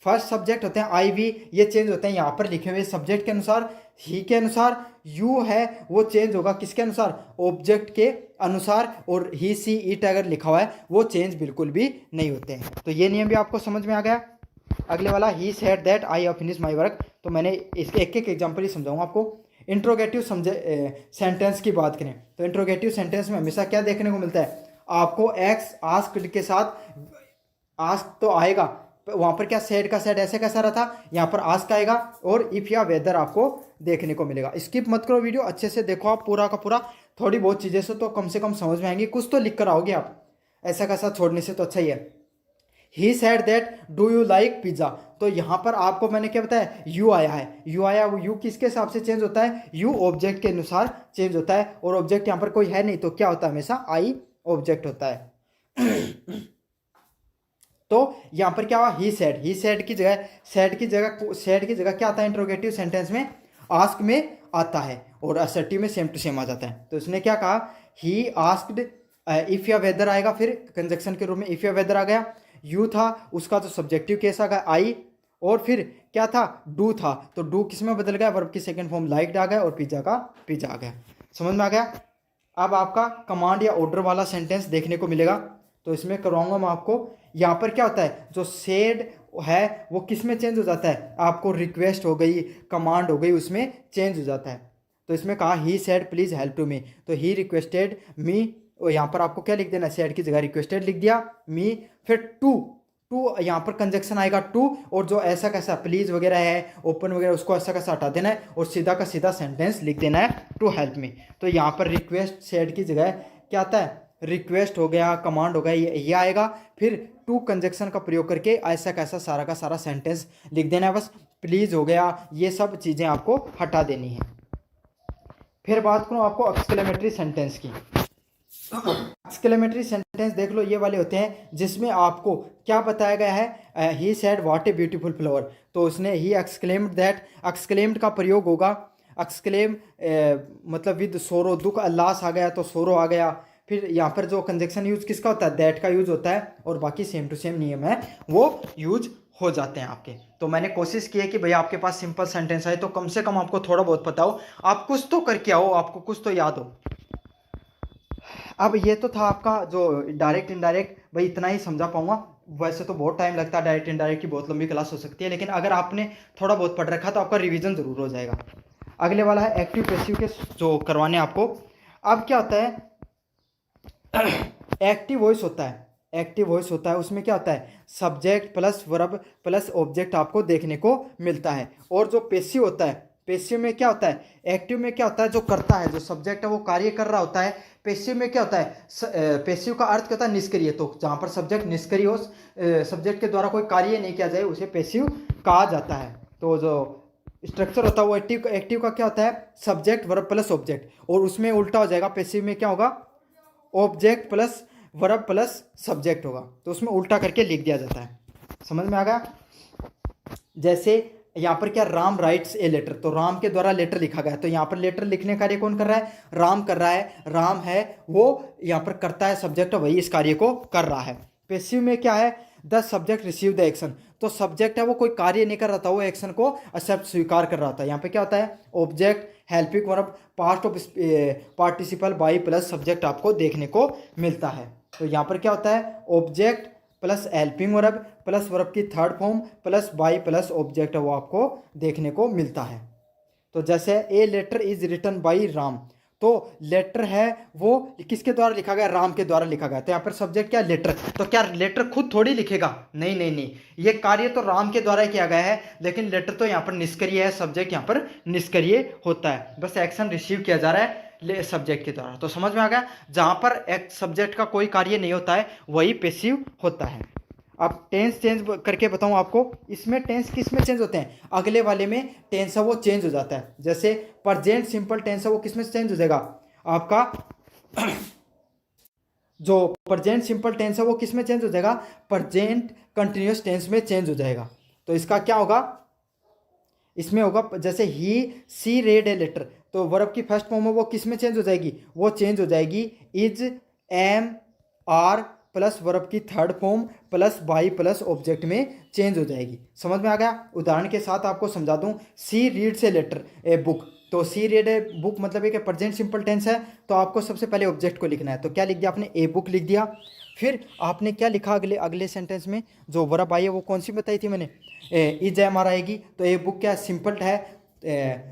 [SPEAKER 1] फर्स्ट सब्जेक्ट होते हैं, आई वी ये चेंज होते हैं यहाँ पर लिखे हुए सब्जेक्ट के अनुसार, ही के अनुसार, यू है वो चेंज होगा किसके अनुसार, ऑब्जेक्ट के अनुसार, और ही सी इट अगर लिखा हुआ है वो चेंज बिल्कुल भी नहीं होते हैं। तो ये नियम भी आपको समझ में आ गया। अगले वाला, he said that I have finish my work, तो मैंने इसके एक एक एग्जाम्पल ही समझाऊंगा आपको। इंट्रोगेटिव सेंटेंस की बात करें तो इंट्रोगेटिव सेंटेंस में हमेशा क्या देखने को मिलता है आपको, एक्स आस्क्ड के साथ आस्क तो आएगा, वहाँ पर क्या सेड का सेड ऐसे कैसा रहा था, यहाँ पर आस्क आएगा, और इफ या वेदर आपको देखने को मिलेगा। स्किप मत करो वीडियो, अच्छे से देखो आप पूरा का पूरा, थोड़ी बहुत चीज़ें से तो कम से कम समझ में आएंगी, कुछ तो लिख कर आओगे आप, ऐसा कैसा छोड़ने से तो अच्छा ही है। ही said that do you like pizza, तो यहाँ पर आपको मैंने क्या बताया, यू आया है, यू आया, वो यू किसके हिसाब से चेंज होता है, यू ऑब्जेक्ट के अनुसार चेंज होता है, और ऑब्जेक्ट यहाँ पर कोई है नहीं तो क्या होता है, हमेशा आई ऑब्जेक्ट होता है। तो यहाँ पर क्या हुआ, ही सेड की जगह सेड की जगह क्या आता है इंट्रोगेटिव सेंटेंस में, आस्क में आता है, और असर्टिव में सेम टू सेम आ जाता है। तो उसने क्या कहा, ही आस्क्ड, इफ या वेदर आएगा, फिर कंजक्शन के रूप में इफ या वेदर आ गया, यू था उसका तो सब्जेक्टिव केस आ गया आई, और फिर क्या था, डू था, तो डू किस में बदल गया, वर्ब की सेकंड फॉर्म लाइक्ड आ गया, और पिज्जा का पिज्जा आ गया। समझ में आ गया? अब आपका कमांड या ऑर्डर वाला सेंटेंस देखने को मिलेगा, तो इसमें करवाऊंगा मैं आपको। यहाँ पर क्या होता है, जो सेड है वो किस में चेंज हो जाता है, आपको रिक्वेस्ट हो गई, कमांड हो गई, उसमें चेंज हो जाता है। तो इसमें कहा he said please help to me, तो ही रिक्वेस्टेड मी, और यहाँ पर आपको क्या लिख देना, सेड की जगह रिक्वेस्टेड लिख दिया, मी, फिर टू यहाँ पर कंजक्शन आएगा टू, और जो ऐसा कैसा प्लीज़ वगैरह है, ओपन वगैरह, उसको ऐसा कैसा हटा देना है, और सीधा का सीधा सेंटेंस लिख देना है, टू हेल्प मी। तो यहाँ पर रिक्वेस्ट सेड की जगह क्या आता है, रिक्वेस्ट हो गया, कमांड हो गया, ये आएगा, फिर टू कंजक्शन का प्रयोग करके ऐसा कैसा सारा का सारा सेंटेंस लिख देना है, बस प्लीज़ हो गया, ये सब चीज़ें आपको हटा देनी है। फिर बात करूँ आपको एक्सक्लेमेटरी सेंटेंस की। एक्सक्लेमेटरी सेंटेंस देख लो, ये वाले होते हैं जिसमें आपको क्या बताया गया है, he said what a beautiful flower, तो उसने ही एक्सक्लेम्ड दैट, एक्सक्लेम्ड का प्रयोग होगा, एक्सक्लेम मतलब विद सोरो, दुख अल्लास आ गया तो सोरो आ गया। फिर यहाँ पर जो कंजक्शन यूज किसका होता है, दैट का यूज होता है, और बाकी सेम टू सेम नियम है वो यूज हो जाते हैं आपके। तो मैंने कोशिश की है कि भैया आपके पास सिंपल सेंटेंस आए तो कम से कम आपको थोड़ा बहुत पता हो, आप कुछ तो करके आओ, आपको कुछ तो याद हो। अब ये तो था आपका जो डायरेक्ट इनडायरेक्ट, भाई इतना ही समझा पाऊंगा, वैसे तो बहुत टाइम लगता है, डायरेक्ट इनडायरेक्ट की बहुत लंबी क्लास हो सकती है, लेकिन अगर आपने थोड़ा बहुत पढ़ रखा तो आपका रिवीजन जरूर हो जाएगा। अगले वाला है एक्टिव पैसिव के जो करवाने आपको। अब क्या होता है, एक्टिव वॉइस होता है, एक्टिव वॉइस होता है, उसमें क्या होता है, subject plus verb plus object आपको देखने को मिलता है। और जो पैसिव होता है, पैसिव में क्या होता है, एक्टिव में क्या होता है, जो करता है, जो सब्जेक्ट है वो कार्य कर रहा होता है। पैसिव में क्या होता है, पैसिव का अर्थ क्या होता है, निष्क्रिय, तो जहाँ पर सब्जेक्ट निष्क्रिय हो, सब्जेक्ट के द्वारा कोई कार्य नहीं किया जाए, उसे पैसिव कहा जाता है। तो जो स्ट्रक्चर होता है वो एक्टिव का क्या होता है, सब्जेक्ट वर्ब प्लस ऑब्जेक्ट, और उसमें उल्टा हो जाएगा, पैसिव में क्या होगा, object plus verb plus subject होगा, तो उसमें उल्टा करके लिख दिया जाता है। समझ में आ गया? जैसे यहाँ पर क्या, राम राइट्स ए लेटर, तो राम के द्वारा लेटर लिखा गया। तो यहाँ पर लेटर लिखने का कार्य कौन कर रहा है, राम कर रहा है। राम है वो यहाँ पर करता है, सब्जेक्ट वही इस कार्य को कर रहा है। पैसिव में क्या है, the subject receive the action, तो सब्जेक्ट है वो कोई कार्य नहीं कर रहा था, वो एक्शन को एक्सेप्ट स्वीकार कर रहा था। यहाँ पे क्या होता है, object helping verb past of participle by plus subject आपको देखने को मिलता है। तो यहाँ पर क्या होता है, object plus helping verb plus verb की third form plus by plus object वो आपको देखने को मिलता है। तो जैसे a letter is written by Ram, तो लेटर है वो किसके द्वारा लिखा गया, राम के द्वारा लिखा गया। तो यहाँ पर सब्जेक्ट क्या, लेटर, तो क्या लेटर खुद थोड़ी लिखेगा, नहीं नहीं नहीं, ये कार्य तो राम के द्वारा किया गया है, लेकिन लेटर तो यहाँ पर निष्क्रिय है, सब्जेक्ट यहाँ पर निष्क्रिय होता है, बस एक्शन रिसीव किया जा रहा है सब्जेक्ट के द्वारा। तो समझ में आ गया, जहाँ पर एक सब्जेक्ट का कोई कार्य नहीं होता है वही पैसिव होता है। अब टेंस चेंज करके बताऊं आपको, इसमें टेंस किस में चेंज होते हैं, अगले वाले में टेंस है वो चेंज हो जाता है। जैसे प्रेजेंट सिंपल टेंस है वो किस में चेंज हो जाएगा, आपका जो प्रेजेंट सिंपल टेंस है वो किस में चेंज हो जाएगा, प्रेजेंट कंटिन्यूअस टेंस में चेंज हो जाएगा। तो इसका क्या होगा, इसमें होगा जैसे ही सी रेड ए लेटर, तो वर्ब की फर्स्ट फॉर्म है वो किस में चेंज हो जाएगी, वो चेंज हो जाएगी is am are plus verb की third form plus by plus object में चेंज हो जाएगी। समझ में आ गया। उदाहरण के साथ आपको समझा दूं, she reads a letter a book, तो सी रीड ए बुक मतलब एक प्रेजेंट सिंपल टेंस है, तो आपको सबसे पहले ऑब्जेक्ट को लिखना है। तो क्या लिख दिया आपने, ए बुक लिख दिया। फिर आपने क्या लिखा अगले अगले सेंटेंस में, जो वर्ब आई है वो कौन सी बताई थी मैंने, इज एम आर आएगी। तो ए बुक क्या सिंपल है,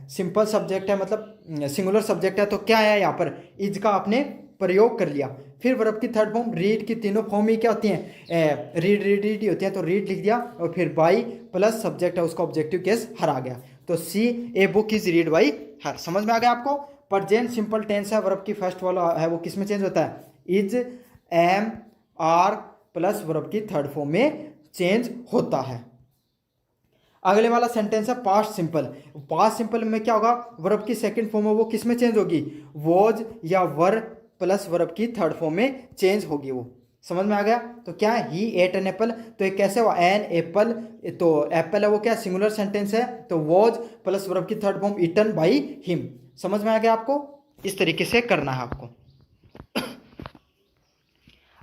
[SPEAKER 1] सिंपल सब्जेक्ट है, मतलब सिंगुलर सब्जेक्ट है, तो क्या है यहाँ पर इज का आपने प्रयोग कर लिया। फिर वर्ब की थर्ड फॉर्म, रीड की तीनों फॉर्म ही क्या होती हैं, रीड रीड रीड ही होती हैं, तो रीड लिख दिया। और फिर बाई प्लस सब्जेक्ट है उसका ऑब्जेक्टिव केस हर आ गया, तो see a book is read by her. समझ में आ गया आपको। प्रेजेंट सिंपल टेंस है, वर्ब की फर्स्ट वाला है वो किस में चेंज होता है, is am are plus verb की थर्ड फॉर्म में चेंज होता है। अगले वाला सेंटेंस है पास्ट सिंपल। पास्ट सिंपल में क्या होगा, वर्ब की सेकंड फॉर्म है वो किस में चेंज होगी, वॉज या वर प्लस वर्ब की थर्ड फॉर्म में चेंज होगी वो। समझ में आ गया। तो क्या ही एट एन एप्पल, तो ये कैसे हुआ, एन एप्पल, तो एप्पल है वो क्या सिंगुलर सेंटेंस है, तो वॉज प्लस वर्ब की third form eaten by him. समझ में आ गया आपको, इस तरीके से करना है आपको।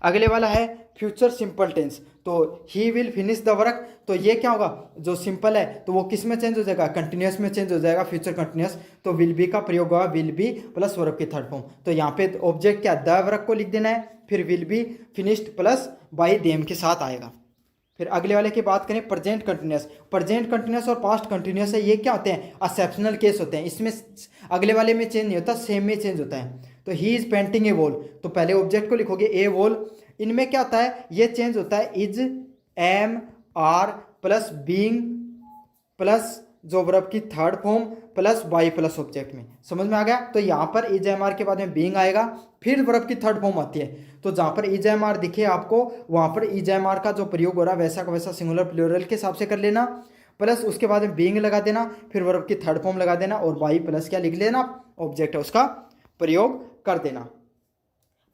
[SPEAKER 1] अगले वाला है फ्यूचर सिंपल टेंस, तो he will finish the work, तो ये क्या होगा, जो सिंपल है तो वो किस में चेंज हो जाएगा, कंटिन्यूअस में चेंज हो जाएगा, फ्यूचर कंटिन्यूअस। तो विल बी का प्रयोग होगा, विल बी प्लस वर्ब की थर्ड फॉर्म। तो यहाँ पे ऑब्जेक्ट क्या, द वर्क को लिख देना है, फिर will be finished plus by them के साथ आएगा। फिर अगले वाले की बात करें, प्रेजेंट कंटिन्यूअस। प्रेजेंट कंटिन्यूअस और पास्ट कंटिन्यूअस है, ये क्या होते हैं, एक्सेप्शनल केस होते हैं। इसमें अगले वाले में चेंज नहीं होता, सेम में चेंज होता है। तो he is painting A wall, तो पहले ऑब्जेक्ट को लिखोगे ए वॉल। इनमें क्या होता है, ये चेंज होता है is am are plus being plus जो वर्ब की third form plus by plus object में। समझ में आ गया। तो यहाँ पर इज एम आर के बाद में बीइंग आएगा, फिर वर्ब की थर्ड फॉर्म आती है। तो जहाँ पर इज एम आर दिखे आपको, वहाँ पर इज एम आर का जो प्रयोग हो रहा है वैसा का वैसा सिंगुलर प्लूरल के हिसाब से कर लेना, प्लस उसके बाद में बीइंग लगा देना, फिर वर्ब की थर्ड फॉर्म लगा देना, और बाई प्लस क्या लिख लेना, ऑब्जेक्ट है उसका प्रयोग कर देना।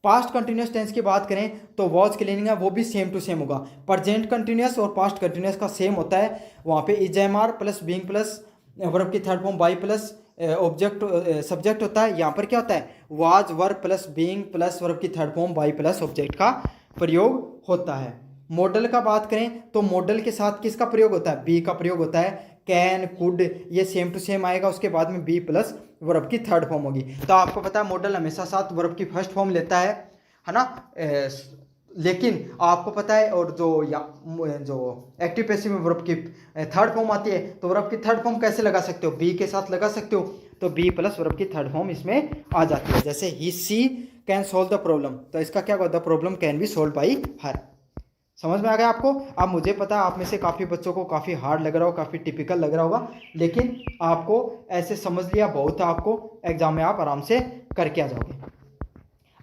[SPEAKER 1] पास्ट कंटिन्यूस टेंस की बात करें तो वॉज क्लीनिंग है वो भी सेम टू सेम होगा। प्रेजेंट कंटिन्यूस और पास्ट कंटिन्यूस का सेम होता है, वहाँ पे is am are plus being plus verb की third form by plus object subject होता है। यहाँ पर क्या होता है, was verb plus being plus verb की third form by plus object का प्रयोग होता है। मॉडल का बात करें तो मॉडल के साथ किसका प्रयोग होता है, बी का प्रयोग होता है। कैन कुड ये सेम टू सेम आएगा, उसके बाद में बी प्लस वर्ब की थर्ड फॉर्म होगी। तो आपको पता है मॉडल हमेशा साथ वर्ब की फर्स्ट फॉर्म लेता है ना, लेकिन आपको पता है और जो एक्टिव पैसिव में वर्ब की थर्ड फॉर्म आती है, तो वर्ब की थर्ड फॉर्म कैसे लगा सकते हो, बी के साथ लगा सकते हो, तो बी प्लस वर्ब की थर्ड फॉर्म इसमें आ जाती है। जैसे ही सी कैन सोल्व द प्रॉब्लम, तो इसका क्या होगा, the problem can be solve by her. समझ में आ गया आपको। अब मुझे पता है आप में से काफ़ी बच्चों को काफ़ी हार्ड लग रहा होगा, काफ़ी टिपिकल लग रहा होगा, लेकिन आपको ऐसे समझ लिया बहुत है, आपको एग्जाम में आप आराम से करके आ जाओगे।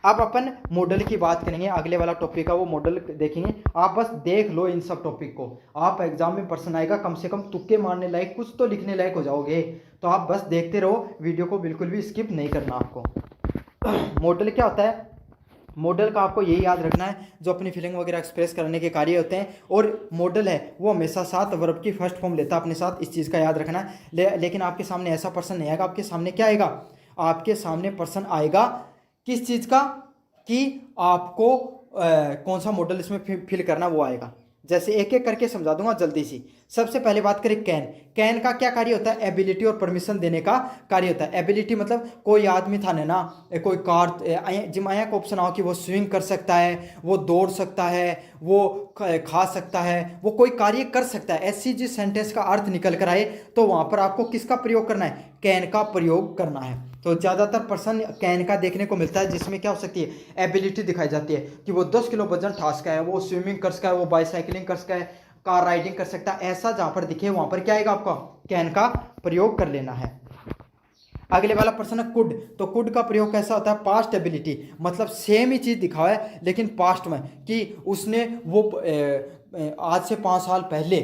[SPEAKER 1] अब अपन मॉडल की बात करेंगे, अगले वाला टॉपिक है वो मॉडल देखेंगे। आप बस देख लो इन सब टॉपिक को, आप एग्जाम में पर्सन आएगा कम से कम तुक्के मारने लायक कुछ तो लिखने लायक हो जाओगे। तो आप बस देखते रहो, वीडियो को बिल्कुल भी स्किप नहीं करना आपको। मॉडल क्या होता है, मॉडल का आपको यही याद रखना है, जो अपनी फीलिंग वगैरह एक्सप्रेस करने के कार्य होते हैं, और मॉडल है वो हमेशा साथ वर्ब की फर्स्ट फॉर्म लेता है अपने साथ, इस चीज़ का याद रखना है। लेकिन आपके सामने ऐसा पर्सन नहीं आएगा, आपके सामने क्या आएगा, आपके सामने पर्सन आएगा किस चीज़ का, कि आपको कौन सा मॉडल इसमें फिल करना वो आएगा। जैसे एक एक करके समझा दूंगा जल्दी सी। सबसे पहले बात करें कैन। कैन का क्या कार्य होता है, एबिलिटी और परमिशन देने का कार्य होता है। एबिलिटी मतलब कोई आदमी था ना, कोई कार जिम आया का ऑप्शन आओ कि वो स्विंग कर सकता है, वो दौड़ सकता है, वो खा सकता है, वो कोई कार्य कर सकता है, ऐसी जिस सेंटेंस का अर्थ निकल कर आए तो वहां पर आपको किसका प्रयोग करना है, कैन का प्रयोग करना है। तो ज़्यादातर पर्सन कैन का देखने को मिलता है जिसमें क्या हो सकती है, एबिलिटी दिखाई जाती है कि वो 10 किलो वजन उठा सकता है, वो स्विमिंग कर सकता है, वो बाईसाइकिलिंग कर सकता है, कार राइडिंग कर सकता है। ऐसा जहां पर दिखे वहां पर क्या आएगा, आपका कैन का प्रयोग कर लेना है। अगले वाला प्रश्न है कुड। तो कुड का प्रयोग कैसा होता है, पास्ट एबिलिटी, मतलब सेम ही चीज़ दिखा है लेकिन पास्ट में, कि उसने वो आज से 5 साल पहले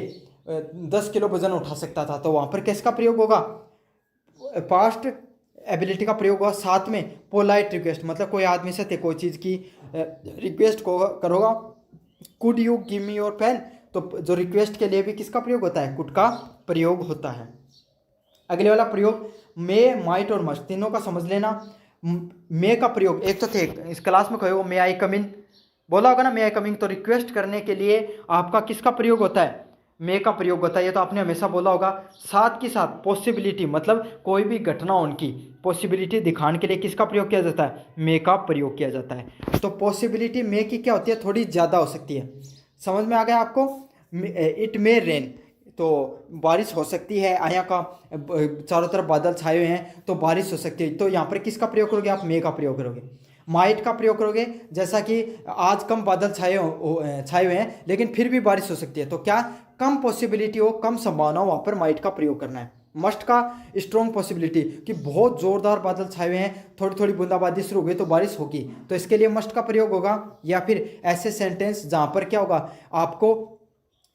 [SPEAKER 1] 10 किलो वजन उठा सकता था, तो वहां पर किसका प्रयोग होगा, पास्ट एबिलिटी का प्रयोग हुआ। साथ में पोलाइट रिक्वेस्ट, मतलब कोई आदमी से कोई चीज़ की रिक्वेस्ट करोगा, could you give me your pen, तो जो रिक्वेस्ट के लिए भी किसका प्रयोग होता है, कुड का प्रयोग होता है। अगले वाला प्रयोग मे, माइट और मस्ट, तीनों का समझ लेना। मे का प्रयोग एक तो थे इस क्लास में कहो, मे आई कम इन बोला होगा ना, मे आई कमिंग, तो रिक्वेस्ट करने के लिए आपका किसका प्रयोग होता है, मे का प्रयोग होता है, ये तो आपने हमेशा बोला होगा। साथ के साथ पॉसिबिलिटी, मतलब कोई भी घटना उनकी पॉसिबिलिटी दिखाने के लिए किसका प्रयोग किया जाता है, मे का प्रयोग किया जाता है। तो पॉसिबिलिटी मे की क्या होती है, थोड़ी ज़्यादा हो सकती है। समझ में आ गया आपको। इट मे रेन, तो बारिश हो सकती है, आया का चारों तरफ बादल छाए हुए हैं तो बारिश हो सकती है, तो यहाँ पर किसका प्रयोग करोगे आप, मे का प्रयोग करोगे। माइट का प्रयोग करोगे, जैसा कि आज कम बादल छाए हुए हैं लेकिन फिर भी बारिश हो सकती है, तो क्या कम पॉसिबिलिटी हो, कम संभावना हो, वहाँ पर माइट का प्रयोग करना है। मस्ट का स्ट्रॉन्ग पॉसिबिलिटी, कि बहुत जोरदार बादल छाए हुए हैं, थोड़ी थोड़ी बूंदाबांदी शुरू हो गई तो बारिश होगी, तो इसके लिए मस्ट का प्रयोग होगा। या फिर ऐसे सेंटेंस जहाँ पर क्या होगा, आपको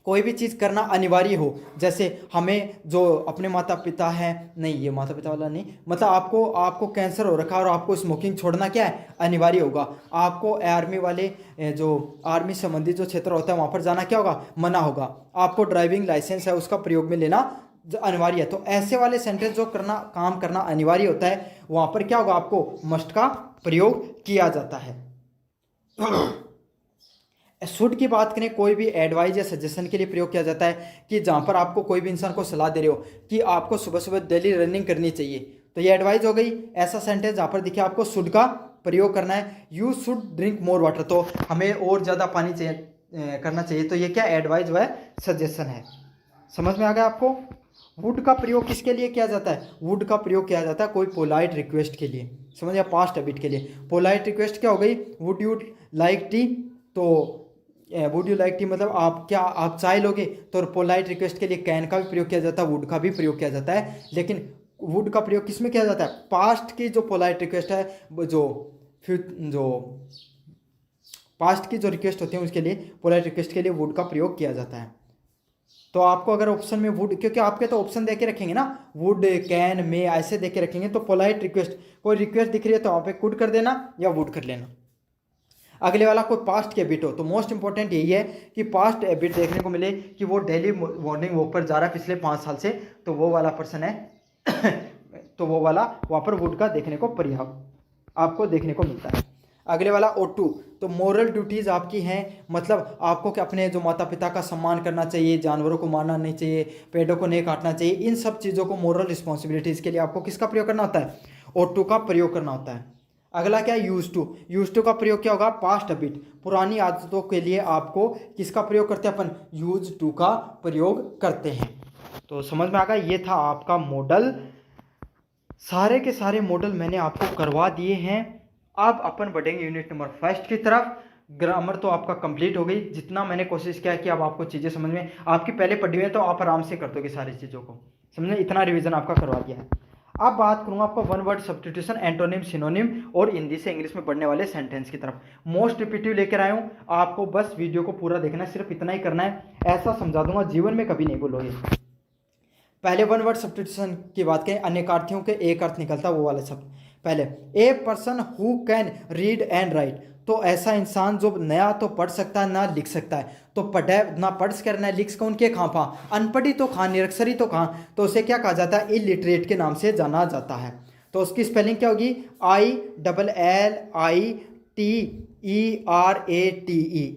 [SPEAKER 1] कोई भी चीज़ करना अनिवार्य हो, जैसे हमें जो अपने माता पिता हैं, नहीं ये माता पिता वाला नहीं, मतलब आपको कैंसर हो रखा है और आपको स्मोकिंग छोड़ना क्या है, अनिवार्य होगा। आपको आर्मी वाले जो आर्मी संबंधित जो क्षेत्र होता है वहाँ पर जाना क्या होगा, मना होगा। आपको ड्राइविंग लाइसेंस है उसका प्रयोग में लेना अनिवार्य है। तो ऐसे वाले सेंटेंस जो काम करना अनिवार्य होता है वहाँ पर क्या होगा, आपको मस्ट का प्रयोग किया जाता है। शुड की बात करें, कोई भी एडवाइस या सजेशन के लिए प्रयोग किया जाता है, कि जहाँ पर आपको कोई भी इंसान को सलाह दे रहे हो कि आपको सुबह सुबह डेली रनिंग करनी चाहिए, तो ये एडवाइस हो गई। ऐसा सेंटेंस जहाँ पर दिखे आपको शुड का प्रयोग करना है। You should drink more water, तो हमें और ज़्यादा पानी चाहिए करना चाहिए, तो ये क्या एडवाइस व सजेशन है। समझ में आ गया आपको। वुड का प्रयोग किसके लिए किया जाता है, वुड का प्रयोग किया जाता है कोई पोलाइट रिक्वेस्ट के लिए, समझ गया, पास्ट हैबिट के लिए। पोलाइट रिक्वेस्ट क्या हो गई, वुड यू लाइक टी, तो वुड यू लाइक टी मतलब आप चाय लोगे, तो पोलाइट रिक्वेस्ट के लिए कैन का भी प्रयोग किया जाता है, वुड का भी प्रयोग किया जाता है। लेकिन वुड का प्रयोग किस में किया जाता है, पास्ट की जो पोलाइट रिक्वेस्ट है, जो पास्ट की जो रिक्वेस्ट होती है उसके लिए, पोलाइट रिक्वेस्ट के लिए वुड का प्रयोग किया जाता है। तो आपको अगर ऑप्शन में वुड, क्योंकि आपके तो ऑप्शन दे के रखेंगे ना, वुड, कैन, मे ऐसे दे के रखेंगे, तो पोलाइट रिक्वेस्ट, कोई रिक्वेस्ट दिख रही है तो वहाँ पे कुड कर देना या वुड कर लेना। अगले वाला कोई पास्ट की हैबिट हो, तो मोस्ट इंपॉर्टेंट यही है कि पास्ट हैबिट देखने को मिले कि वो डेली मॉर्निंग वॉक पर जा रहा है पिछले 5 साल से, तो वो वाला पर्सन है तो वो वाला वहाँ पर वुड का देखने को पर्याप्त आपको देखने को मिलता है। अगले वाला O2, तो मोरल ड्यूटीज़ आपकी हैं, मतलब आपको कि अपने जो माता पिता का सम्मान करना चाहिए, जानवरों को मारना नहीं चाहिए, पेड़ों को नहीं काटना चाहिए, इन सब चीज़ों को मोरल रिस्पॉन्सिबिलिटीज़ के लिए आपको किसका प्रयोग करना होता है, O2 का प्रयोग करना होता है। अगला क्या है, यूज टू का प्रयोग क्या होगा, पास्ट हैबिट, पुरानी आदतों के लिए आपको किसका प्रयोग करते हैं अपन, यूज टू का प्रयोग करते हैं। तो समझ में आ गया, ये था आपका मॉडल। सारे के सारे मॉडल मैंने आपको करवा दिए हैं। अब अपन बढ़ेंगे यूनिट नंबर 1 की तरफ। ग्रामर तो आपका कंप्लीट हो गई, जितना मैंने कोशिश किया कि अब आपको चीज़ें समझ में, आपकी पहले पढ़ी हुई है तो आप आराम से कर दोगे सारी चीज़ों को, समझे, इतना रिवीजन आपका करवा दिया है। अब बात करूंगा आपको one word substitution, antonym, synonym और हिंदी से इंग्लिश में पढ़ने वाले सेंटेंस की तरफ। मोस्ट रिपीटिव लेकर आया हूँ, आपको बस वीडियो को पूरा देखना है, सिर्फ इतना ही करना है, ऐसा समझा दूंगा, जीवन में कभी नहीं भूलोगे। पहले वन वर्ड सब्स्टिट्यूशन की बात करें, अनेकार्थियों के एक अर्थ निकलता वो वाला शब्द। पहले ए person who can read and right, तो ऐसा इंसान जो नया तो पढ़ सकता है ना लिख सकता है, तो पढ़े ना पढ़ करना है, लिख सको उनके खां अनपढ़ी तो खां, निरक्षरी तो खां, तो उसे क्या कहा जाता है, इलिटरेट के नाम से जाना जाता है। तो उसकी स्पेलिंग क्या होगी, ILLITERATE,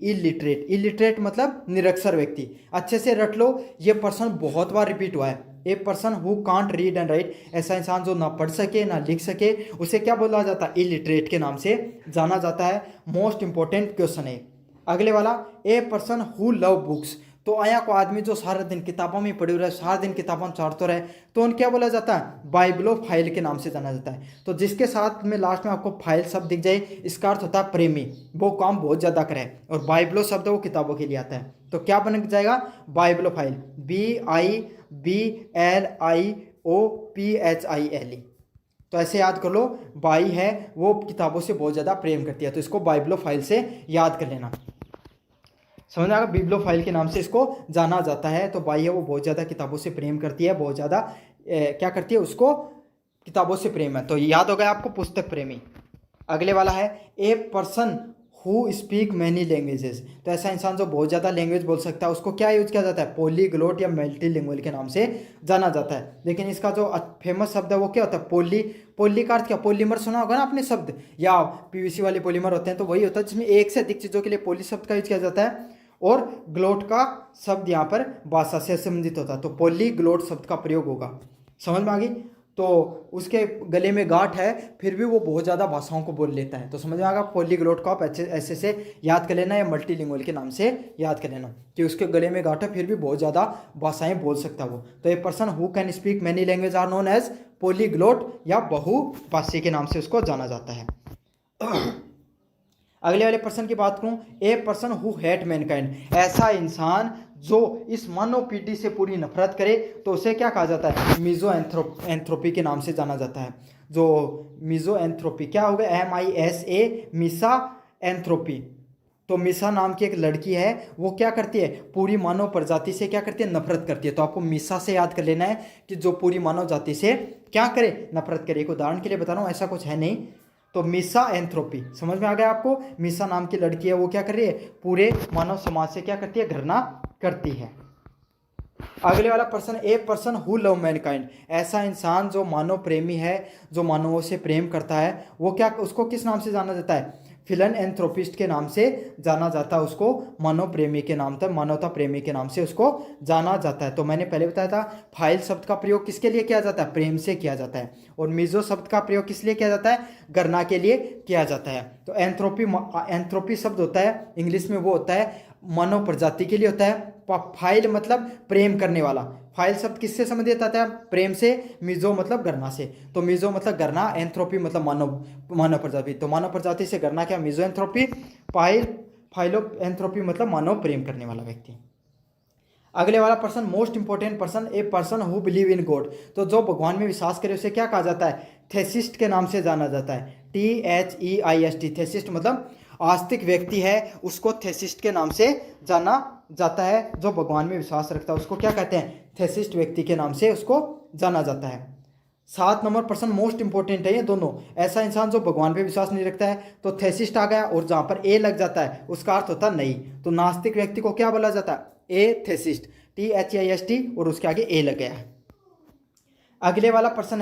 [SPEAKER 1] इलिटरेट। इलिटरेट मतलब निरक्षर व्यक्ति। अच्छे से रट लो, ये पर्सन बहुत बार रिपीट हुआ है। ए person who can't read and right, ऐसा इंसान जो ना पढ़ सके ना लिख सके, उसे क्या बोला जाता है, इलिटरेट के नाम से जाना जाता है। मोस्ट इंपॉर्टेंट क्वेश्चन है अगले वाला, ए पर्सन हु लव बुक्स, तो आया को आदमी जो सारा दिन किताबों में पढ़े रहे, सारा दिन किताबों चाड़ते रहे, तो उन क्या बोला जाता है, बाइबलोफाइल के नाम से जाना जाता है। तो जिसके साथ में लास्ट में आपको फाइल शब्द दिख जाए, इसका अर्थ होता है प्रेमी, वो काम बहुत ज़्यादा करे, और बाइबलो शब्द वो किताबों के लिए आता है। तो क्या बन जाएगा, बाइबलोफाइल, BIBLIOPHILE। तो ऐसे याद कर लो, बाई है वो किताबों से बहुत ज़्यादा प्रेम करती है, तो इसको बाइबलोफाइल से याद कर लेना। समझ में आएगा, बिब्लोफाइल के नाम से इसको जाना जाता है। तो बाई है वो बहुत ज़्यादा किताबों से प्रेम करती है, बहुत ज़्यादा क्या करती है, उसको किताबों से प्रेम है। तो याद हो गया आपको, पुस्तक प्रेमी। अगले वाला है, ए person who speak many languages, तो ऐसा इंसान जो बहुत ज़्यादा लैंग्वेज बोल सकता है, उसको क्या यूज किया जाता है, पॉलीग्लोट या मल्टीलिंगुअल के नाम से जाना जाता है। लेकिन इसका जो फेमस शब्द है वो क्या होता है, पोली का अर्थ क्या, पॉलीमर सुना होगा ना आपने शब्द, या PVC वाले पॉलीमर होते हैं, तो वही होता है जिसमें एक से अधिक चीज़ों के लिए पोली शब्द का यूज किया जाता है। और ग्लोट का शब्द यहाँ पर भाषा से संबंधित होता है, तो पॉलीग्लोट शब्द का प्रयोग होगा। समझ में आ गई। तो उसके गले में गांठ है, फिर भी वो बहुत ज़्यादा भाषाओं को बोल लेता है, तो समझ में आएगा। पॉलीग्लोट को आप ऐसे से याद कर लेना, या मल्टीलिंगुअल के नाम से याद कर लेना, कि उसके गले में गांठ है, फिर भी बहुत ज़्यादा भाषाएं बोल सकता है वो। तो a person who can speak many language are known as polyglot, या बहुभाषी के नाम से उसको जाना जाता है। अगले वाले पर्सन की बात करूं, ए पर्सन हु हेट मैनकाइंड, ऐसा इंसान जो इस मानव पीढ़ी से पूरी नफरत करे, तो उसे क्या कहा जाता है, मिजो एंथ्रोपी के नाम से जाना जाता है। जो मिजो एंथ्रोपी क्या हो गया, MISA, मिसा एंथ्रोपी। तो मिसा नाम की एक लड़की है, वो क्या करती है, पूरी मानव प्रजाति से क्या करती है, नफरत करती है। तो आपको मिसा से याद कर लेना है, कि जो पूरी मानव जाति से क्या करे, नफरत करे। एक उदाहरण के लिए बता रहा हूँ, ऐसा कुछ है नहीं। तो मिसा एंथ्रोपी समझ में आ गया आपको। मिसा नाम की लड़की है, वो क्या कर रही है, पूरे मानव समाज से क्या करती है, घृणा करती है। अगले वाला person, A person who love Mankind, ऐसा इंसान जो मानव प्रेमी है, जो मानवों से प्रेम करता है, वो क्या, उसको किस नाम से जाना जाता है, फिलनएंथ्रोपिस्ट के नाम से जाना जाता है। उसको मानव प्रेमी के नाम तक, मानवता प्रेमी के नाम से उसको जाना जाता है। तो मैंने पहले बताया था, फाइल शब्द का प्रयोग किसके लिए किया जाता है, प्रेम से किया जाता है। और मिजो शब्द का प्रयोग किस लिए किया जाता है, गणना के लिए किया जाता है। तो एंथ्रोपी शब्द होता है इंग्लिश में, वो होता है मानव प्रजाति के लिए होता है। फाइल मतलब प्रेम करने वाला, फाइल शब्द किससे संबंधित आता है, प्रेम से। मिजो मतलब गणना से, तो मिजो मतलब गणना, एंथ्रोपी मतलब मानव प्रजाति। तो मानव प्रजाति से गणना क्या, मिजो एंथ्रोपी। फाइलो एंथ्रोपी मतलब मानव प्रेम करने वाला व्यक्ति। अगले वाला person, most important person, A person who believe in God, तो जो भगवान में विश्वास करे उसे क्या कहा जाता है, थेसिस्ट के नाम से जाना जाता है। THEIST, थेसिस्ट मतलब आस्तिक व्यक्ति है, उसको थेसिस्ट के नाम से जाना जाता है। जो भगवान में विश्वास रखता है उसको क्या कहते हैं, थेसिस्ट व्यक्ति के नाम से उसको जाना जाता है। 7 नंबर पर्सन मोस्ट इंपॉर्टेंट है ये दोनों, ऐसा इंसान जो भगवान पे विश्वास नहीं रखता है, तो थेसिस्ट आ गया, और जहाँ पर ए लग जाता है उसका अर्थ होता है नहीं। तो नास्तिक व्यक्ति को क्या बोला जाता है, ए थेसिस्ट, THEIST, और उसके आगे ए लग गया है। अगले वाला पर्सन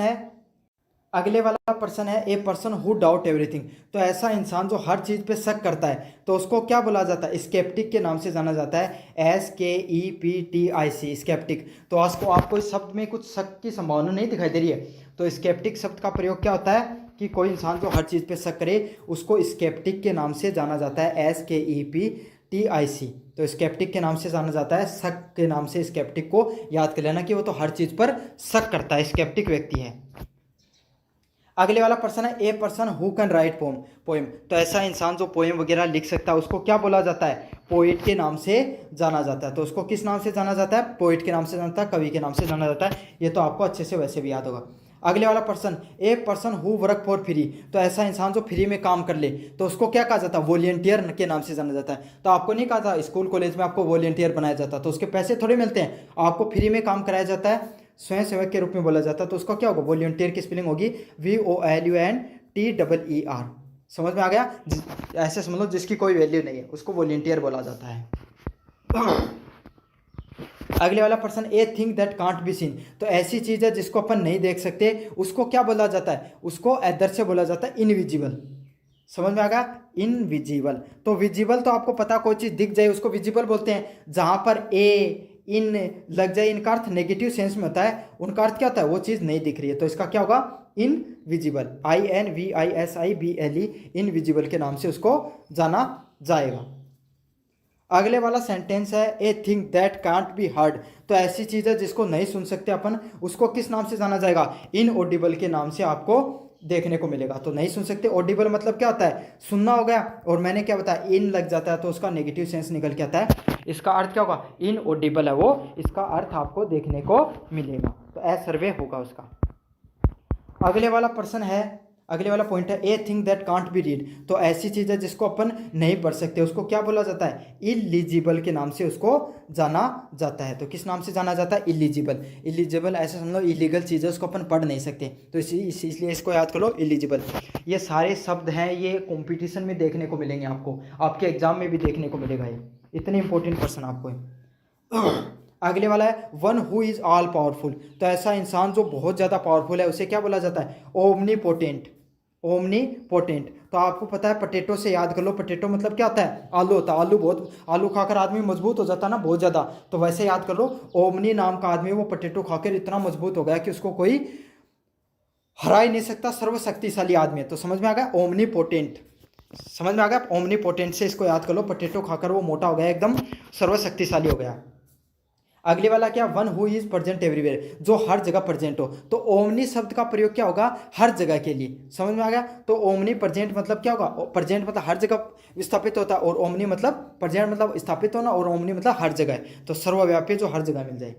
[SPEAKER 1] है ए पर्सन हु डाउट एवरीथिंग, तो ऐसा इंसान जो हर चीज़ पे शक करता है, तो उसको क्या बोला जाता है, स्केप्टिक के नाम से जाना जाता है। SKEPTIC, skeptic. तो आपको इस शब्द में कुछ शक की संभावना नहीं दिखाई दे रही है, तो स्केप्टिक शब्द का प्रयोग क्या होता है, कि कोई इंसान जो हर चीज़ पे शक करे उसको स्केप्टिक के नाम से जाना जाता है। SKEPTIC, तो स्केप्टिक के नाम से जाना जाता है। शक के नाम से स्केप्टिक को याद कर लेना, कि वो तो हर चीज़ पर शक करता है, स्केप्टिक व्यक्ति है। अगले वाला पर्सन है ए person who can write poem, तो ऐसा इंसान जो पोएम वगैरह लिख सकता है उसको क्या बोला जाता है, पोइट के नाम से जाना जाता है। तो उसको किस नाम से जाना जाता है, पोइट के नाम से जाना जाता है, कवि के नाम से जाना जाता है। ये तो आपको अच्छे से वैसे भी याद होगा। अगले वाला person, A person who work for free, तो ऐसा इंसान जो फ्री में काम कर ले, तो उसको क्या कहा जाता है, वॉलेंटियर के नाम से जाना जाता है। तो आपको नहीं कहा था स्कूल कॉलेज में आपको वॉलेंटियर बनाया जाता, तो उसके पैसे थोड़े मिलते हैं, आपको फ्री में काम कराया जाता है, स्वयं सेवक के रूप में बोला जाता है। तो उसका क्या होगा, वॉलेंटियर की स्पेलिंग होगी VOLUNTEER। समझ में आ गया? ऐसे समझ लो जिसकी कोई वैल्यू नहीं है उसको वॉलंटियर बोला जाता है। अगले वाला person, a thing that can't be seen, तो ऐसी चीज है जिसको अपन नहीं देख सकते उसको क्या बोला जाता है? उसको अदृश्य बोला जाता है, इनविजिबल। समझ में आ गया? इनविजिबल। तो विजिबल तो आपको पता, कोई चीज दिख जाए उसको विजिबल बोलते हैं। जहां पर ए इन लग जाए, इनका अर्थ नेगेटिव सेंस में होता है, उनका अर्थ क्या होता है? वो चीज नहीं दिख रही है, तो इसका क्या होगा? इनविजिबल, INVISIBLE, इनविजिबल के नाम से उसको जाना जाएगा। अगले वाला सेंटेंस है, a thing that can't be heard, तो ऐसी चीज है जिसको नहीं सुन सकते अपन, उसको किस नाम से जाना जाएगा? इनऑडिबल के नाम से आपको देखने को मिलेगा। तो नहीं सुन सकते, ऑडिबल मतलब क्या होता है? सुनना हो गया, और मैंने क्या बताया? इन लग जाता है तो उसका नेगेटिव सेंस निकल के आता है। इसका अर्थ क्या होगा? इनऑडिबल है वो, इसका अर्थ आपको देखने को मिलेगा, तो ए सर्वे होगा उसका। अगले वाला पर्सन है, अगले वाला पॉइंट है, a thing that can't be read, तो ऐसी चीज है जिसको अपन नहीं पढ़ सकते, उसको क्या बोला जाता है? इलिजिबल के नाम से उसको जाना जाता है। तो किस नाम से जाना जाता है? इलिजिबल। इलिजिबल ऐसे समझ लो इलीगल चीज़ है, उसको अपन पढ़ नहीं सकते, तो इसलिए इसको याद कर लो, इलिजिबल। ये सारे शब्द हैं, ये कॉम्पिटिशन में देखने को मिलेंगे आपको, आपके एग्जाम में भी देखने को मिलेगा, ये इतने इंपॉर्टेंट पर्सन आपको है। अगले वाला है, one who is all powerful, तो ऐसा इंसान जो बहुत ज़्यादा पावरफुल है उसे क्या बोला जाता है? ओमनीपोटेंट। ओमनीपोटेंट, तो आपको पता है, पोटैटो से याद कर लो, पोटैटो मतलब क्या होता है? आलू होता है। आलू बहुत, आलू खाकर आदमी मजबूत हो जाता है ना, बहुत ज़्यादा, तो वैसे याद कर लो, ओमनी नाम का आदमी वो पोटैटो खाकर इतना मजबूत हो गया कि उसको कोई हरा ही नहीं सकता, सर्वशक्तिशाली आदमी है। तो समझ में आ गया? ओमनीपोटेंट, समझ में आ गया? ओमनीपोटेंट से इसको याद कर लो, पोटैटो खाकर वो मोटा हो गया, एकदम सर्वशक्तिशाली हो गया। अगले वाला क्या? One who is present everywhere, जो हर जगह प्रेजेंट हो, तो ओमनी शब्द का प्रयोग क्या होगा? हर जगह के लिए। समझ में आ गया? तो ओमनी प्रेजेंट मतलब क्या होगा? प्रेजेंट मतलब हर जगह स्थापित होता है, और ओमनी मतलब प्रेजेंट मतलब स्थापित होना, और ओमनी मतलब हर जगह, तो सर्वव्यापी, जो हर जगह मिल जाए।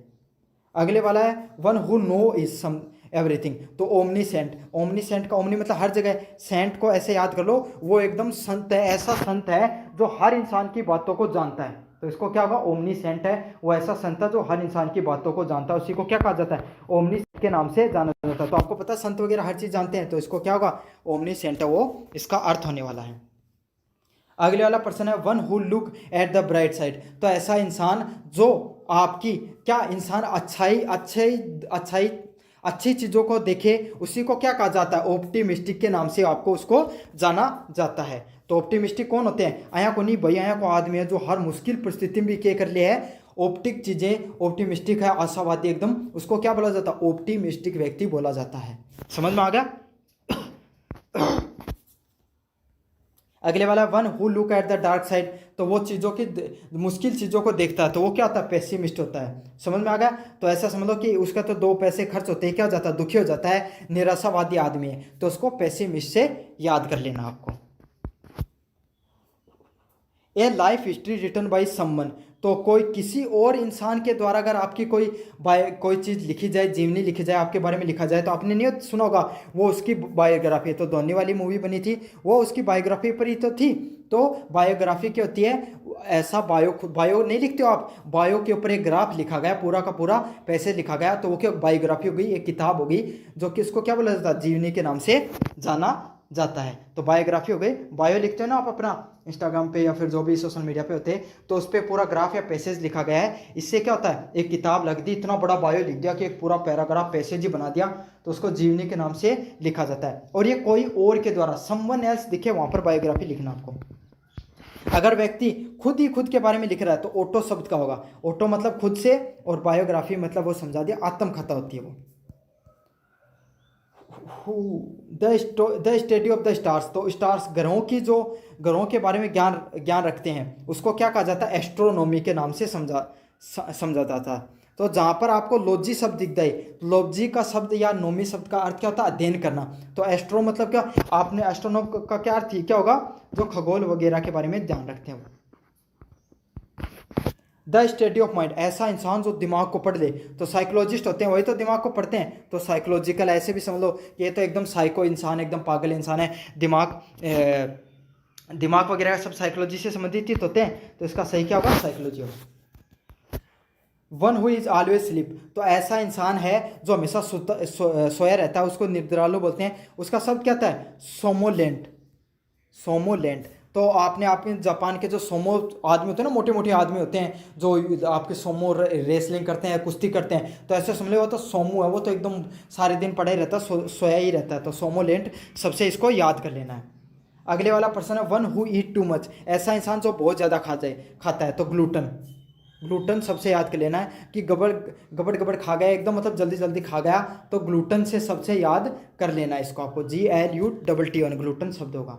[SPEAKER 1] अगले वाला है, one who know is some everything, तो ओमनी सेंट। ओमनी सेंट का ओमनी मतलब हर जगह, सेंट को ऐसे याद कर लो, वो एकदम संत है, ऐसा संत है जो हर इंसान की बातों को जानता है, तो इसको क्या होगा? ओमनी सेंट है, वो ऐसा संत है जो हर इंसान की बातों को जानता है, उसी को क्या कहा जाता है? ओमनी सेंट के नाम से जाना जाता है। तो आपको पता है संत वगैरह हर चीज जानते हैं, तो इसको क्या होगा? ओमनी सेंट है वो, इसका अर्थ होने वाला है। अगले वाला पर्सन है, one who look at the bright side, तो ऐसा इंसान जो आपकी क्या, इंसान अच्छाई अच्छाई अच्छाई अच्छी चीज़ों को देखे, उसी को क्या कहा जाता है? ऑप्टिमिस्टिक के नाम से आपको उसको जाना जाता है। तो ऑप्टिमिस्टिक कौन होते हैं? आया को नहीं भाई, आया को आदमी है जो हर मुश्किल परिस्थिति में क्या कर लिया है? ऑप्टिक चीज़ें, ऑप्टिमिस्टिक है, आशावादी एकदम, उसको क्या बोला जाता है? ऑप्टिमिस्टिक व्यक्ति बोला जाता है। समझ में आ गया? अगले वाला, one who look at the dark side, तो वो चीज़ों की, मुश्किल चीज़ों को देखता है, तो वो क्या होता है? पेसिमिस्ट होता है। समझ में आ गया? तो ऐसा समझ लो कि उसका तो 2 पैसे खर्च होते हैं, क्या हो जाता है? दुखी हो जाता है, निराशावादी आदमी है, तो उसको पेसिमिस्ट से याद कर लेना आपको। A life history written by someone, तो कोई किसी और इंसान के द्वारा अगर आपकी कोई चीज़ लिखी जाए, जीवनी लिखी जाए, आपके बारे में लिखा जाए, तो आपने नहीं सुना होगा वो उसकी बायोग्राफी। तो धोनी वाली मूवी बनी थी, वो उसकी बायोग्राफी पर ही तो थी। तो बायोग्राफी क्या होती है? ऐसा बायो नहीं लिखते हो आप, बायो के ऊपर एक ग्राफ लिखा गया, पूरा का पूरा पैसे लिखा गया, तो वो क्या बायोग्राफी हो गई, एक किताब हो गई, जो कि उसको क्या बोला जाता है? जीवनी के नाम से जाना जाता है। तो बायोग्राफी हो गई। बायो लिखते हो ना आप अपना इंस्टाग्राम पे या फिर जो भी सोशल मीडिया पे होते हैं, तो उस पर पूरा ग्राफ या पैसेज लिखा गया है। इससे क्या होता है? एक किताब लग दी, इतना बड़ा बायो लिख दिया कि एक पूरा पैराग्राफ पैसेज ही बना दिया, तो उसको जीवनी के नाम से लिखा जाता है। और ये कोई और के द्वारा, समवन एल्स दिखे, वहां पर बायोग्राफी लिखना आपको। अगर व्यक्ति खुद के बारे में लिख रहा है तो ऑटो शब्द का होगा। ऑटो मतलब खुद से, और बायोग्राफी मतलब वो समझा दिया, आत्मकथा होती है वो। The study of the stars, तो स्टार्स, ग्रहों के बारे में ज्ञान रखते हैं, उसको क्या कहा जाता है? एस्ट्रोनॉमी के नाम से समझा जाता है। तो जहाँ पर आपको लॉजी शब्द दिख जाए, लॉजी का शब्द या नोमी शब्द का अर्थ क्या होता है? अध्ययन करना। तो एस्ट्रो मतलब क्या? आपने एस्ट्रोनॉम का क्या अर्थ, क्या होगा? जो खगोल वगैरह के बारे में ध्यान रखते हैं। द स्टडी ऑफ माइंड, ऐसा इंसान जो दिमाग को पढ़ ले, तो साइकोलॉजिस्ट होते हैं वही तो दिमाग को पढ़ते हैं। तो साइकोलॉजिकल ऐसे भी समझ लो, ये तो एकदम साइको इंसान, एकदम पागल इंसान है, दिमाग वगैरह सब साइकोलॉजी से संबंधित होते हैं, तो इसका सही क्या होगा? साइकोलॉजी होगा। One who is always sleep, तो ऐसा इंसान है जो हमेशा सोया रहता है, उसको निद्रालु बोलते हैं। उसका शब्द क्या था? सोमोलेंट। सोमोलेंट। तो आपने जापान के जो सोमो आदमी होते हैं ना, मोटे मोटे आदमी होते हैं जो आपके सोमो रेसलिंग करते हैं, कुश्ती करते हैं, तो ऐसे समझ लो वो तो सोमो है, वो तो एकदम सारे दिन पड़ा ही रहता है, सोया ही रहता है। तो सोमोलेंट सबसे इसको याद कर लेना है। अगले वाला पर्सन है one who eat too much, ऐसा इंसान जो बहुत ज़्यादा खाता है। तो ग्लूटन, ग्लूटन सबसे याद कर लेना है कि गबड़ गबड़ गबड़ खा गया एकदम, मतलब जल्दी जल्दी खा गया, तो ग्लूटन से सबसे याद कर लेना है इसको आपको, GLUTTON ग्लूटन शब्द होगा।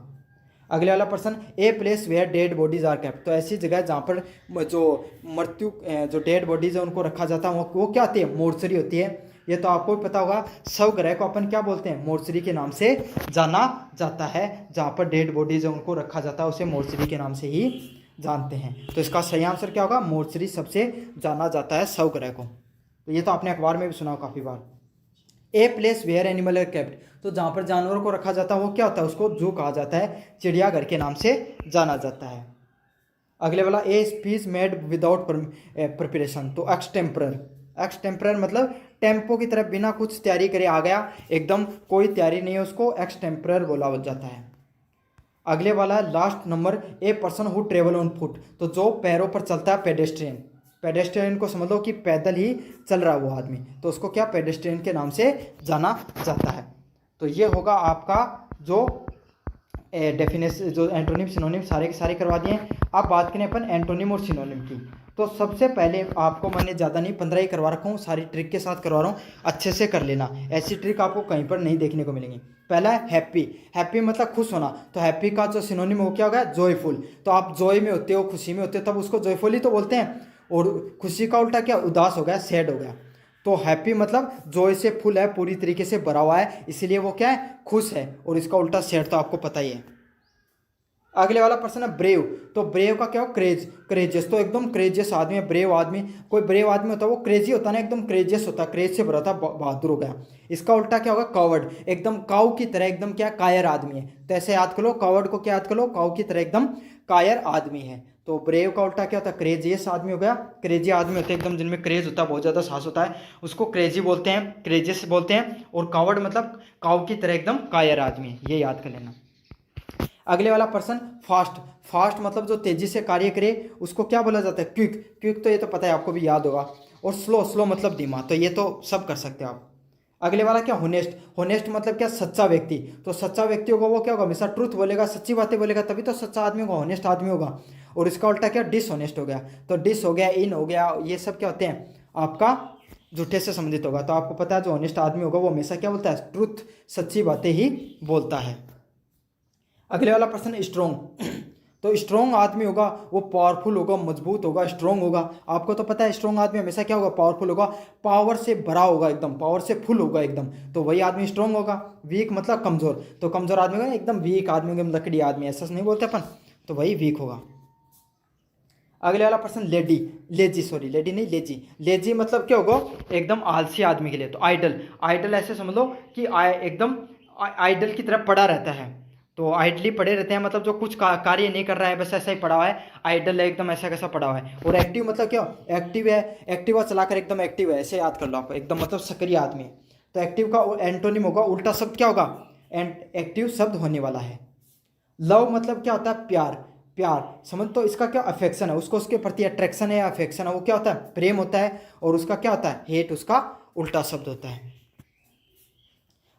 [SPEAKER 1] अगले वाला person a place where dead bodies are kept, तो ऐसी जगह जहाँ पर जो मृत्यु जो डेड बॉडीज है उनको रखा जाता है, वो क्या होती है, मोर्चरी होती है। ये तो आपको भी पता होगा, शवगृह को अपन क्या बोलते हैं, मोर्चरी के नाम से जाना जाता है। जहाँ पर डेड बॉडीज है उनको रखा जाता है उसे मोर्चरी के नाम से ही जानते हैं। तो इसका सही आंसर क्या होगा, मोर्चरी सबसे जाना जाता है शवगृह को। तो ये तो आपने अखबार में भी सुना काफ़ी बार। A place where animal are kept, तो जहाँ पर जानवरों को रखा जाता है वो क्या होता है, उसको जू कहा जाता है, चिड़ियाघर के नाम से जाना जाता है। अगले वाला a speech made without preparation, तो एक्सटेम्परर, एक्सटेम्परर मतलब टेम्पो की तरफ बिना कुछ तैयारी करे आ गया, एकदम कोई तैयारी नहीं है, उसको एक्सटेम्परर बोला जाता है। अगले वाला last number A person who travel on foot, तो जो पैरों पर चलता है, पेडेस्ट्रियन, पेडेस्ट्रियन को समझ लो कि पैदल ही चल रहा है वो आदमी, तो उसको क्या पेडेस्ट्रियन के नाम से जाना जाता है। तो ये होगा आपका जो डेफिनेशन, जो एंटोनिम सिनोनिम सारे के सारे करवा दिए। अब बात करें अपन एंटोनिम और सिनोनिम की, तो सबसे पहले आपको मैंने ज़्यादा नहीं 15 ही करवा रखा हूँ, सारी ट्रिक के साथ करवा रहा हूँ, अच्छे से कर लेना, ऐसी ट्रिक आपको कहीं पर नहीं देखने को मिलेंगी। पहला है हैप्पी, हैप्पी मतलब खुश होना, तो हैप्पी का जो सिनोनिम हो क्या होगा, जॉयफुल। तो आप जॉय में होते हो, खुशी में होते हो, तब उसको जॉयफुल ही तो बोलते हैं। और खुशी का उल्टा क्या, उदास हो गया, सैड हो गया। तो हैप्पी मतलब जॉय से फुल है, पूरी तरीके से भरा हुआ है, इसीलिए वो क्या है, खुश है। और इसका उल्टा सैड तो आपको पता ही है। अगले वाला पर्सन है ब्रेव, तो ब्रेव का क्या हो, क्रेज, क्रेजियस, तो एकदम क्रेजियस आदमी है ब्रेव आदमी। कोई ब्रेव आदमी होता है वो क्रेजी होता है ना, एकदम क्रेजियस होता है, क्रेज से भरा था, बहादुर हो गया। इसका उल्टा क्या होगा, कावर्ड, एकदम काऊ की तरह, एकदम क्या, कायर आदमी है। तो ऐसे याद करो, कावर्ड को क्या याद करो, काऊ की तरह एकदम कायर आदमी है। तो ब्रेव का उल्टा क्या होता है, क्रेजियस आदमी हो गया। क्रेजी आदमी होते हैं एकदम जिनमें क्रेज होता है, बहुत ज़्यादा साहस होता है, उसको क्रेजी बोलते हैं, क्रेजियस बोलते हैं। और कावर्ड मतलब काऊ की तरह एकदम कायर आदमी है, ये याद कर लेना। अगले वाला पर्सन फास्ट, फास्ट मतलब जो तेजी से कार्य करे उसको क्या बोला जाता है, क्विक, क्विक तो ये तो पता है आपको भी याद होगा। और स्लो, स्लो मतलब धीमा, तो ये तो सब कर सकते हो आप। अगले वाला क्या, होनेस्ट, होनेस्ट मतलब क्या, सच्चा व्यक्ति। तो सच्चा व्यक्ति होगा वो क्या होगा, हमेशा ट्रूथ बोलेगा, सच्ची बातें बोलेगा, तभी तो सच्चा आदमी होगा, होनेस्ट आदमी होगा। और इसका उल्टा क्या, डिसहोनेस्ट हो गया। तो डिस हो गया, इन हो गया, ये सब क्या होते हैं, आपका झूठे से संबंधित होगा। तो आपको पता है जो ऑनेस्ट आदमी होगा वो हमेशा क्या बोलता है, ट्रूथ, सच्ची बातें ही बोलता है। अगले वाला पर्सन स्ट्रोंग, तो स्ट्रोंग आदमी होगा वो पावरफुल होगा, मजबूत होगा, स्ट्रोंग होगा। आपको तो पता है स्ट्रोंग आदमी हमेशा क्या होगा, पावरफुल होगा, पावर से भरा होगा, एकदम पावर से फुल होगा एकदम, तो वही आदमी स्ट्रोंग होगा। वीक मतलब कमजोर, तो कमजोर आदमी होगा एकदम वीक आदमी, एकदम लकड़ी आदमी, ऐसा नहीं बोलते अपन, तो वही वीक होगा। अगले वाला person lady, lazy, sorry lady नहीं, लेजी, लेजी मतलब क्या होगा, एकदम आलसी आदमी के लिए। तो आइडल, आइडल ऐसे समझ लो कि एकदम आइडल की तरफ पड़ा रहता है, तो आइडली पड़े रहते हैं, मतलब जो कुछ कार्य नहीं कर रहा है, बस ऐसा ही पड़ा हुआ है, आइडल है एकदम, ऐसा कैसा पड़ा हुआ है। और एक्टिव मतलब क्या, एक्टिव है, एक्टिवा चलाकर एकदम एक्टिव है, ऐसे याद कर लो आप, एकदम मतलब सक्रिय आदमी है। तो एक्टिव का एंटोनिम होगा, उल्टा शब्द क्या होगा, एक्टिव शब्द होने वाला है। लव मतलब क्या होता है, प्यार, प्यार समझ, तो इसका क्या, अफेक्शन है, उसको उसके प्रति अट्रैक्शन है, अफेक्शन है, वो क्या होता है, प्रेम होता है। और उसका क्या होता है, हेट, उसका उल्टा शब्द होता है।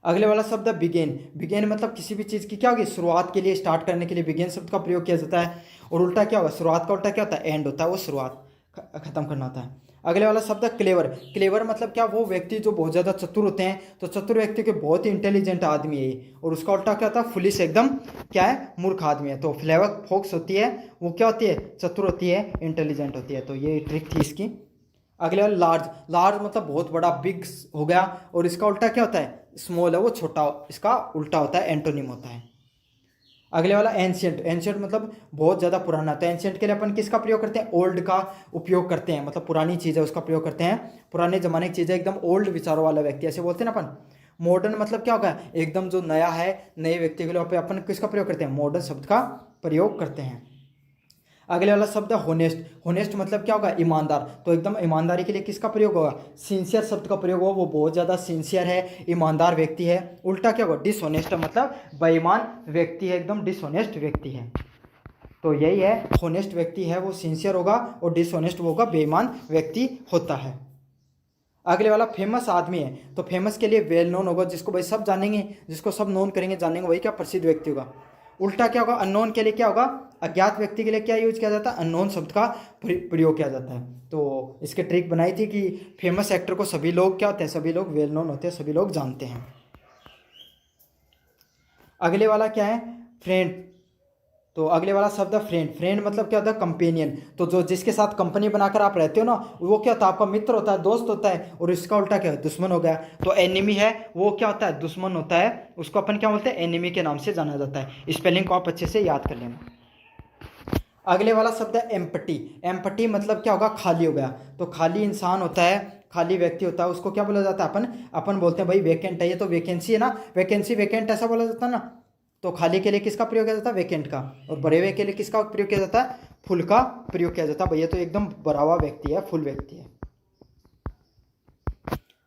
[SPEAKER 1] अगले वाला शब्द है बिगेन, बिगेन मतलब किसी भी चीज़ की क्या होगी, शुरुआत के लिए, स्टार्ट करने के लिए बिगेन शब्द का प्रयोग किया जाता है। और उल्टा क्या होगा, शुरुआत का उल्टा क्या होता है, एंड होता है, वो शुरुआत खत्म करना होता है। अगले वाला शब्द है क्लेवर, क्लेवर मतलब क्या, वो व्यक्ति जो बहुत ज़्यादा चतुर होते हैं, तो चतुर व्यक्ति के बहुत ही इंटेलिजेंट आदमी है ये। और उसका उल्टा क्या होता है, फुलिश, एकदम क्या है, मूर्ख आदमी है। तो फ्लेवर फोक्स होती है, वो क्या होती है, चतुर होती है, इंटेलिजेंट होती है। तो ये ट्रिक थी इसकी। अगले वाला लार्ज, लार्ज मतलब बहुत बड़ा, बिग हो गया। और इसका उल्टा क्या होता है, स्मॉल है, वो छोटा, इसका उल्टा होता है, एंटोनिम होता है। अगले वाला एंशियंट, एंशियंट मतलब बहुत ज़्यादा पुराना। तो एंशियंट के लिए अपन किसका प्रयोग करते हैं, ओल्ड का उपयोग करते हैं, मतलब पुरानी चीज़ है उसका प्रयोग करते हैं, पुराने ज़माने की चीज़ है, एकदम ओल्ड विचारों वाला व्यक्ति, ऐसे बोलते हैं ना अपन। मॉडर्न मतलब क्या होगा, एकदम जो नया है, नए व्यक्ति के लिए अपन किसका प्रयोग करते हैं, मॉडर्न शब्द का प्रयोग करते हैं। अगले वाला शब्द है होनेस्ट। होनेस्ट मतलब क्या होगा, ईमानदार। तो एकदम ईमानदारी के लिए किसका प्रयोग होगा, सिंसियर शब्द का प्रयोग होगा, वो बहुत ज़्यादा सिंसियर है, ईमानदार व्यक्ति है। उल्टा क्या होगा, डिसऑनेस्ट मतलब बेईमान व्यक्ति है, एकदम डिसऑनेस्ट व्यक्ति है। तो यही है, होनेस्ट व्यक्ति है वो सिंसियर होगा और डिसऑनेस्ट वो होगा बेईमान व्यक्ति होता है। अगले वाला फेमस आदमी है। तो फेमस के लिए वेल नोन होगा, जिसको भाई सब जानेंगे, जिसको सब नोन करेंगे जानेंगे, वही क्या प्रसिद्ध व्यक्ति होगा। उल्टा क्या होगा, अननोन के लिए क्या होगा, अज्ञात व्यक्ति के लिए क्या यूज किया जाता है, अननोन शब्द का प्रयोग किया जाता है। तो इसके ट्रिक बनाई थी कि फेमस एक्टर को सभी लोग क्या होते हैं, सभी लोग वेल नोन होते हैं, सभी लोग जानते हैं। अगले वाला क्या है, फ्रेंड। तो अगले वाला शब्द है फ्रेंड। फ्रेंड मतलब क्या होता है, कंपेनियन। तो जो जिसके साथ कंपनी बनाकर आप रहते हो ना, वो क्या होता है, आपका मित्र होता है, दोस्त होता है। और इसका उल्टा क्या है, दुश्मन हो गया। तो एनिमी है वो क्या होता है, दुश्मन होता है, उसको अपन क्या बोलते हैं, एनिमी के नाम से जाना जाता है। स्पेलिंग को आप अच्छे से याद कर लेना। अगले वाला शब्द है एम्पटी। एम्पटी मतलब क्या होगा, खाली हो गया। तो खाली इंसान होता है, खाली व्यक्ति होता है, उसको क्या बोला जाता है, अपन अपन बोलते हैं भाई वेकेंट है, ये तो वैकेंसी है ना, वैकेंसी वेकेंट ऐसा बोला जाता है ना। तो खाली के लिए किसका प्रयोग किया जाता है, वेकेंट का। और भरे हुए के लिए किसका प्रयोग किया जाता है, फुल का प्रयोग किया जाता है। भैया तो एकदम भरा हुआ व्यक्ति है, फुल व्यक्ति है।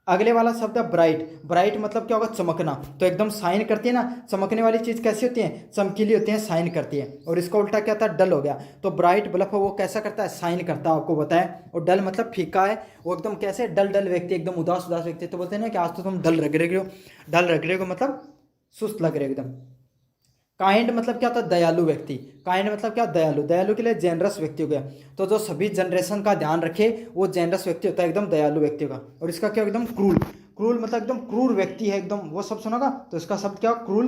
[SPEAKER 1] अगले वाला शब्द है ब्राइट। ब्राइट मतलब क्या होगा, चमकना। तो एकदम शाइन करती है ना, चमकने वाली चीज़ कैसी होती है, चमकीली होती है, शाइन करती है। और इसका उल्टा क्या होता है, डल हो गया। तो ब्राइट बल्ब वो कैसा करता है, शाइन करता है, आपको बताएं। और डल मतलब फीका है, वो एकदम कैसे, डल डल व्यक्ति, एकदम उदास उदास व्यक्ति। तो बोलते हैं ना कि आज तो तुम डल लग रहे हो, डल लग रहे हो मतलब सुस्त लग रहे हो एकदम। काइंड मतलब क्या होता है, दयालु व्यक्ति। काइंड मतलब क्या, दयालु। दयालु के लिए जेनरस व्यक्ति हो गया। तो जो सभी जनरेशन का ध्यान रखे वो जेनरस व्यक्ति होता है, एकदम दयालु व्यक्ति होगा। और इसका क्या, एकदम क्रूर। क्रूर मतलब एकदम क्रूर व्यक्ति है, एकदम वो सब सुना ना। तो इसका शब्द क्या, क्रूर,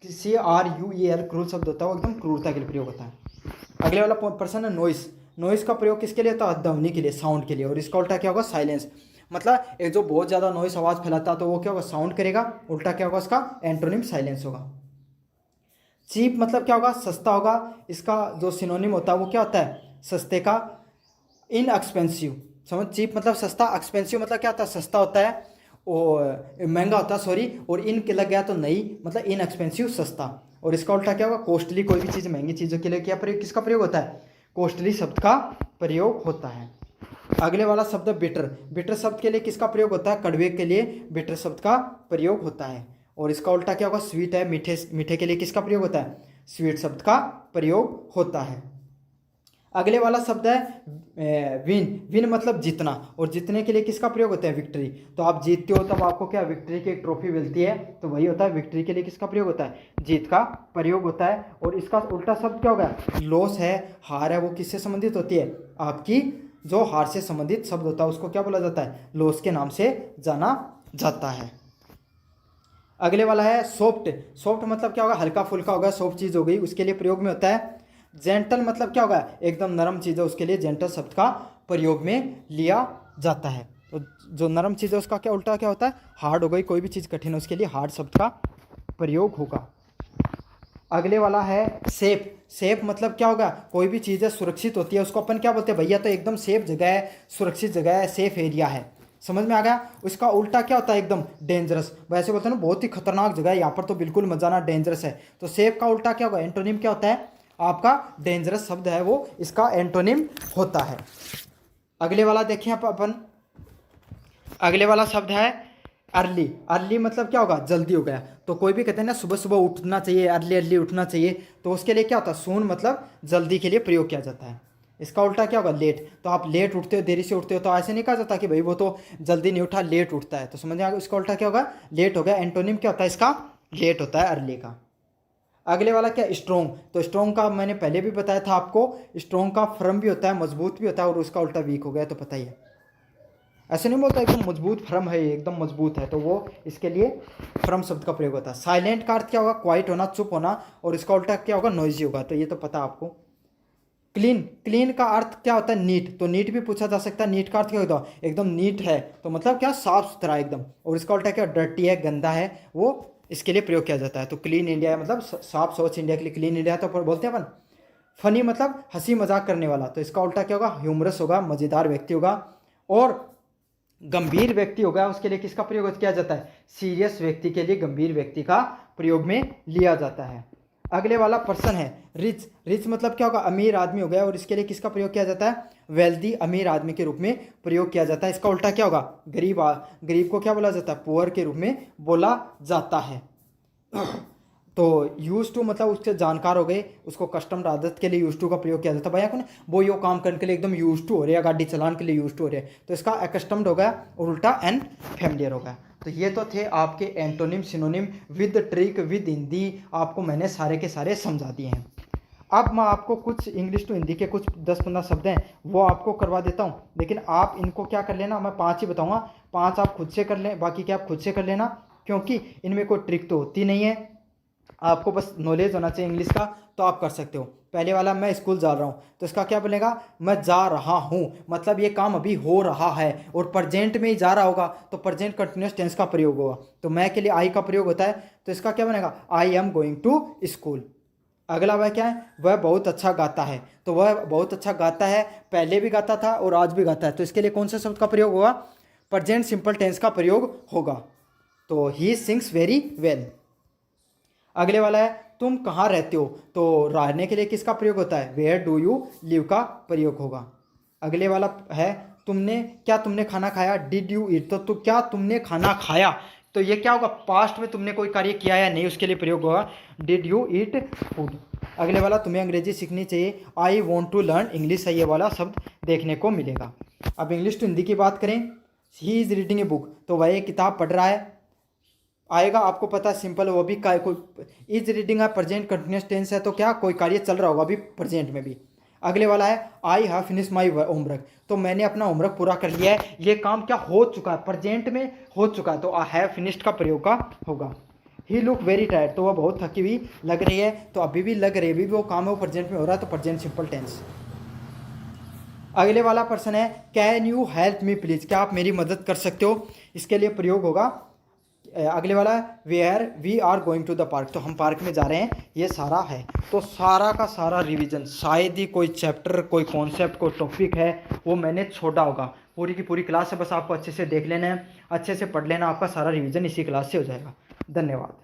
[SPEAKER 1] CRUEL, क्रूर शब्द होता है, वो एकदम क्रूरता के लिए प्रयोग होता है। अगले वाला पर्सन है नॉइस। नॉइस का प्रयोग किसके लिए होता है, ध्वनि के लिए, साउंड के लिए। और इसका उल्टा क्या होगा, साइलेंस। मतलब एक जो बहुत ज़्यादा नॉइस आवाज़ फैलाता है तो वो क्या होगा, साउंड करेगा। उल्टा क्या होगा, उसका एंटोनिम साइलेंस होगा। चीप मतलब क्या होगा, सस्ता होगा। इसका जो सिनोनिम होता है वो क्या होता है, सस्ते का। इनएक्सपेंसिव, समझ, चीप मतलब सस्ता, एक्सपेंसिव मतलब क्या होता है, सस्ता होता है और महंगा होता है, सॉरी। और इन के लग गया तो नहीं, मतलब इनएक्सपेंसिव, सस्ता। और इसका उल्टा क्या होगा, कॉस्टली। कोई भी चीज़ महंगी चीज़ों के लिए क्या प्रयोग, किसका प्रयोग होता है, कॉस्टली शब्द का प्रयोग होता है। अगले वाला शब्द बिटर। बिटर शब्द के लिए किसका प्रयोग होता है, कड़वे के लिए बिटर शब्द का प्रयोग होता है। और इसका उल्टा क्या होगा, स्वीट है, मीठे। मीठे के लिए किसका प्रयोग होता है, स्वीट शब्द का प्रयोग होता है। अगले वाला शब्द है विन। विन मतलब जीतना। और जीतने के लिए किसका प्रयोग होता है, विक्ट्री। तो आप जीतते हो तब आपको क्या, विक्ट्री की एक ट्रॉफी मिलती है, तो वही होता है, विक्ट्री के लिए किसका प्रयोग होता है, जीत का प्रयोग होता है। और इसका उल्टा शब्द क्या होगा, लॉस है, हार है। वो किससे संबंधित होती है, आपकी जो हार से संबंधित शब्द होता है उसको क्या बोला जाता है, लॉस के नाम से जाना जाता है। अगले वाला है सॉफ्ट। सॉफ्ट मतलब क्या होगा, हल्का फुल्का होगा, सॉफ्ट चीज़ हो गई, उसके लिए प्रयोग में होता है। जेंटल मतलब क्या होगा, एकदम नरम चीज़ है, उसके लिए जेंटल शब्द का प्रयोग में लिया जाता है। तो जो नरम चीज़ है उसका क्या उल्टा क्या होता है, हार्ड हो गई। कोई भी चीज़ कठिन है उसके लिए हार्ड शब्द का प्रयोग होगा। अगले वाला है सेफ। सेफ मतलब क्या होगा, कोई भी चीज़ है सुरक्षित होती है, उसको अपन क्या बोलते हैं, भैया तो एकदम सेफ जगह है, सुरक्षित जगह है, सेफ एरिया है। समझ में आ गया। उसका उल्टा क्या होता है, एकदम डेंजरस। वैसे बोलते हैं ना, बहुत ही खतरनाक जगह है, यहाँ पर तो बिल्कुल मत जाना, डेंजरस है। तो सेफ का उल्टा क्या होगा, एंटोनिम क्या होता है आपका, डेंजरस शब्द है वो इसका एंटोनिम होता है। अगले वाला देखें अपन। अगले वाला शब्द है अर्ली। अर्ली मतलब क्या होगा, जल्दी हो गया। तो कोई भी कहते हैं ना, सुबह सुबह उठना चाहिए, अर्ली अर्ली उठना चाहिए, तो उसके लिए क्या होता है, सून मतलब जल्दी के लिए प्रयोग किया जाता है। इसका उल्टा क्या होगा, लेट। तो आप लेट उठते हो, देरी से उठते हो, तो ऐसे नहीं कहा जाता कि भाई वो तो जल्दी नहीं उठा, लेट उठता है। तो समझ में आ गया, इसका उल्टा क्या होगा, लेट हो गया। एंटोनिम क्या होता है इसका, लेट होता है अर्ली का। अगले वाला क्या, स्ट्रोंग। तो स्ट्रोंग का मैंने पहले भी बताया था आपको, स्ट्रोंग का फर्म भी होता है, मजबूत भी होता है। और उसका उल्टा वीक हो गया, तो पता ही है। ऐसे नहीं बोलता एकदम मजबूत फर्म है, एकदम मजबूत है, तो वो इसके लिए फर्म शब्द का प्रयोग होता है। साइलेंट का अर्थ क्या होगा, क्वाइट होना, चुप होना। और इसका उल्टा क्या होगा, नॉइजी होगा। तो ये तो पता आपको। क्लीन। क्लीन का अर्थ क्या होता है, नीट। तो नीट भी पूछा जा सकता है, नीट का अर्थ क्या होता है, एकदम नीट है, तो मतलब क्या, साफ सुथरा एकदम। और इसका उल्टा क्या, डर्टी है, गंदा है, वो इसके लिए प्रयोग किया जाता है। तो क्लीन इंडिया है मतलब साफ स्वच्छ इंडिया के लिए क्लीन इंडिया तो बोलते हैं अपन। फनी मतलब हंसी मजाक करने वाला। तो इसका उल्टा क्या होगा, ह्यूमरस होगा, मजेदार व्यक्ति होगा। और गंभीर व्यक्ति होगा, उसके लिए किसका प्रयोग किया जाता है, सीरियस व्यक्ति के लिए गंभीर व्यक्ति का प्रयोग में लिया जाता है। अगले वाला पर्सन है रिच। रिच मतलब क्या होगा, अमीर आदमी हो गया, और इसके लिए किसका प्रयोग किया जाता है, वेल्दी, अमीर आदमी के रूप में प्रयोग किया जाता है। इसका उल्टा क्या होगा, गरीब। गरीब को क्या बोला जाता है, पुअर के रूप में बोला जाता है। तो यूज टू मतलब उसके जानकार हो गए, उसको कस्टम आदत के लिए यूज टू का प्रयोग किया जाता है। भैया कौन वो यो काम करने के लिए एकदम यूज टू हो रहे हैं, गाड़ी चलाने के लिए यूज टू हो रहे हैं, तो इसका अकस्टम्ड हो गया, और उल्टा एंड फैमिलियर हो गया। तो ये तो थे आपके antonym synonym with trick with Hindi, आपको मैंने सारे के सारे समझा दिए हैं। अब मैं आपको कुछ इंग्लिश टू हिंदी के कुछ 10-15 शब्द हैं वो आपको करवा देता हूँ, लेकिन आप इनको क्या कर लेना, मैं 5 ही बताऊँगा, 5 आप खुद से कर लें, बाकी क्या आप खुद से कर लेना, क्योंकि इनमें कोई ट्रिक तो होती नहीं है, आपको बस नॉलेज होना चाहिए इंग्लिश का, तो आप कर सकते हो। पहले वाला, मैं स्कूल जा रहा हूँ, तो इसका क्या बनेगा, मैं जा रहा हूँ, मतलब ये काम अभी हो रहा है, और प्रेजेंट में ही जा रहा होगा तो प्रेजेंट कंटिन्यूस टेंस का प्रयोग होगा। तो मैं के लिए आई का प्रयोग होता है, तो इसका क्या बनेगा, I am going to school. अगला वह क्या है, वह बहुत अच्छा गाता है, तो वह बहुत अच्छा गाता है, पहले भी गाता था और आज भी गाता है, तो इसके लिए कौन सा शब्द का प्रयोग होगा, प्रेजेंट सिंपल टेंस का प्रयोग होगा। तो ही सिंग्स वेरी वेल। अगले वाला है तुम कहाँ रहते हो, तो रहने के लिए किसका प्रयोग होता है, वेयर डू यू लिव का प्रयोग होगा। अगले वाला है तुमने खाना खाया, डिड यू ईट, तो क्या तुमने खाना खाया, तो ये क्या होगा, पास्ट में तुमने कोई कार्य किया या नहीं उसके लिए प्रयोग होगा, डिड यू ईट फूड। अगले वाला तुम्हें अंग्रेजी सीखनी चाहिए, I want to learn English, है ये वाला शब्द देखने को मिलेगा। अब इंग्लिश टू हिंदी की बात करें, he is reading A book, तो वह एक किताब पढ़ रहा है, आएगा आपको पता है सिंपल, वो भी कोई इज रीडिंग है, प्रेजेंट कंटिन्यूस टेंस है, तो क्या कोई कार्य चल रहा होगा अभी प्रेजेंट में भी। अगले वाला है I have finish my homework, तो मैंने अपना होमवर्क पूरा कर लिया है, ये काम क्या हो चुका है, प्रेजेंट में हो चुका है, तो आई हैव फिनिश्ड का प्रयोग का होगा। ही लुक वेरी टायर्ड, तो वह बहुत थकी हुई लग रही है, तो अभी भी लग रही है, अभी भी वो काम है वो प्रेजेंट में हो रहा है, तो प्रेजेंट सिंपल टेंस। अगले वाला पर्सन है can you help me please, क्या आप मेरी मदद कर सकते हो, इसके लिए प्रयोग होगा। अगले वाला where we are going to the park, तो हम पार्क में जा रहे हैं, ये सारा है। तो सारा का सारा रिवीजन, शायद ही कोई चैप्टर, कोई कॉन्सेप्ट, कोई टॉपिक है वो मैंने छोड़ा होगा, पूरी की पूरी क्लास है, बस आपको अच्छे से देख लेना है, अच्छे से पढ़ लेना, आपका सारा रिवीजन इसी क्लास से हो जाएगा। धन्यवाद।